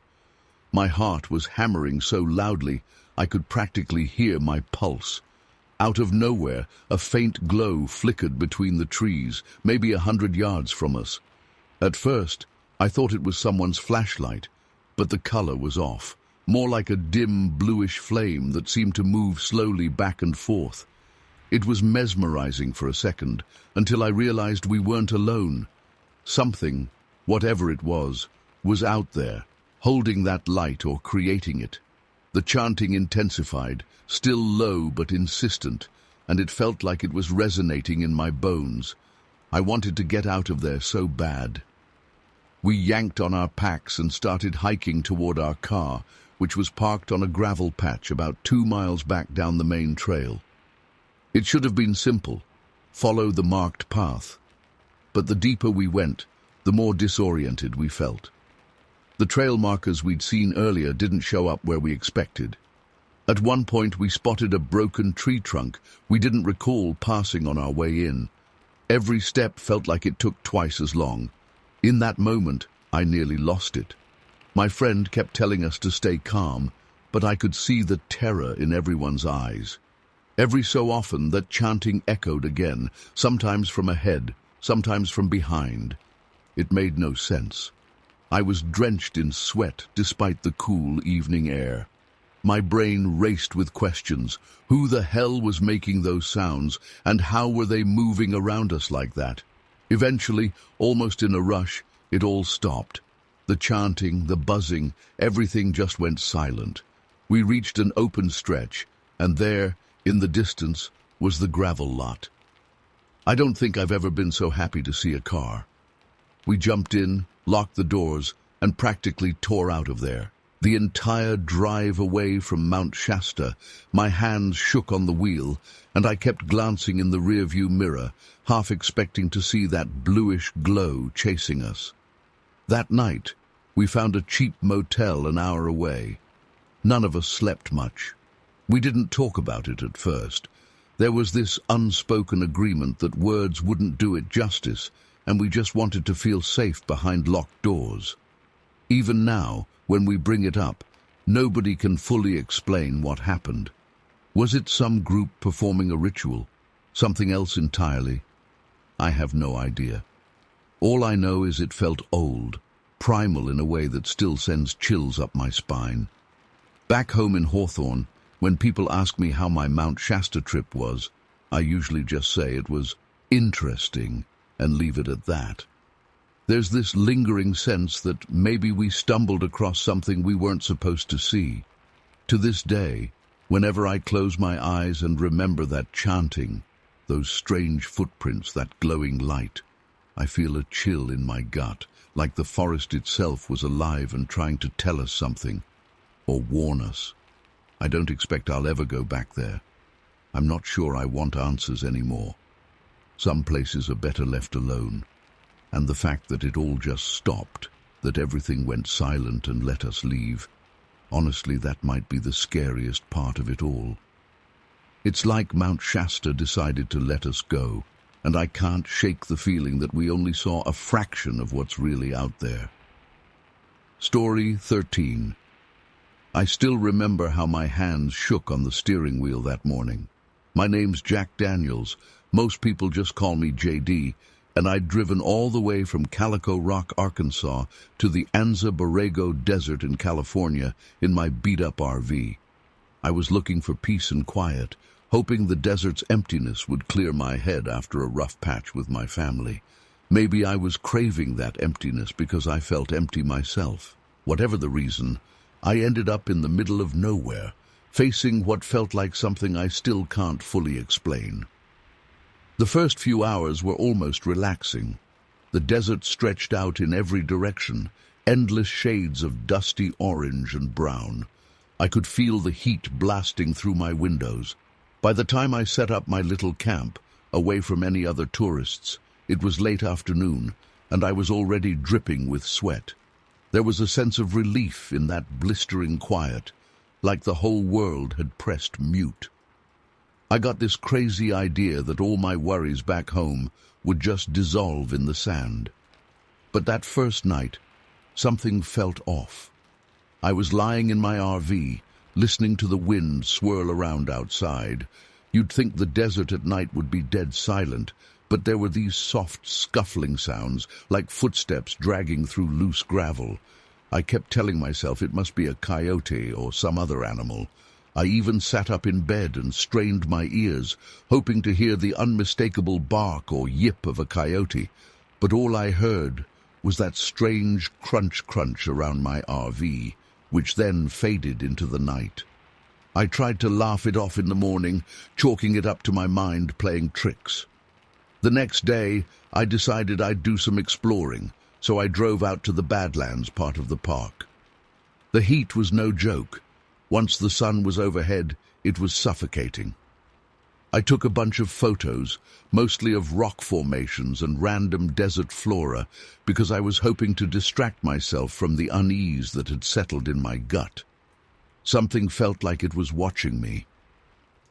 My heart was hammering so loudly I could practically hear my pulse. Out of nowhere, a faint glow flickered between the trees, maybe 100 yards from us. At first, I thought it was someone's flashlight, but the color was off, more like a dim bluish flame that seemed to move slowly back and forth. It was mesmerizing for a second, until I realized we weren't alone. Something, whatever it was out there, holding that light or creating it. The chanting intensified, still low but insistent, and it felt like it was resonating in my bones. I wanted to get out of there so bad. We yanked on our packs and started hiking toward our car, which was parked on a gravel patch about 2 miles back down the main trail. It should have been simple, follow the marked path. But the deeper we went, the more disoriented we felt. The trail markers we'd seen earlier didn't show up where we expected. At one point we spotted a broken tree trunk we didn't recall passing on our way in. Every step felt like it took twice as long. In that moment, I nearly lost it. My friend kept telling us to stay calm, but I could see the terror in everyone's eyes. Every so often that chanting echoed again, sometimes from ahead, sometimes from behind. It made no sense. I was drenched in sweat despite the cool evening air. My brain raced with questions. Who the hell was making those sounds, and how were they moving around us like that? Eventually, almost in a rush, it all stopped. The chanting, the buzzing, everything just went silent. We reached an open stretch, and there, in the distance, was the gravel lot. I don't think I've ever been so happy to see a car. We jumped in, locked the doors, and practically tore out of there. The entire drive away from Mount Shasta, my hands shook on the wheel, and I kept glancing in the rearview mirror, half expecting to see that bluish glow chasing us. That night, we found a cheap motel an hour away. None of us slept much. We didn't talk about it at first. There was this unspoken agreement that words wouldn't do it justice, and we just wanted to feel safe behind locked doors. Even now, when we bring it up, nobody can fully explain what happened. Was it some group performing a ritual? Something else entirely? I have no idea. All I know is it felt old, primal in a way that still sends chills up my spine. Back home in Hawthorne, when people ask me how my Mount Shasta trip was, I usually just say it was interesting and leave it at that. There's this lingering sense that maybe we stumbled across something we weren't supposed to see. To this day, whenever I close my eyes and remember that chanting, those strange footprints, that glowing light, I feel a chill in my gut, like the forest itself was alive and trying to tell us something, or warn us. I don't expect I'll ever go back there. I'm not sure I want answers anymore. Some places are better left alone. And the fact that it all just stopped, that everything went silent and let us leave, honestly, that might be the scariest part of it all. It's like Mount Shasta decided to let us go, and I can't shake the feeling that we only saw a fraction of what's really out there. Story 13. I still remember how my hands shook on the steering wheel that morning. My name's Jack Daniels. Most people just call me JD, and I'd driven all the way from Calico Rock, Arkansas, to the Anza-Borrego desert in California in my beat-up RV. I was looking for peace and quiet, hoping the desert's emptiness would clear my head after a rough patch with my family. Maybe I was craving that emptiness because I felt empty myself. Whatever the reason, I ended up in the middle of nowhere, facing what felt like something I still can't fully explain. The first few hours were almost relaxing. The desert stretched out in every direction, endless shades of dusty orange and brown. I could feel the heat blasting through my windows. By the time I set up my little camp, away from any other tourists, it was late afternoon, and I was already dripping with sweat. There was a sense of relief in that blistering quiet, like the whole world had pressed mute. I got this crazy idea that all my worries back home would just dissolve in the sand. But that first night, something felt off. I was lying in my RV, listening to the wind swirl around outside. You'd think the desert at night would be dead silent, but there were these soft scuffling sounds, like footsteps dragging through loose gravel. I kept telling myself it must be a coyote or some other animal. I even sat up in bed and strained my ears, hoping to hear the unmistakable bark or yip of a coyote, but all I heard was that strange crunch-crunch around my RV, which then faded into the night. I tried to laugh it off in the morning, chalking it up to my mind playing tricks. The next day, I decided I'd do some exploring, so I drove out to the Badlands part of the park. The heat was no joke. Once the sun was overhead, it was suffocating. I took a bunch of photos, mostly of rock formations and random desert flora, because I was hoping to distract myself from the unease that had settled in my gut. Something felt like it was watching me.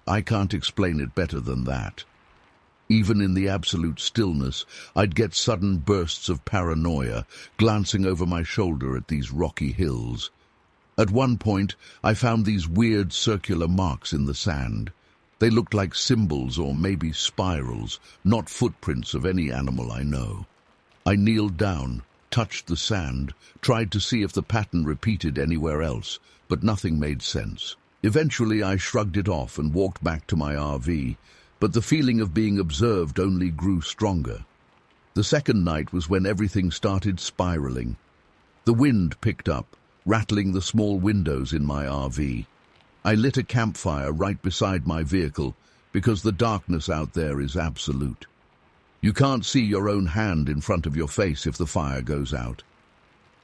I can't explain it better than that. Even in the absolute stillness, I'd get sudden bursts of paranoia, glancing over my shoulder at these rocky hills. At one point, I found these weird circular marks in the sand. They looked like symbols or maybe spirals, not footprints of any animal I know. I kneeled down, touched the sand, tried to see if the pattern repeated anywhere else, but nothing made sense. Eventually, I shrugged it off and walked back to my RV, but the feeling of being observed only grew stronger. The second night was when everything started spiraling. The wind picked up, rattling the small windows in my RV. I lit a campfire right beside my vehicle because the darkness out there is absolute. You can't see your own hand in front of your face if the fire goes out.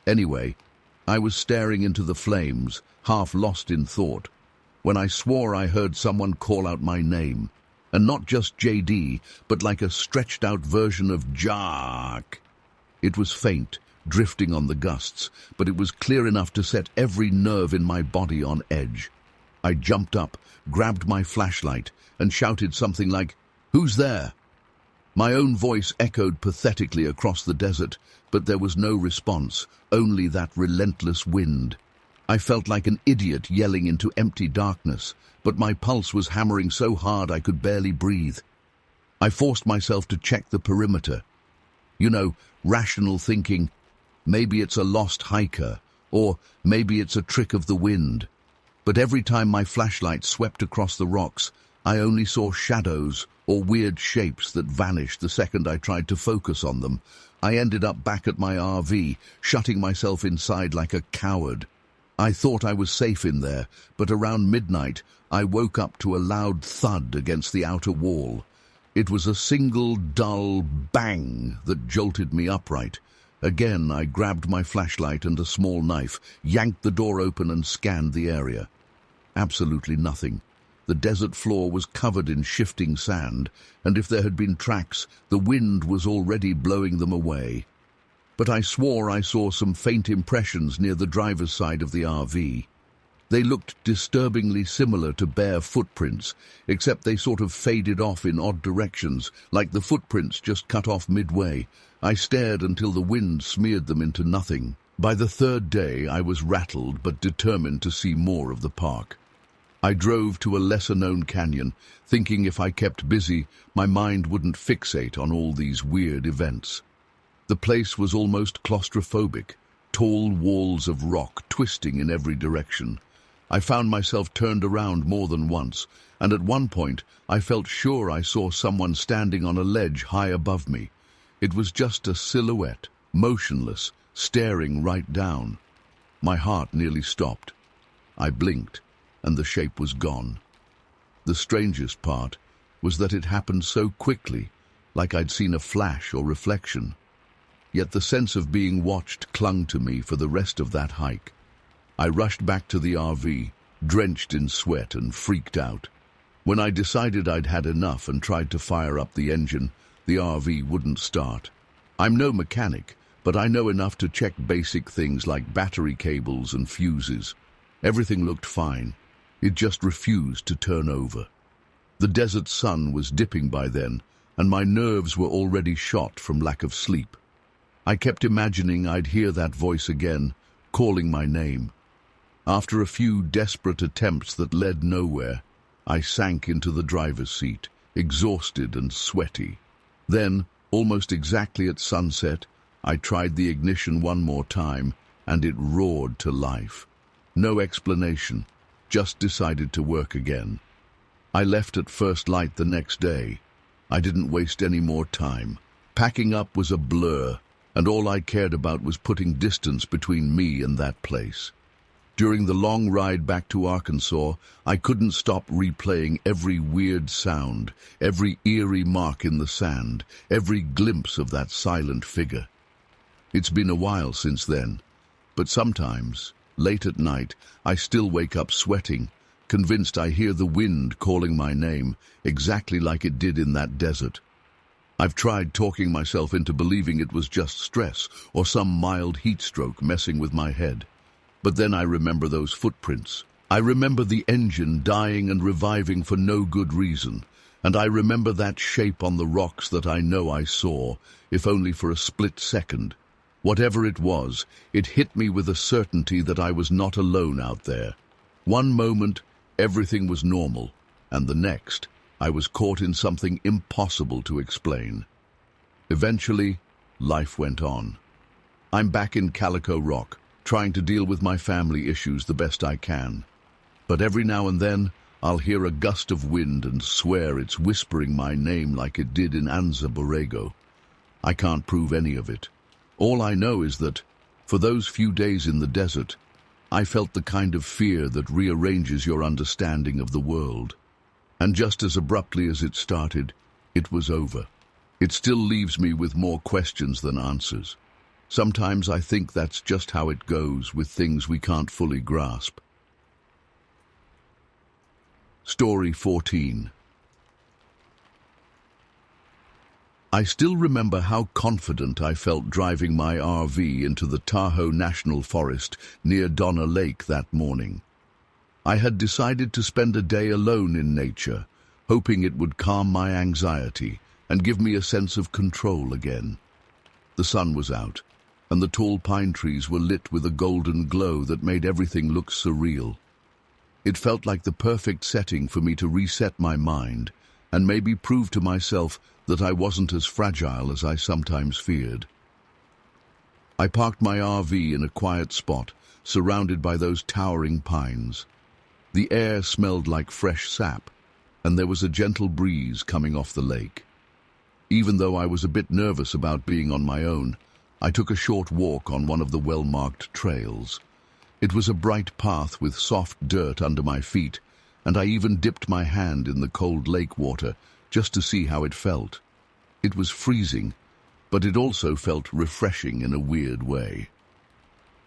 Anyway, I was staring into the flames, half lost in thought, when I swore I heard someone call out my name, and not just JD, but like a stretched-out version of Jack. It was faint, drifting on the gusts, but it was clear enough to set every nerve in my body on edge. I jumped up, grabbed my flashlight, and shouted something like, "Who's there?" My own voice echoed pathetically across the desert, but there was no response, only that relentless wind. I felt like an idiot yelling into empty darkness, but my pulse was hammering so hard I could barely breathe. I forced myself to check the perimeter. You know, rational thinking, maybe it's a lost hiker, or maybe it's a trick of the wind. But every time my flashlight swept across the rocks, I only saw shadows or weird shapes that vanished the second I tried to focus on them. I ended up back at my RV, shutting myself inside like a coward. I thought I was safe in there, but around midnight, I woke up to a loud thud against the outer wall. It was a single, dull bang that jolted me upright. Again, I grabbed my flashlight and a small knife, yanked the door open and scanned the area. Absolutely nothing. The desert floor was covered in shifting sand, and if there had been tracks, the wind was already blowing them away. But I swore I saw some faint impressions near the driver's side of the RV. They looked disturbingly similar to bare footprints, except they sort of faded off in odd directions, like the footprints just cut off midway. I stared until the wind smeared them into nothing. By the third day, I was rattled but determined to see more of the park. I drove to a lesser-known canyon, thinking if I kept busy, my mind wouldn't fixate on all these weird events. The place was almost claustrophobic, tall walls of rock twisting in every direction. I found myself turned around more than once, and at one point I felt sure I saw someone standing on a ledge high above me. It was just a silhouette, motionless, staring right down. My heart nearly stopped. I blinked, and the shape was gone. The strangest part was that it happened so quickly, like I'd seen a flash or reflection. Yet the sense of being watched clung to me for the rest of that hike. I rushed back to the RV, drenched in sweat and freaked out. When I decided I'd had enough and tried to fire up the engine, the RV wouldn't start. I'm no mechanic, but I know enough to check basic things like battery cables and fuses. Everything looked fine. It just refused to turn over. The desert sun was dipping by then, and my nerves were already shot from lack of sleep. I kept imagining I'd hear that voice again, calling my name. After a few desperate attempts that led nowhere, I sank into the driver's seat, exhausted and sweaty. Then, almost exactly at sunset, I tried the ignition one more time, and it roared to life. No explanation. Just decided to work again. I left at first light the next day. I didn't waste any more time. Packing up was a blur, and all I cared about was putting distance between me and that place. During the long ride back to Arkansas, I couldn't stop replaying every weird sound, every eerie mark in the sand, every glimpse of that silent figure. It's been a while since then, but sometimes, late at night, I still wake up sweating, convinced I hear the wind calling my name, exactly like it did in that desert. I've tried talking myself into believing it was just stress or some mild heat stroke messing with my head. But then I remember those footprints. I remember the engine dying and reviving for no good reason, and I remember that shape on the rocks that I know I saw, if only for a split second. Whatever it was, it hit me with a certainty that I was not alone out there. One moment, everything was normal, and the next, I was caught in something impossible to explain. Eventually, life went on. I'm back in Calico Rock, trying to deal with my family issues the best I can. But every now and then, I'll hear a gust of wind and swear it's whispering my name like it did in Anza-Borrego. I can't prove any of it. All I know is that, For those few days in the desert, I felt the kind of fear that rearranges your understanding of the world. And just as abruptly as it started, it was over. It still leaves me with more questions than answers. Sometimes I think that's just how it goes with things we can't fully grasp. Story 14. I still remember how confident I felt driving my RV into the Tahoe National Forest near Donna Lake that morning. I had decided to spend a day alone in nature, hoping it would calm my anxiety and give me a sense of control again. The sun was out, and the tall pine trees were lit with a golden glow that made everything look surreal. It felt like the perfect setting for me to reset my mind and maybe prove to myself that I wasn't as fragile as I sometimes feared. I parked my RV in a quiet spot, surrounded by those towering pines. The air smelled like fresh sap, and there was a gentle breeze coming off the lake. Even though I was a bit nervous about being on my own, I took a short walk on one of the well-marked trails. It was a bright path with soft dirt under my feet, and I even dipped my hand in the cold lake water just to see how it felt. It was freezing, but it also felt refreshing in a weird way.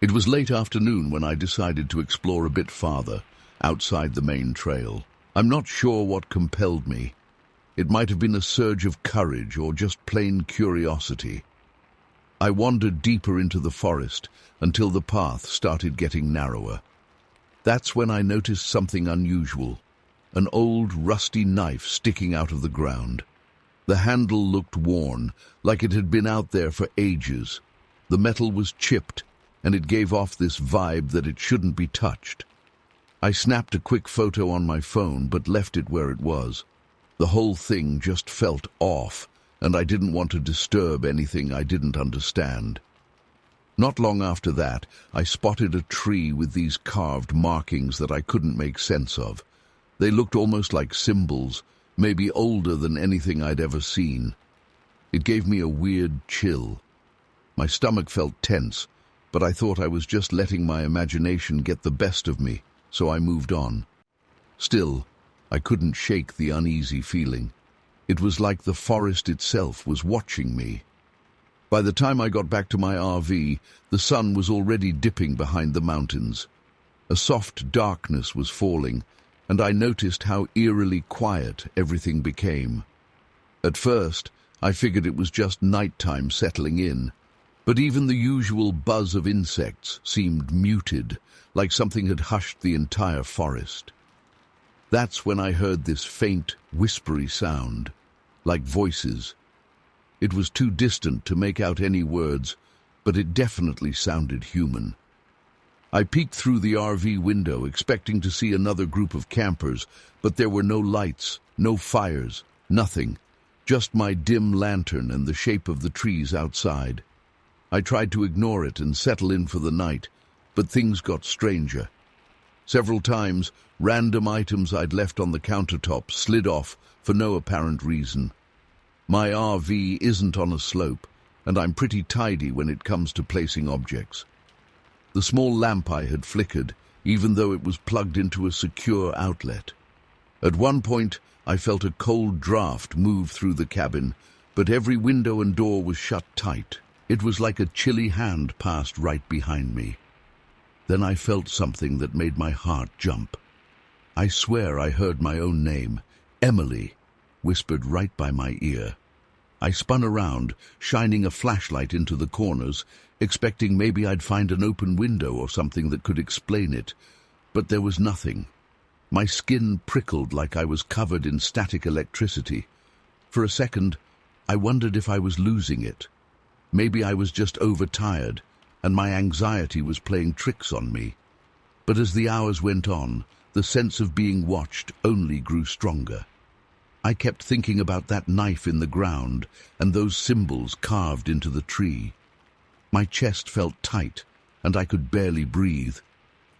It was late afternoon when I decided to explore a bit farther, outside the main trail. I'm not sure what compelled me. It might have been a surge of courage or just plain curiosity. I wandered deeper into the forest until the path started getting narrower. That's when I noticed something unusual, an old rusty knife sticking out of the ground. The handle looked worn, like it had been out there for ages. The metal was chipped, and it gave off this vibe that it shouldn't be touched. I snapped a quick photo on my phone, but left it where it was. The whole thing just felt off, and I didn't want to disturb anything I didn't understand. Not long after that, I spotted a tree with these carved markings that I couldn't make sense of. They looked almost like symbols, maybe older than anything I'd ever seen. It gave me a weird chill. My stomach felt tense, but I thought I was just letting my imagination get the best of me, so I moved on. Still, I couldn't shake the uneasy feeling. It was like the forest itself was watching me. By the time I got back to my RV, the sun was already dipping behind the mountains. A soft darkness was falling, and I noticed how eerily quiet everything became. At first, I figured it was just nighttime settling in, but even the usual buzz of insects seemed muted, like something had hushed the entire forest. That's when I heard this faint, whispery sound, like voices. It was too distant to make out any words, but it definitely sounded human. I peeked through the RV window, expecting to see another group of campers, but there were no lights, no fires, nothing, just my dim lantern and the shape of the trees outside. I tried to ignore it and settle in for the night, but things got stranger. Several times, random items I'd left on the countertop slid off for no apparent reason. My RV isn't on a slope, and I'm pretty tidy when it comes to placing objects. The small lamp I had flickered, even though it was plugged into a secure outlet. At one point, I felt a cold draft move through the cabin, but every window and door was shut tight. It was like a chilly hand passed right behind me. Then I felt something that made my heart jump. I swear I heard my own name, Emily, whispered right by my ear. I spun around, shining a flashlight into the corners, expecting maybe I'd find an open window or something that could explain it, but there was nothing. My skin prickled like I was covered in static electricity. For a second, I wondered if I was losing it. Maybe I was just overtired, and my anxiety was playing tricks on me. But as the hours went on, the sense of being watched only grew stronger. I kept thinking about that knife in the ground and those symbols carved into the tree. My chest felt tight, and I could barely breathe.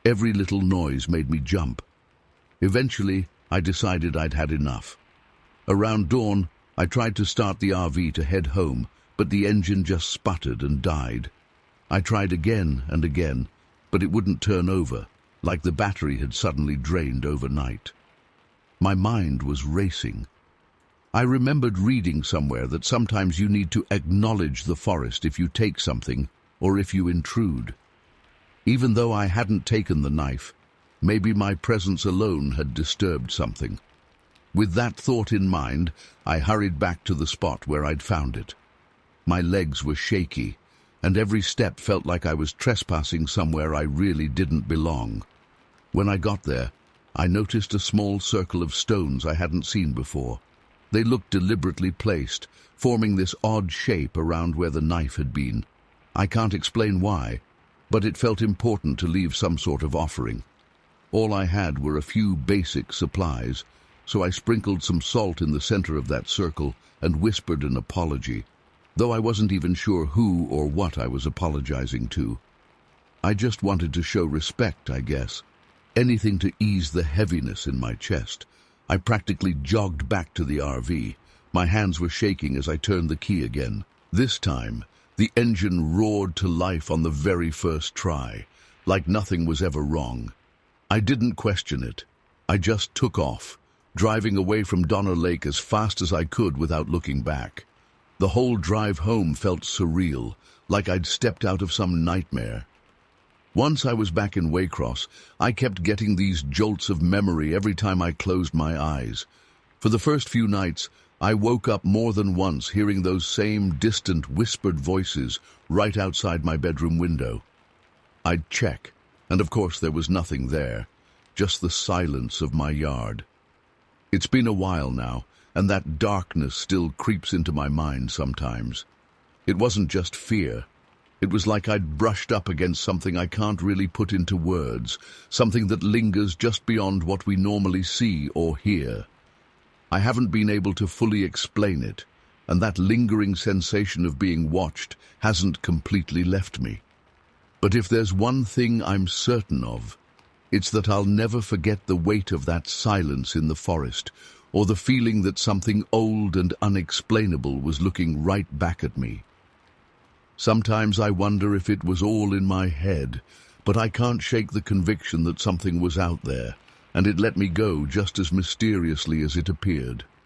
Every little noise made me jump. Eventually, I decided I'd had enough. Around dawn, I tried to start the RV to head home, but the engine just sputtered and died. I tried again and again, but it wouldn't turn over, like the battery had suddenly drained overnight. My mind was racing. I remembered reading somewhere that sometimes you need to acknowledge the forest if you take something or if you intrude. Even though I hadn't taken the knife, maybe my presence alone had disturbed something. With that thought in mind, I hurried back to the spot where I'd found it. My legs were shaky, and every step felt like I was trespassing somewhere I really didn't belong. When I got there, I noticed a small circle of stones I hadn't seen before. They looked deliberately placed, forming this odd shape around where the knife had been. I can't explain why, but it felt important to leave some sort of offering. All I had were a few basic supplies, so I sprinkled some salt in the center of that circle and whispered an apology, though I wasn't even sure who or what I was apologizing to. I just wanted to show respect, I guess. Anything to ease the heaviness in my chest. I practically jogged back to the RV. My hands were shaking as I turned the key again. This time, the engine roared to life on the very first try, like nothing was ever wrong. I didn't question it. I just took off, driving away from Donna Lake as fast as I could without looking back. The whole drive home felt surreal, like I'd stepped out of some nightmare. Once I was back in Waycross, I kept getting these jolts of memory every time I closed my eyes. For the first few nights, I woke up more than once hearing those same distant whispered voices right outside my bedroom window. I'd check, and of course there was nothing there, just the silence of my yard. It's been a while now, and that darkness still creeps into my mind sometimes. It wasn't just fear. It was like I'd brushed up against something I can't really put into words, something that lingers just beyond what we normally see or hear. I haven't been able to fully explain it, and that lingering sensation of being watched hasn't completely left me. But if there's one thing I'm certain of, it's that I'll never forget the weight of that silence in the forest, or the feeling that something old and unexplainable was looking right back at me. Sometimes I wonder if it was all in my head, but I can't shake the conviction that something was out there, and it let me go just as mysteriously as it appeared.